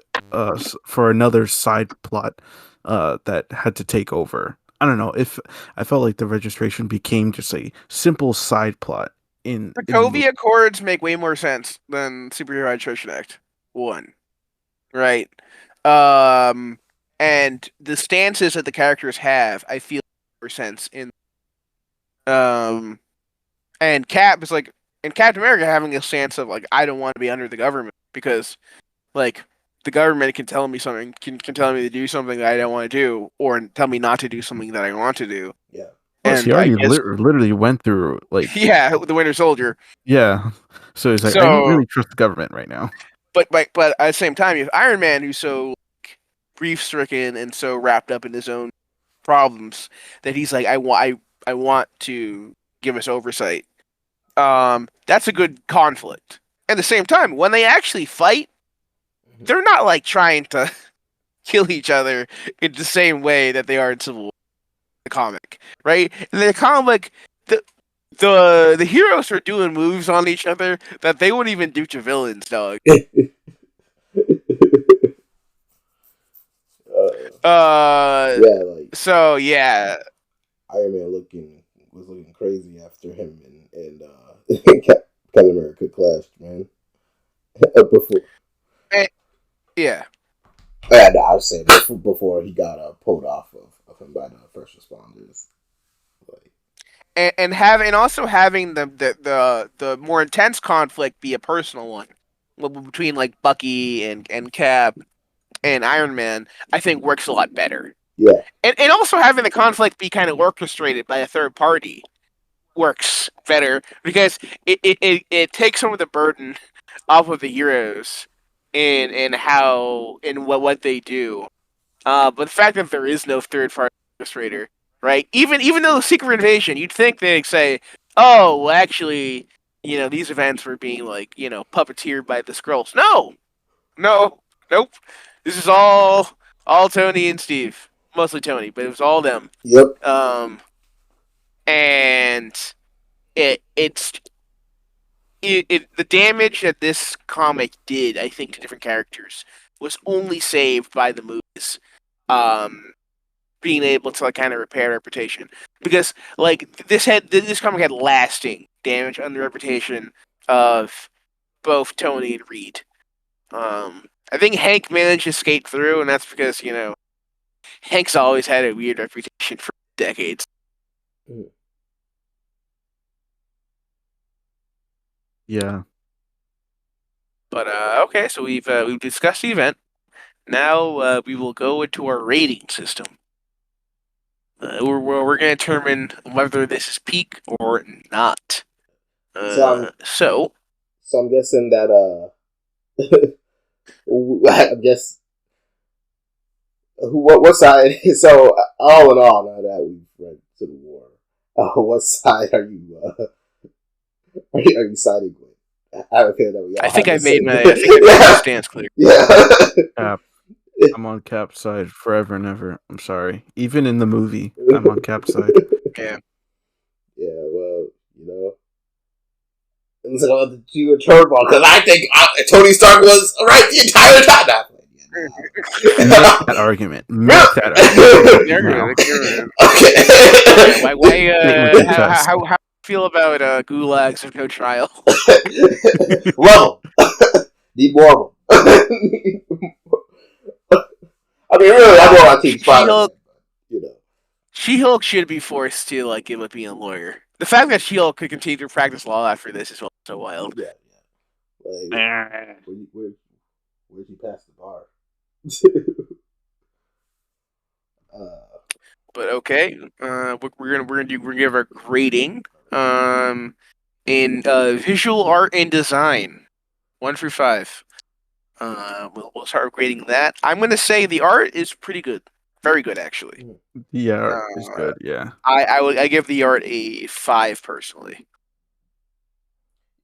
for another side plot that had to take over. I don't know if I felt like the registration became just a simple side plot the in the movie. Covey Accords make way more sense than Superhero Arbitration Act 1. Right. And the stances that the characters have, I feel more sense in um and Cap is like in Captain America having a stance of like I don't want to be under the government because like the government can tell me something can tell me to do something that I don't want to do or tell me not to do something that I want to do. Yeah. Plus, he And I already guess literally went through like yeah, the Winter Soldier. yeah. So he's like, I don't So really trust the government right now. but at the same time, you have Iron Man who's so like, grief stricken and so wrapped up in his own problems that he's like, I want to give us oversight. That's a good conflict. At the same time, when they actually fight, they're not like trying to kill each other in the same way that they are in Civil War, the comic, right? In the comic, the heroes are doing moves on each other that they wouldn't even do to villains, dog. Yeah, like So yeah, Iron Man was looking crazy after him and Captain America clashed, man. Before, eh, yeah. no, I was saying before he got pulled off of him by the first responders. Like, And also having the more intense conflict be a personal one between like Bucky and Cap and Iron Man, I think works a lot better. yeah, And also having the conflict be kind of orchestrated by a third party works better because it takes some of the burden off of the heroes in how in what they do. But the fact that there is no third party orchestrator, right? Even though the Secret Invasion, you'd think they'd say, "Oh, well, actually, these events were being like puppeteered by the Skrulls." No, no, nope. This is all Tony and Steve, mostly Tony, but it was all them. yep, And it's the damage that this comic did, I think, to different characters was only saved by the movies. Being able to like kind of repair reputation because like this comic had lasting damage on the reputation of both Tony and Reed. I think Hank managed to skate through, and that's because Hank's always had a weird reputation for decades. Yeah. But okay, so we've discussed the event. Now we will go into our rating system. We're going to determine whether this is peak or not. so So I'm guessing that I guess what side? So all in all, now that we've read Civil War, what side are you siding with? I have a feeling that we all I think have I the made same. my stance clear. Yeah. Cap. I'm on Cap's side forever and ever. I'm sorry. Even in the movie, I'm on Cap's side. Yeah. Yeah, well, it's about the Jew turbo because I think Tony Stark was right the entire time. Make that argument. Make that argument. Okay. Why? How you feel about gulags of no trial? Love them. Need more of them. I mean, really, I'm more on Team Spider-Man. She-Hulk should be forced to like give up being a lawyer. The fact that She-Hulk could continue to practice law after this is so wild. Yeah. Like, where'd you pass the bar? uh, But okay, we're gonna give our grading. In visual art and design, 1 through 5. We'll start grading that. I'm gonna say the art is pretty good, very good actually. Yeah, it's Uh, good. Yeah. I give the art a 5 personally.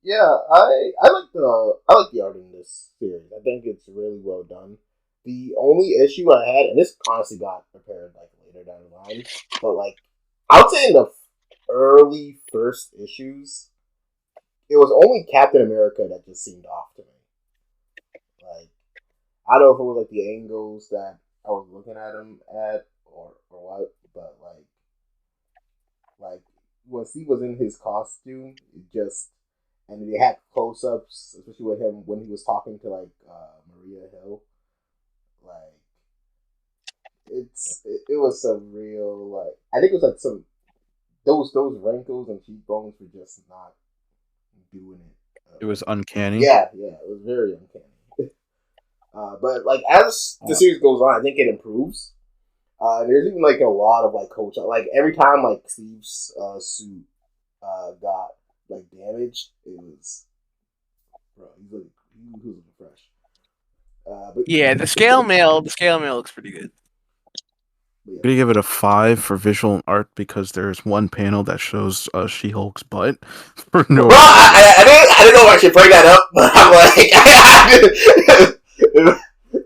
yeah, I like the art in this series. I think it's really well done. The only issue I had, and this honestly got prepared like later down the line, but like I would say in the early first issues, it was only Captain America that just seemed off to me. Like I don't know if it was like the angles that I was looking at him at or what, but like once he was in his costume, it just and they had close ups, especially with him when he was talking to like Maria Hill. Like it was some real like I think it was like some those wrinkles and cheekbones were just not doing it. It was uncanny. Yeah, it was very uncanny. But like as the series goes on, I think it improves. There's even like a lot of like coach like every time like Steve's suit got like damaged, it was bro. He was looking fresh. But Yeah, the scale mail looks pretty good. I'm gonna give it a 5 for visual art because there's one panel that shows She-Hulk's butt for no well, reason. I didn't know if I should bring that up, but I'm like,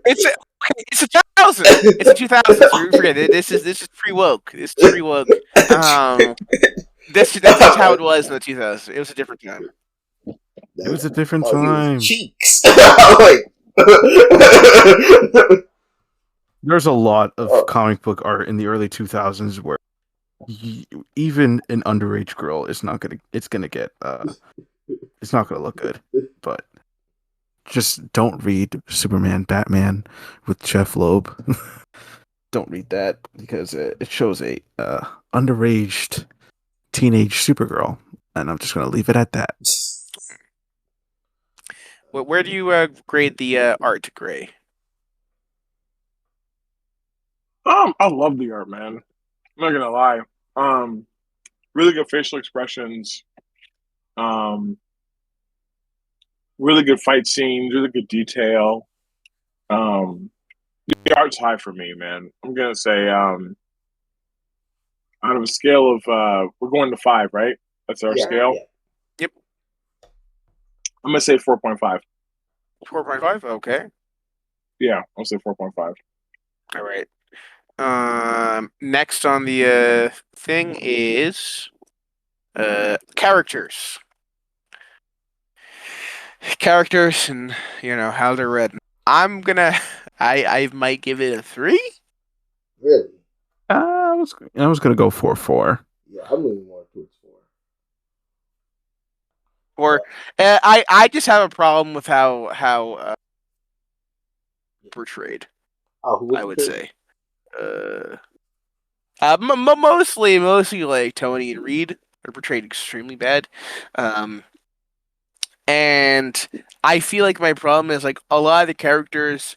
It's a 2000. It's a 2000. So forget it. This is pre woke. This is pre woke. That's just how it was in the 2000s. It was a different time. It was a different he was time. cheeks. Like, There's a lot of comic book art in the early 2000s where even an underage girl is not gonna. It's gonna get. It's not gonna look good. But just don't read Superman, Batman with Jeff Loeb. Don't read that because it shows a underaged teenage Supergirl, and I'm just gonna leave it at that. Where do you grade the art, Gray? I love the art, man. I'm not gonna lie. Really good facial expressions. Um, really good fight scenes. Really good detail. The art's high for me, man. I'm gonna say, out of a scale of, we're going to 5, right? That's our scale. Yeah. Yep. I'm gonna say 4.5. 4.5. Okay. Yeah, I'll say 4.5. All right. Next on the thing is characters. Characters and how they're written. I might give it a 3. Really? I was gonna go 4-4. Yeah, I'm leaning more towards 4. Or I just have a problem with how portrayed. Oh, who was I would portrayed? say. Mostly like Tony and Reed are portrayed extremely bad. And I feel like my problem is like a lot of the characters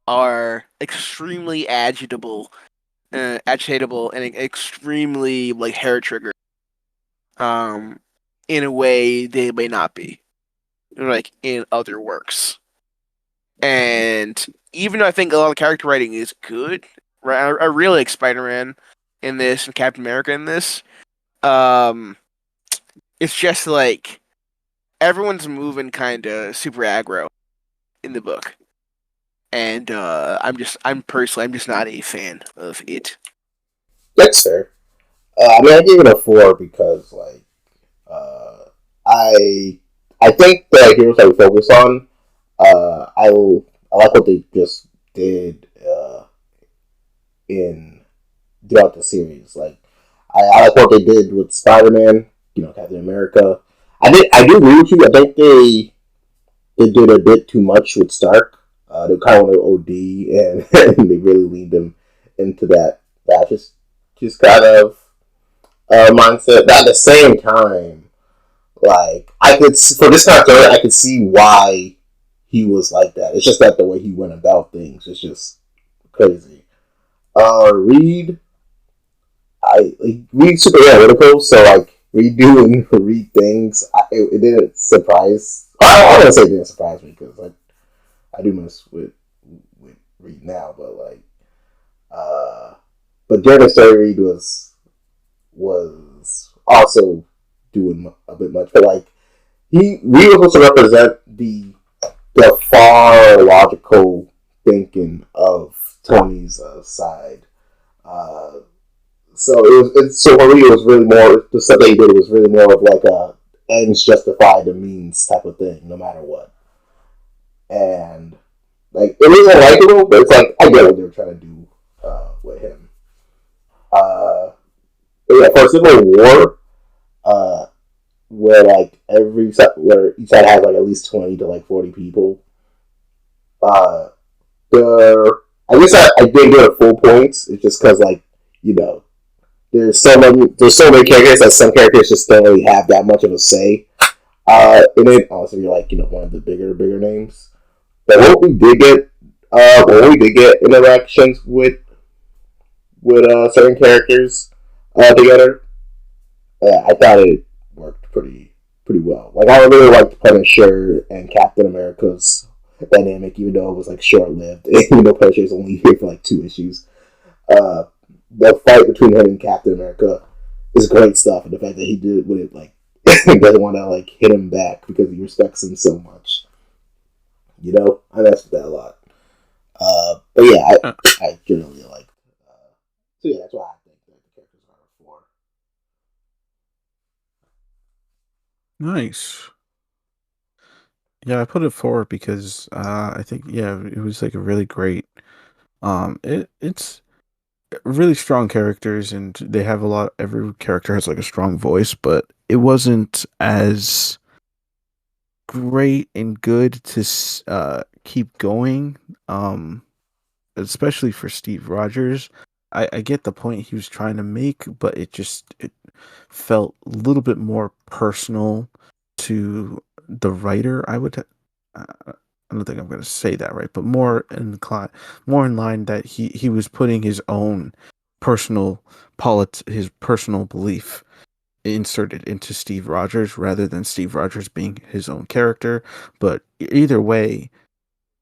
are extremely agitatable, and extremely like hair trigger. In a way they may not be, like in other works. And even though I think a lot of character writing is good, right? I really like Spider-Man in this and Captain America in this. It's just like everyone's moving kind of super aggro in the book, and I'm just not a fan of it. That's fair. I mean, I gave it a 4 because, like, I think the heroes that we focus on, I like what they just did in throughout the series. Like, I like what they did with Spider-Man, Captain America. I do agree with you. I think they did a bit too much with Stark. They kind of went OD, and, and they really leaned him into that just kind of mindset. But at the same time, like I could for this kind of story, I could see why he was like that. It's just that the way he went about things. It's just crazy. Read, read super analytical, so like redoing read things, it didn't surprise. I don't say it didn't surprise me because I do mess with read now, but but during the story read was also doing a bit much, but like we were supposed to represent the far logical thinking of Tony's side. Uh, so so for me it was really more the stuff that he did was really more of like a ends justify the means type of thing, no matter what. And like it wasn't likable, but it's like I get what they were trying to do with him. But yeah, for Civil War, uh, where like where each side has like at least 20 to like 40 people. Uh, I guess I didn't get a full points. It's just because like you know there's so many characters that some characters just don't really have that much of a say. In it, also you're like one of the bigger names. But when we did get interactions with certain characters together, I thought it worked pretty well. Like I really liked Punisher and Captain America's dynamic, even though it was like short lived. Even though Punisher is only here for like 2 issues. Uh, the fight between him and Captain America is great stuff, and the fact that he did it with it like doesn't want to like hit him back because he respects him so much. I messed with that a lot. But yeah, I generally like. So yeah, that's why I think that the characters are 4. Nice. Yeah, I put it forward because I think it was like a really great. It's really strong characters, and they have a lot. Every character has like a strong voice, but it wasn't as great and good to keep going. Especially for Steve Rogers. I get the point he was trying to make, but it felt a little bit more personal to the writer. I don't think I'm going to say that right, but more in line that he was putting his own his personal belief inserted into Steve Rogers rather than Steve Rogers being his own character. But either way,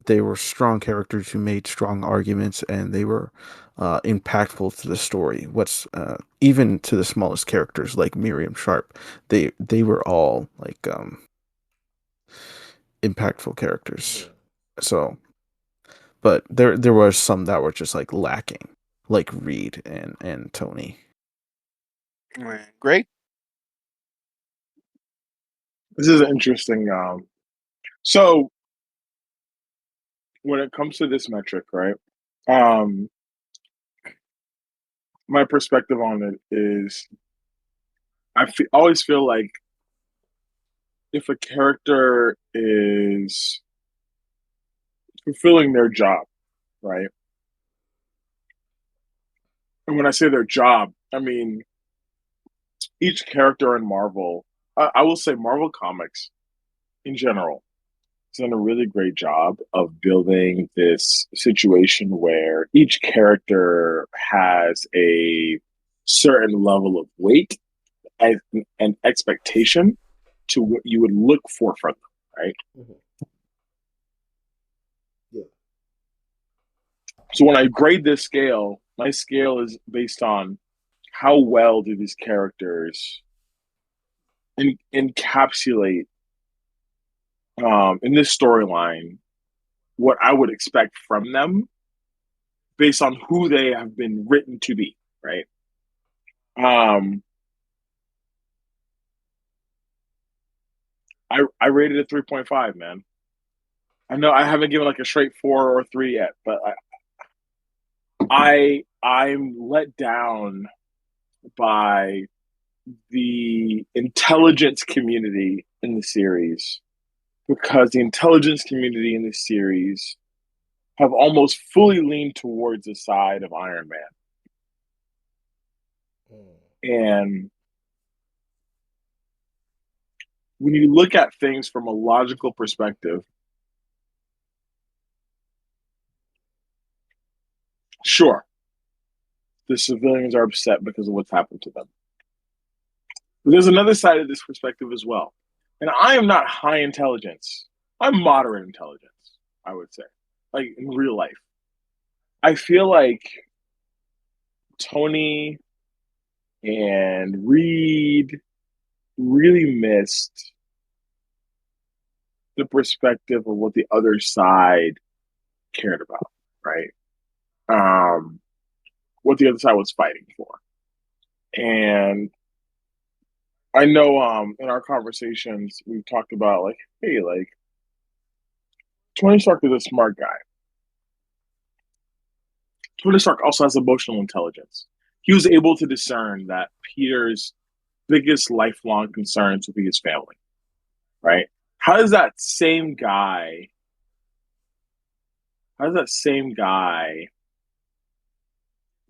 they were strong characters who made strong arguments, and they were impactful to the story. Even to the smallest characters like Miriam Sharp, they were all like impactful characters. So, but there was some that were just like lacking, like Reed and Tony. Great. This is interesting. So when it comes to this metric, right? Um, my perspective on it is, always feel like if a character is fulfilling their job, right? And when I say their job, I mean each character in Marvel. I will say Marvel Comics in general has done a really great job of building this situation where each character has a certain level of weight and expectation to what you would look for from them, right? Mm-hmm. Yeah. So when I grade this scale, my scale is based on how well do these characters encapsulate in this storyline what I would expect from them based on who they have been written to be, right? Um, I rated it 3.5, man. I know I haven't given like a straight 4 or 3 yet, but I'm let down by the intelligence community in the series, because the intelligence community in the series have almost fully leaned towards the side of Iron Man. And when you look at things from a logical perspective, Sure, the civilians are upset because of what's happened to them. But there's another side of this perspective as well. And I am not high intelligence. I'm moderate intelligence, I would say. Like in real life. I feel like Tony and Reed really missed the perspective of what the other side cared about, right? What the other side was fighting for. And I know in our conversations we've talked about like, hey, like Tony Stark is a smart guy. Tony Stark also has emotional intelligence. He was able to discern that Peter's biggest lifelong concerns would be his family, right? How does that same guy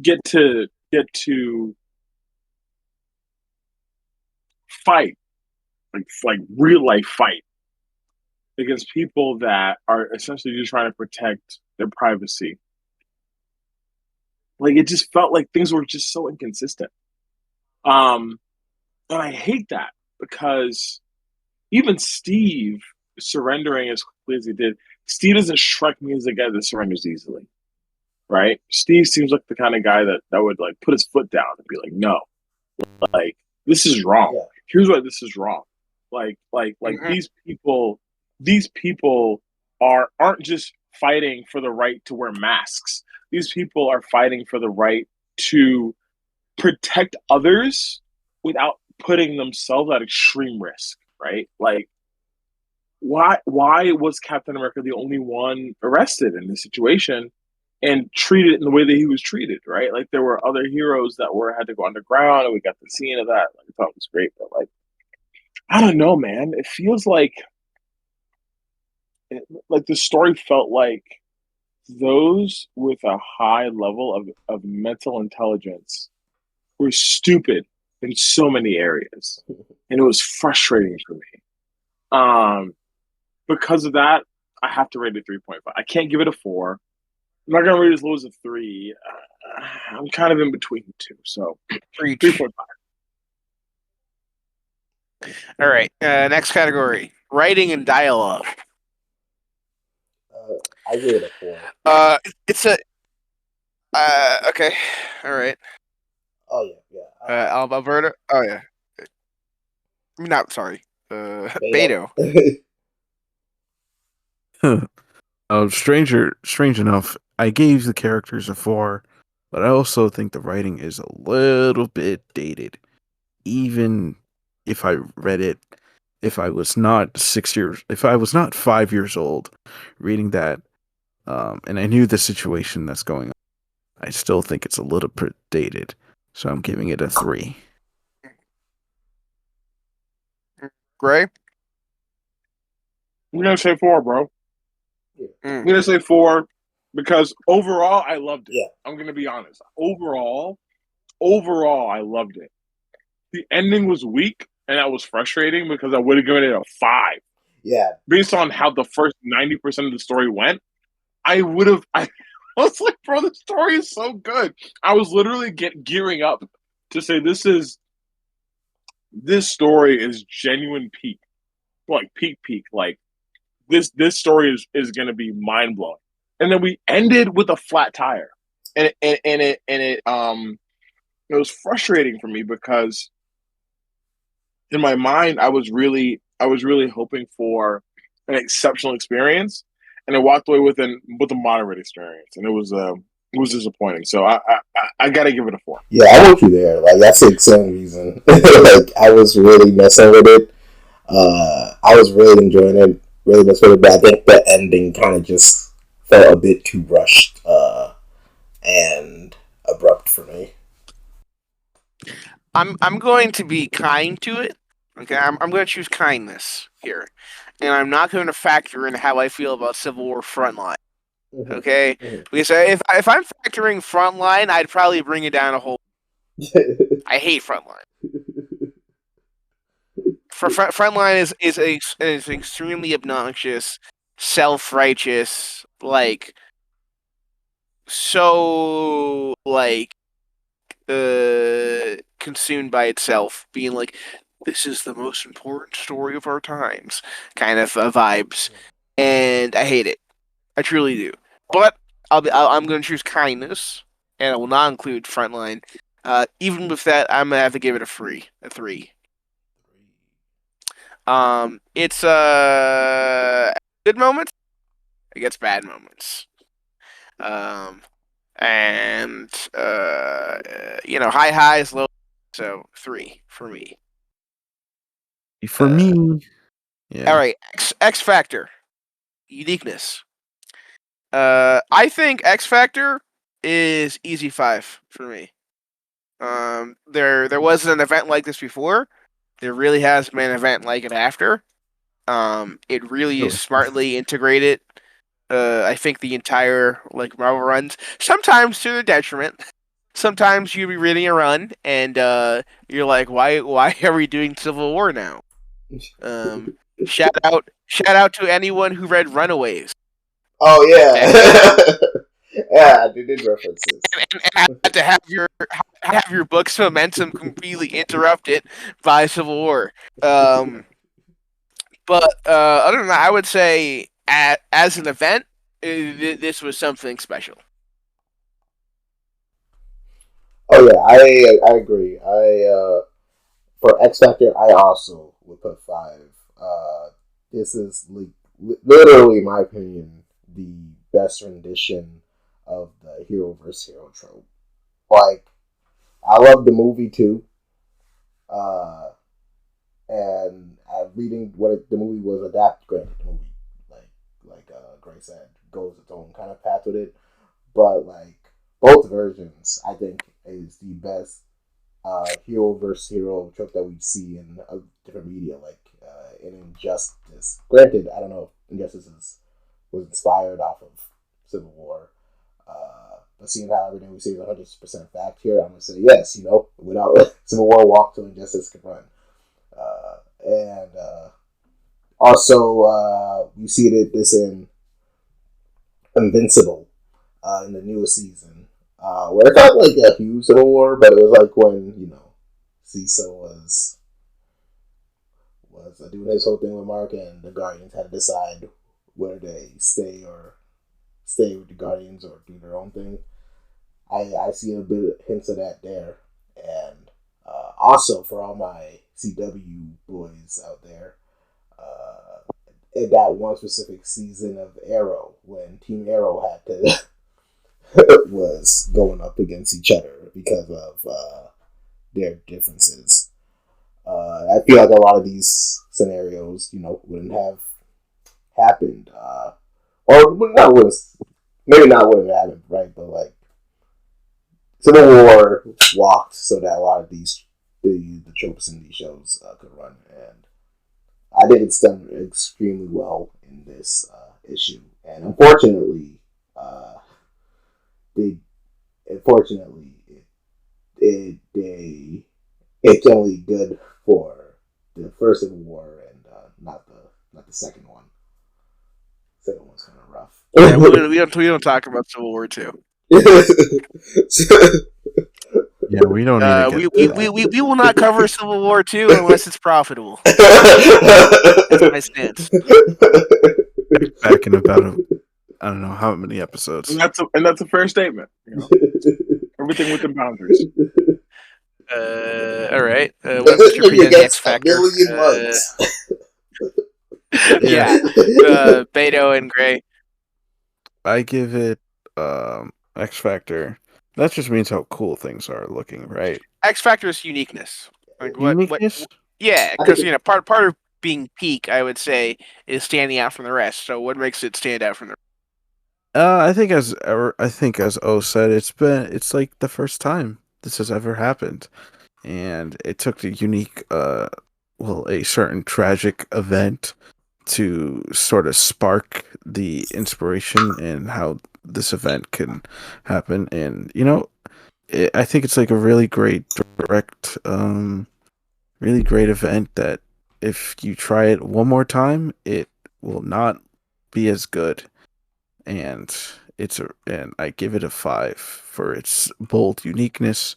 get to fight like real life fight against people that are essentially just trying to protect their privacy? Like it just felt like things were just so inconsistent. And I hate that because even Steve surrendering as quickly as he did, Steve doesn't strike me as the guy that surrenders easily. Right? Steve seems like the kind of guy that would like put his foot down and be like, no, like this is wrong. Yeah. Here's why this is wrong. Like these people aren't just fighting for the right to wear masks. These people are fighting for the right to protect others without putting themselves at extreme risk, right? Like why was Captain America the only one arrested in this situation and treated in the way that he was treated, right? Like there were other heroes that had to go underground, and we got the scene of that. Like, I thought it was great, but like I don't know, man. It feels like the story felt like those with a high level of mental intelligence were stupid in so many areas, and it was frustrating for me. Because of that, I have to rate it 3.5. I can't give it a 4. I'm not gonna rate it as low as a 3. I'm kind of in between the two, so 3.5. All right. Next category: writing and dialogue. I give it a 4. It's a. Okay. All right. Oh yeah. Alberta. Oh yeah. I'm not sorry. Beto. Strange enough, I gave the characters a 4, but I also think the writing is a little bit dated. Even if I read it, if I was not 5 years old, reading that, and I knew the situation that's going on, I still think it's a little bit dated. So I'm giving it a 3. Gray. I'm gonna say 4, bro. I'm gonna say 4 because overall I loved it. Yeah. I'm gonna be honest. Overall, I loved it. The ending was weak, and that was frustrating because I would have given it a 5. Yeah. Based on how the first 90% of the story went, I would have. I was like, bro, the story is so good. I was literally gearing up to say this story is genuine peak, like peak. Like this story is going to be mind blowing. And then we ended with a flat tire, and it was frustrating for me because in my mind I was really hoping for an exceptional experience, and I walked away with a moderate experience, and it was disappointing. So I got to give it a 4. Yeah, I want you there. Like that's the same reason. Like I was really messing with it. I was really enjoying it, really messing with it. But I think the ending kind of just felt a bit too rushed and abrupt for me. I'm going to be kind to it. Okay, I'm going to choose kindness here, and I'm not going to factor in how I feel about Civil War Frontline. Okay, because if I'm factoring Frontline, I'd probably bring it down a whole. I hate Frontline. Frontline is extremely obnoxious, self-righteous, like so like consumed by itself, being like, this is the most important story of our times, kind of vibes, and I hate it. I truly do. But I'm going to choose kindness, and I will not include frontline. Even with that, I'm gonna have to give it a 3. It's good moments. It gets bad moments. Um, and high highs, low. So 3 for me. For me, yeah. All right, X Factor, uniqueness. I think X Factor is easy 5 for me. There wasn't an event like this before. There really has been an event like it after. It really is Really. smartly integrated. I think the entire like Marvel runs, sometimes to their detriment. Sometimes you'll be reading a run and you're like, why are we doing Civil War now? Shout out to anyone who read Runaways. Oh And, yeah, yeah, they did references. and had to have your book's momentum completely interrupted by Civil War. But other than that, I would say as an event, this was something special. Oh yeah, I agree. For X Factor, I also would put 5. This is literally, in my opinion, the best rendition of the hero versus hero trope. Like, I love the movie too, uh, and reading the movie was adapted. Granted, the movie, Gray said, goes its own kind of path with it, but like both versions, I think is the best hero versus hero trope that we see in different media, like in Injustice. Granted, I don't know if Injustice was inspired off of Civil War, but seeing how everything we see is 100% fact here, I'm gonna say yes. Without Civil War, walk till Injustice can run, and also we see this in Invincible in the newest season, where it's not like a huge Civil War, but it was like when Cecil was doing his whole thing with Mark, and the Guardians had to decide whether they stay with the Guardians or do their own thing. I see a bit of hints of that there, and also for all my CW boys out there, in that one specific season of Arrow when Team Arrow had to was going up against each other because of their differences. I feel like a lot of these scenarios, wouldn't have happened, or maybe not wouldn't have happened, right? But like Civil War walked so that a lot of the tropes in these shows could run, and I think it's done extremely well in this issue. And unfortunately, they unfortunately it's only good for the first Civil War and not the second one. Second one's kind of rough. Yeah, we don't talk about Civil War 2. Yeah, we don't need to get into that. We will not cover Civil War 2 unless it's profitable. That's my stance. Back in about I don't know how many episodes. And that's a fair statement. Everything within boundaries. All right. What's your opinion on the X Factor? Yeah. Beto and Grey. I give it X Factor. That just means how cool things are looking, right? X Factor is uniqueness. Like Uniqueness? Yeah, because part of being peak, I would say, is standing out from the rest. So what makes it stand out from the rest? I think as O said, it's like the first time this has ever happened, and it took the unique a certain tragic event to sort of spark the inspiration in how this event can happen. And I think it's like a really great direct really great event that if you try it one more time, it will not be as good. And and I give it a 5 for its bold uniqueness,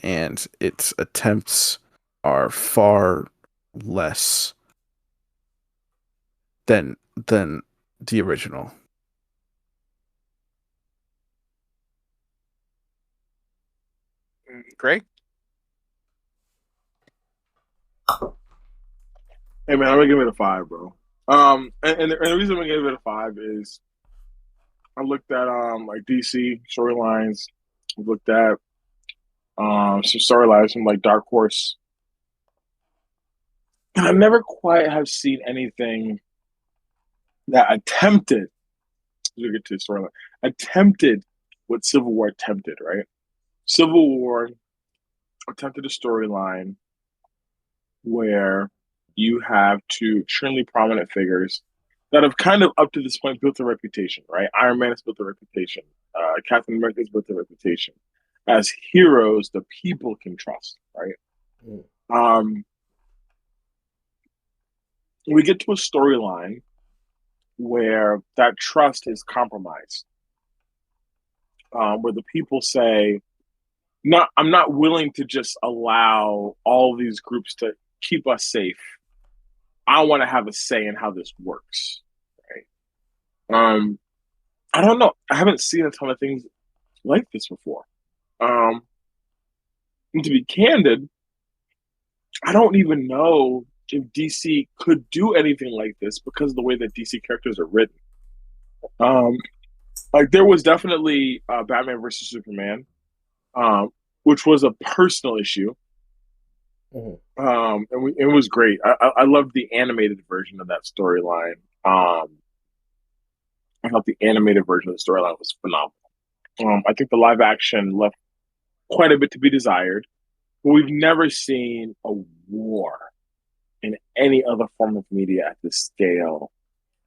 and its attempts are far less than the original. Greg? Hey man, I'm gonna give it a 5, bro. And the reason I'm gonna give it a 5 is I looked at like DC storylines. I looked at some storylines from like Dark Horse, and I never quite have seen anything that attempted. To get to the storyline, attempted what Civil War attempted. Right, Civil War attempted a storyline where you have two extremely prominent figures that have kind of up to this point built a reputation, right? Iron Man has built a reputation. Captain America has built a reputation as heroes the people can trust, right? Mm. We get to a storyline where that trust is compromised, where the people say, "No, I'm not willing to just allow all these groups to keep us safe. I want to have a say in how this works." Right? I don't know. I haven't seen a ton of things like this before. And to be candid, I don't even know if DC could do anything like this because of the way that DC characters are written. Like there was definitely Batman versus Superman, which was a personal issue. And it was great. I loved the animated version of that storyline. I thought the animated version of the storyline was phenomenal. I think the live action left quite a bit to be desired. But we've never seen a war in any other form of media at this scale.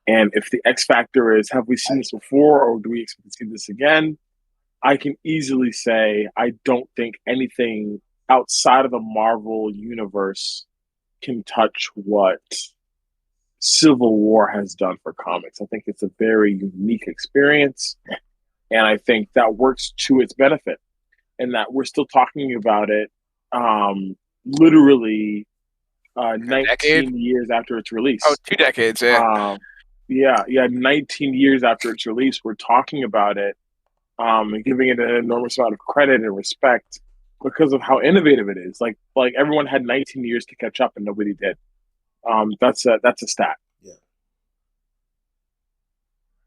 And if the X factor is, have we seen this before or do we expect to see this again? I can easily say I don't think anything outside of the Marvel universe can touch what Civil War has done for comics. I think it's a very unique experience. And I think that works to its benefit. And that we're still talking about it literally 19 years after its release. Oh, 2 decades, yeah. Yeah, 19 years after its release, we're talking about it and giving it an enormous amount of credit and respect because of how innovative it is. Like everyone had 19 years to catch up and nobody did. That's a stat. Yeah.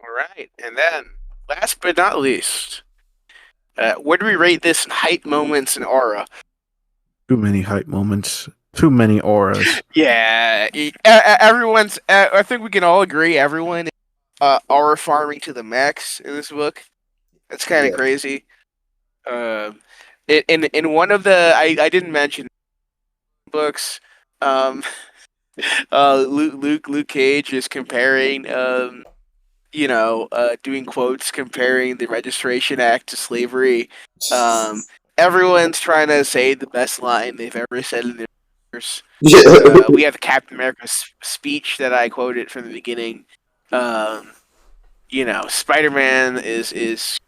All right, and then last but not least, where do we rate this in hype moments and aura? Too many hype moments. Too many auras. Yeah, everyone's. I think we can all agree everyone is aura farming to the max in this book. That's kind of crazy. In one of the I didn't mention books, Luke Cage is comparing doing quotes comparing the Registration Act to slavery. Everyone's trying to say the best line they've ever said in their years. We have Captain America's speech that I quoted from the beginning. Spider-Man is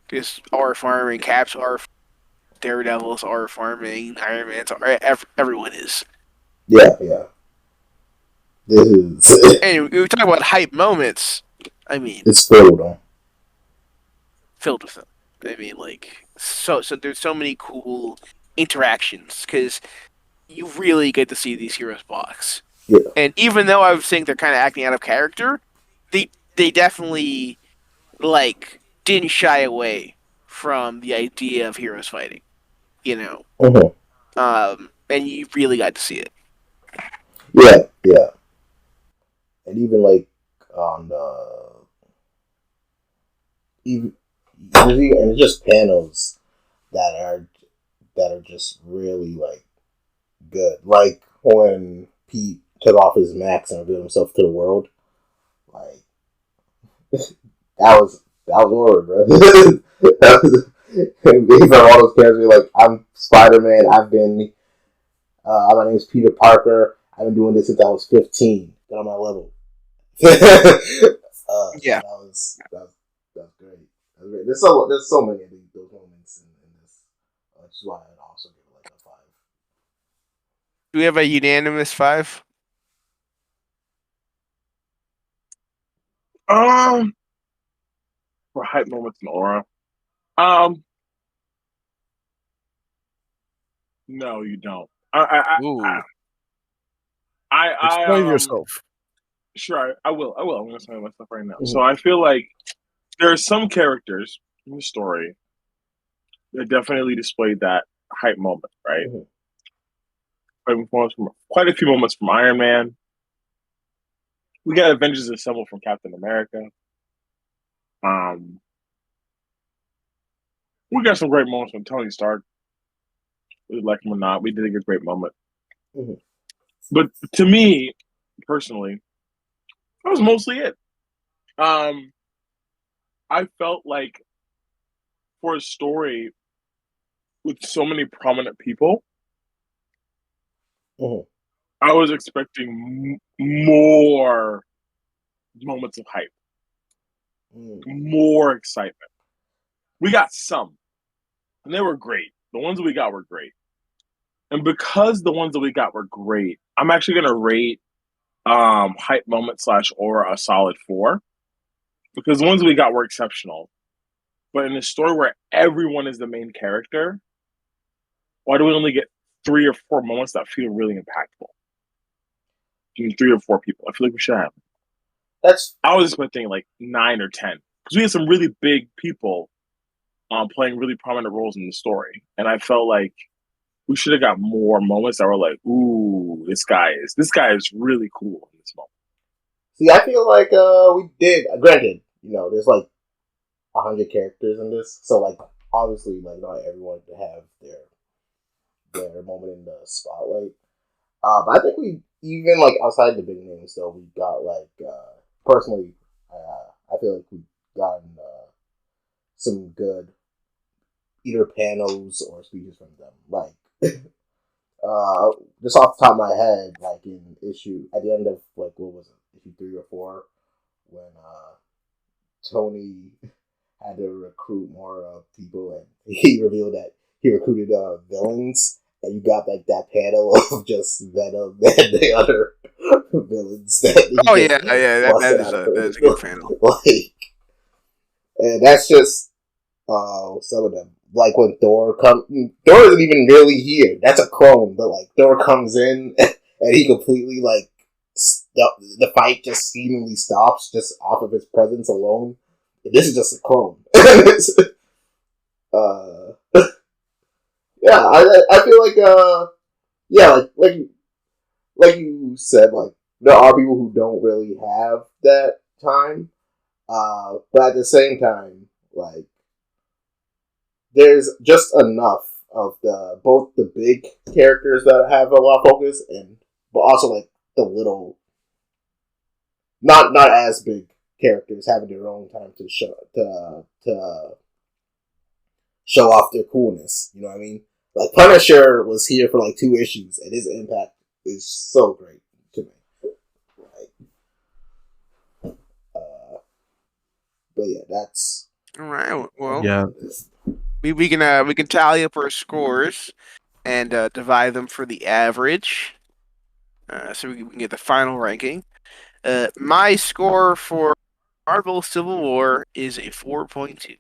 R farming, Cap's R, Daredevil's R farming, Iron Man's R. Everyone is. Yeah. This is. And we talk about hype moments. I mean, it's filled with them. I mean, like, so there's so many cool interactions because you really get to see these heroes box. Yeah. And even though I was saying they're kind of acting out of character, they definitely didn't shy away from the idea of heroes fighting. And you really got to see it. Yeah. And even on and it's just panels that are just really good. Like when Pete took off his mask and revealed himself to the world. That was horror, bro. Even all those characters I'm Spider-Man. My name's Peter Parker. I've been doing this since I was 15. Get on my level. Yeah. That was great. There's so many of those moments in this, which is why I'd also give it like a 5. Do we have a unanimous 5? For hype moments in aura. No, you don't. Ooh. Explain yourself. Sure, I will. I'm going to explain myself right now. Mhm. So I feel like there are some characters in the story that definitely displayed that hype moment, right? Mhm. Quite a few moments from Iron Man. We got Avengers Assemble from Captain America. We got some great moments from Tony Stark. We like him or not, we did a great moment. Mhm. But to me, personally, that was mostly it. I felt like for a story with so many prominent people, Mhm. I was expecting more moments of hype, Mhm. more excitement. We got some, and they were great. The ones that we got were great. And because the ones that we got were great, I'm actually going to rate hype moment / aura a solid 4 because the ones we got were exceptional. But in a story where everyone is the main character, why do we only get 3 or 4 moments that feel really impactful? 3 or 4 people. I feel like we should have. I was expecting like 9 or 10 because we had some really big people playing really prominent roles in the story, and I felt like we should have got more moments that were like, "Ooh, this guy is really cool in this moment." See, I feel like we did. Granted, there's like 100 characters in this, so like obviously, like not everyone could have their moment in the spotlight. But I think we even like outside the big names though, we got like personally, I feel like we've gotten some good either panels or speeches from them. Like just off the top of my head, like in issue at the end of like what was it, issue 3 or 4, when Tony had to recruit more people, and he revealed that he recruited villains, and you got like that panel of just Venom and the other villains that he Oh just yeah, that busted is out of that is a good panel. like, and that's just some of them. Like when Thor isn't even really here. That's a clone, but like Thor comes in and he completely like the fight just seemingly stops just off of his presence alone. This is just a clone. Yeah, I feel like yeah, like you said, like there are people who don't really have that time, but at the same time, like there's just enough of both the big characters that have a lot of focus, but also like the little, not as big characters having their own time to show off their coolness. You know what I mean? Like Punisher was here for like 2 issues, and his impact is so great to me. Like, but yeah, that's All right. Well, Yeah, we can tally up our scores and divide them for the average, so we can get the final ranking. My score for Marvel Civil War is a 4.2.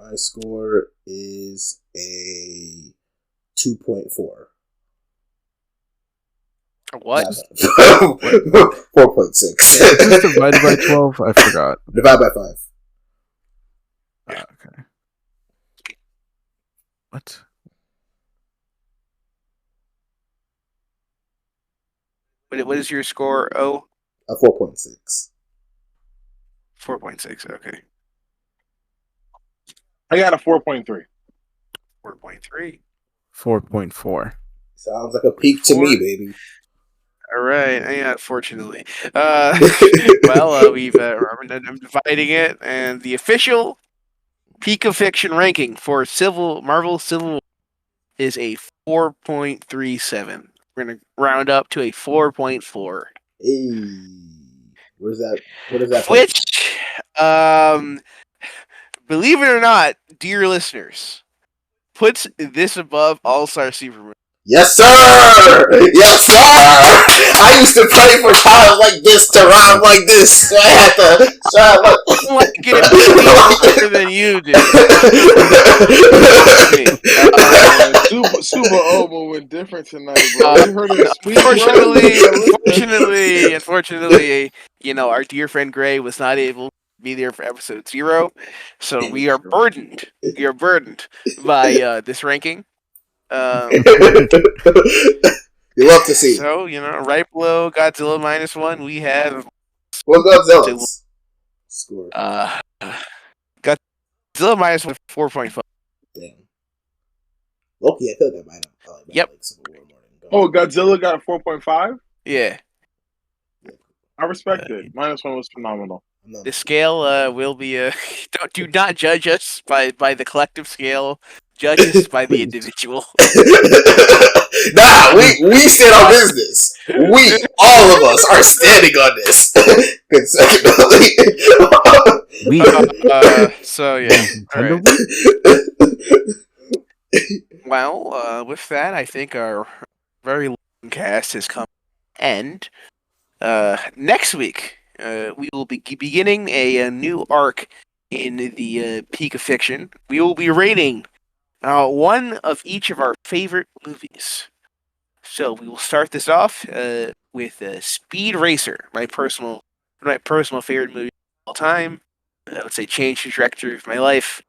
my score is a 2.4. What? 4.6. is this divided by 12? I forgot. Divided by 5. Okay. What? What is your score? Oh, A 4.6. 4.6. Okay. I got a 4.3. 4.3. 4.4. Sounds like a peak to me, baby. All right. Yeah, unfortunately. We've I'm dividing it, and the official peak of fiction ranking for Marvel Civil War is a 4.37. We're gonna round up to a 4.4. Hey. Where's that? What is that? Which, um, believe it or not, dear listeners, puts this above All-Star Superman. Yes, sir! Yes, sir! I used to pray for times like this to rhyme like this. I had to try I like it more than you do. Super Obo went different tonight, bro. You heard his speech, unfortunately, you know, our dear friend Gray was not able to be there for episode 0, so we are burdened. We are burdened by this ranking. You love to see. So, you know, right below Godzilla -1, we have What's Godzilla's score? Godzilla -1 4.5. Damn. Loki, I feel like I might have. Yep. Like Civil War more than Oh, Godzilla got a 4.5? Yeah. I respect it. -1 was phenomenal. The scale will be do not judge us by the collective scale. Judge us by the individual. Nah, we stand on business. We, all of us, are standing on this consecutively. So yeah. All right. Well, with that, I think our very long cast has come to an end. Next week, we will be beginning a new arc in the Peak of Fiction. We will be rating one of each of our favorite movies. So we will start this off with Speed Racer, my personal favorite movie of all time. I would say changed the trajectory of my life.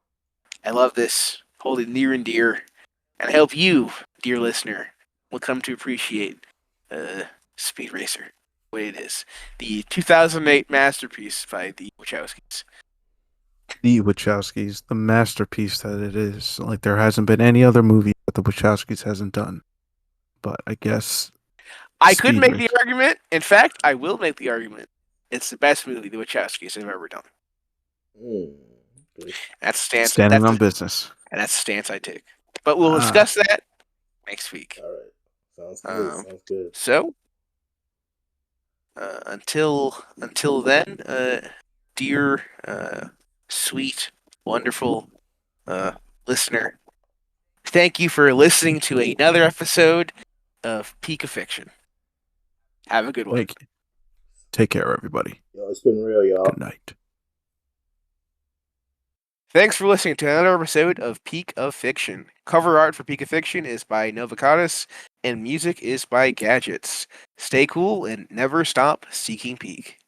I love this, hold it near and dear, and I hope you, dear listener, will come to appreciate Speed Racer. What it is, the 2008 masterpiece by the Wachowskis. The Wachowskis, the masterpiece that it is. Like, there hasn't been any other movie that the Wachowskis hasn't done. But I guess I could Speed make Racer. the argument. In fact, I will make the argument. It's the best movie the Wachowskis have ever done. That's a stance. Standing on business. And that's a stance I take. But we'll discuss that next week. All right. Sounds good. Sounds good. So, until then, dear, sweet, wonderful listener, thank you for listening to another episode of Peak of Fiction. Have a good one. Take care, everybody. Yo, it's been real, y'all. Good night. Thanks for listening to another episode of Peak of Fiction. Cover art for Peak of Fiction is by Novacatus, and music is by Gadgets. Stay cool and never stop seeking peak.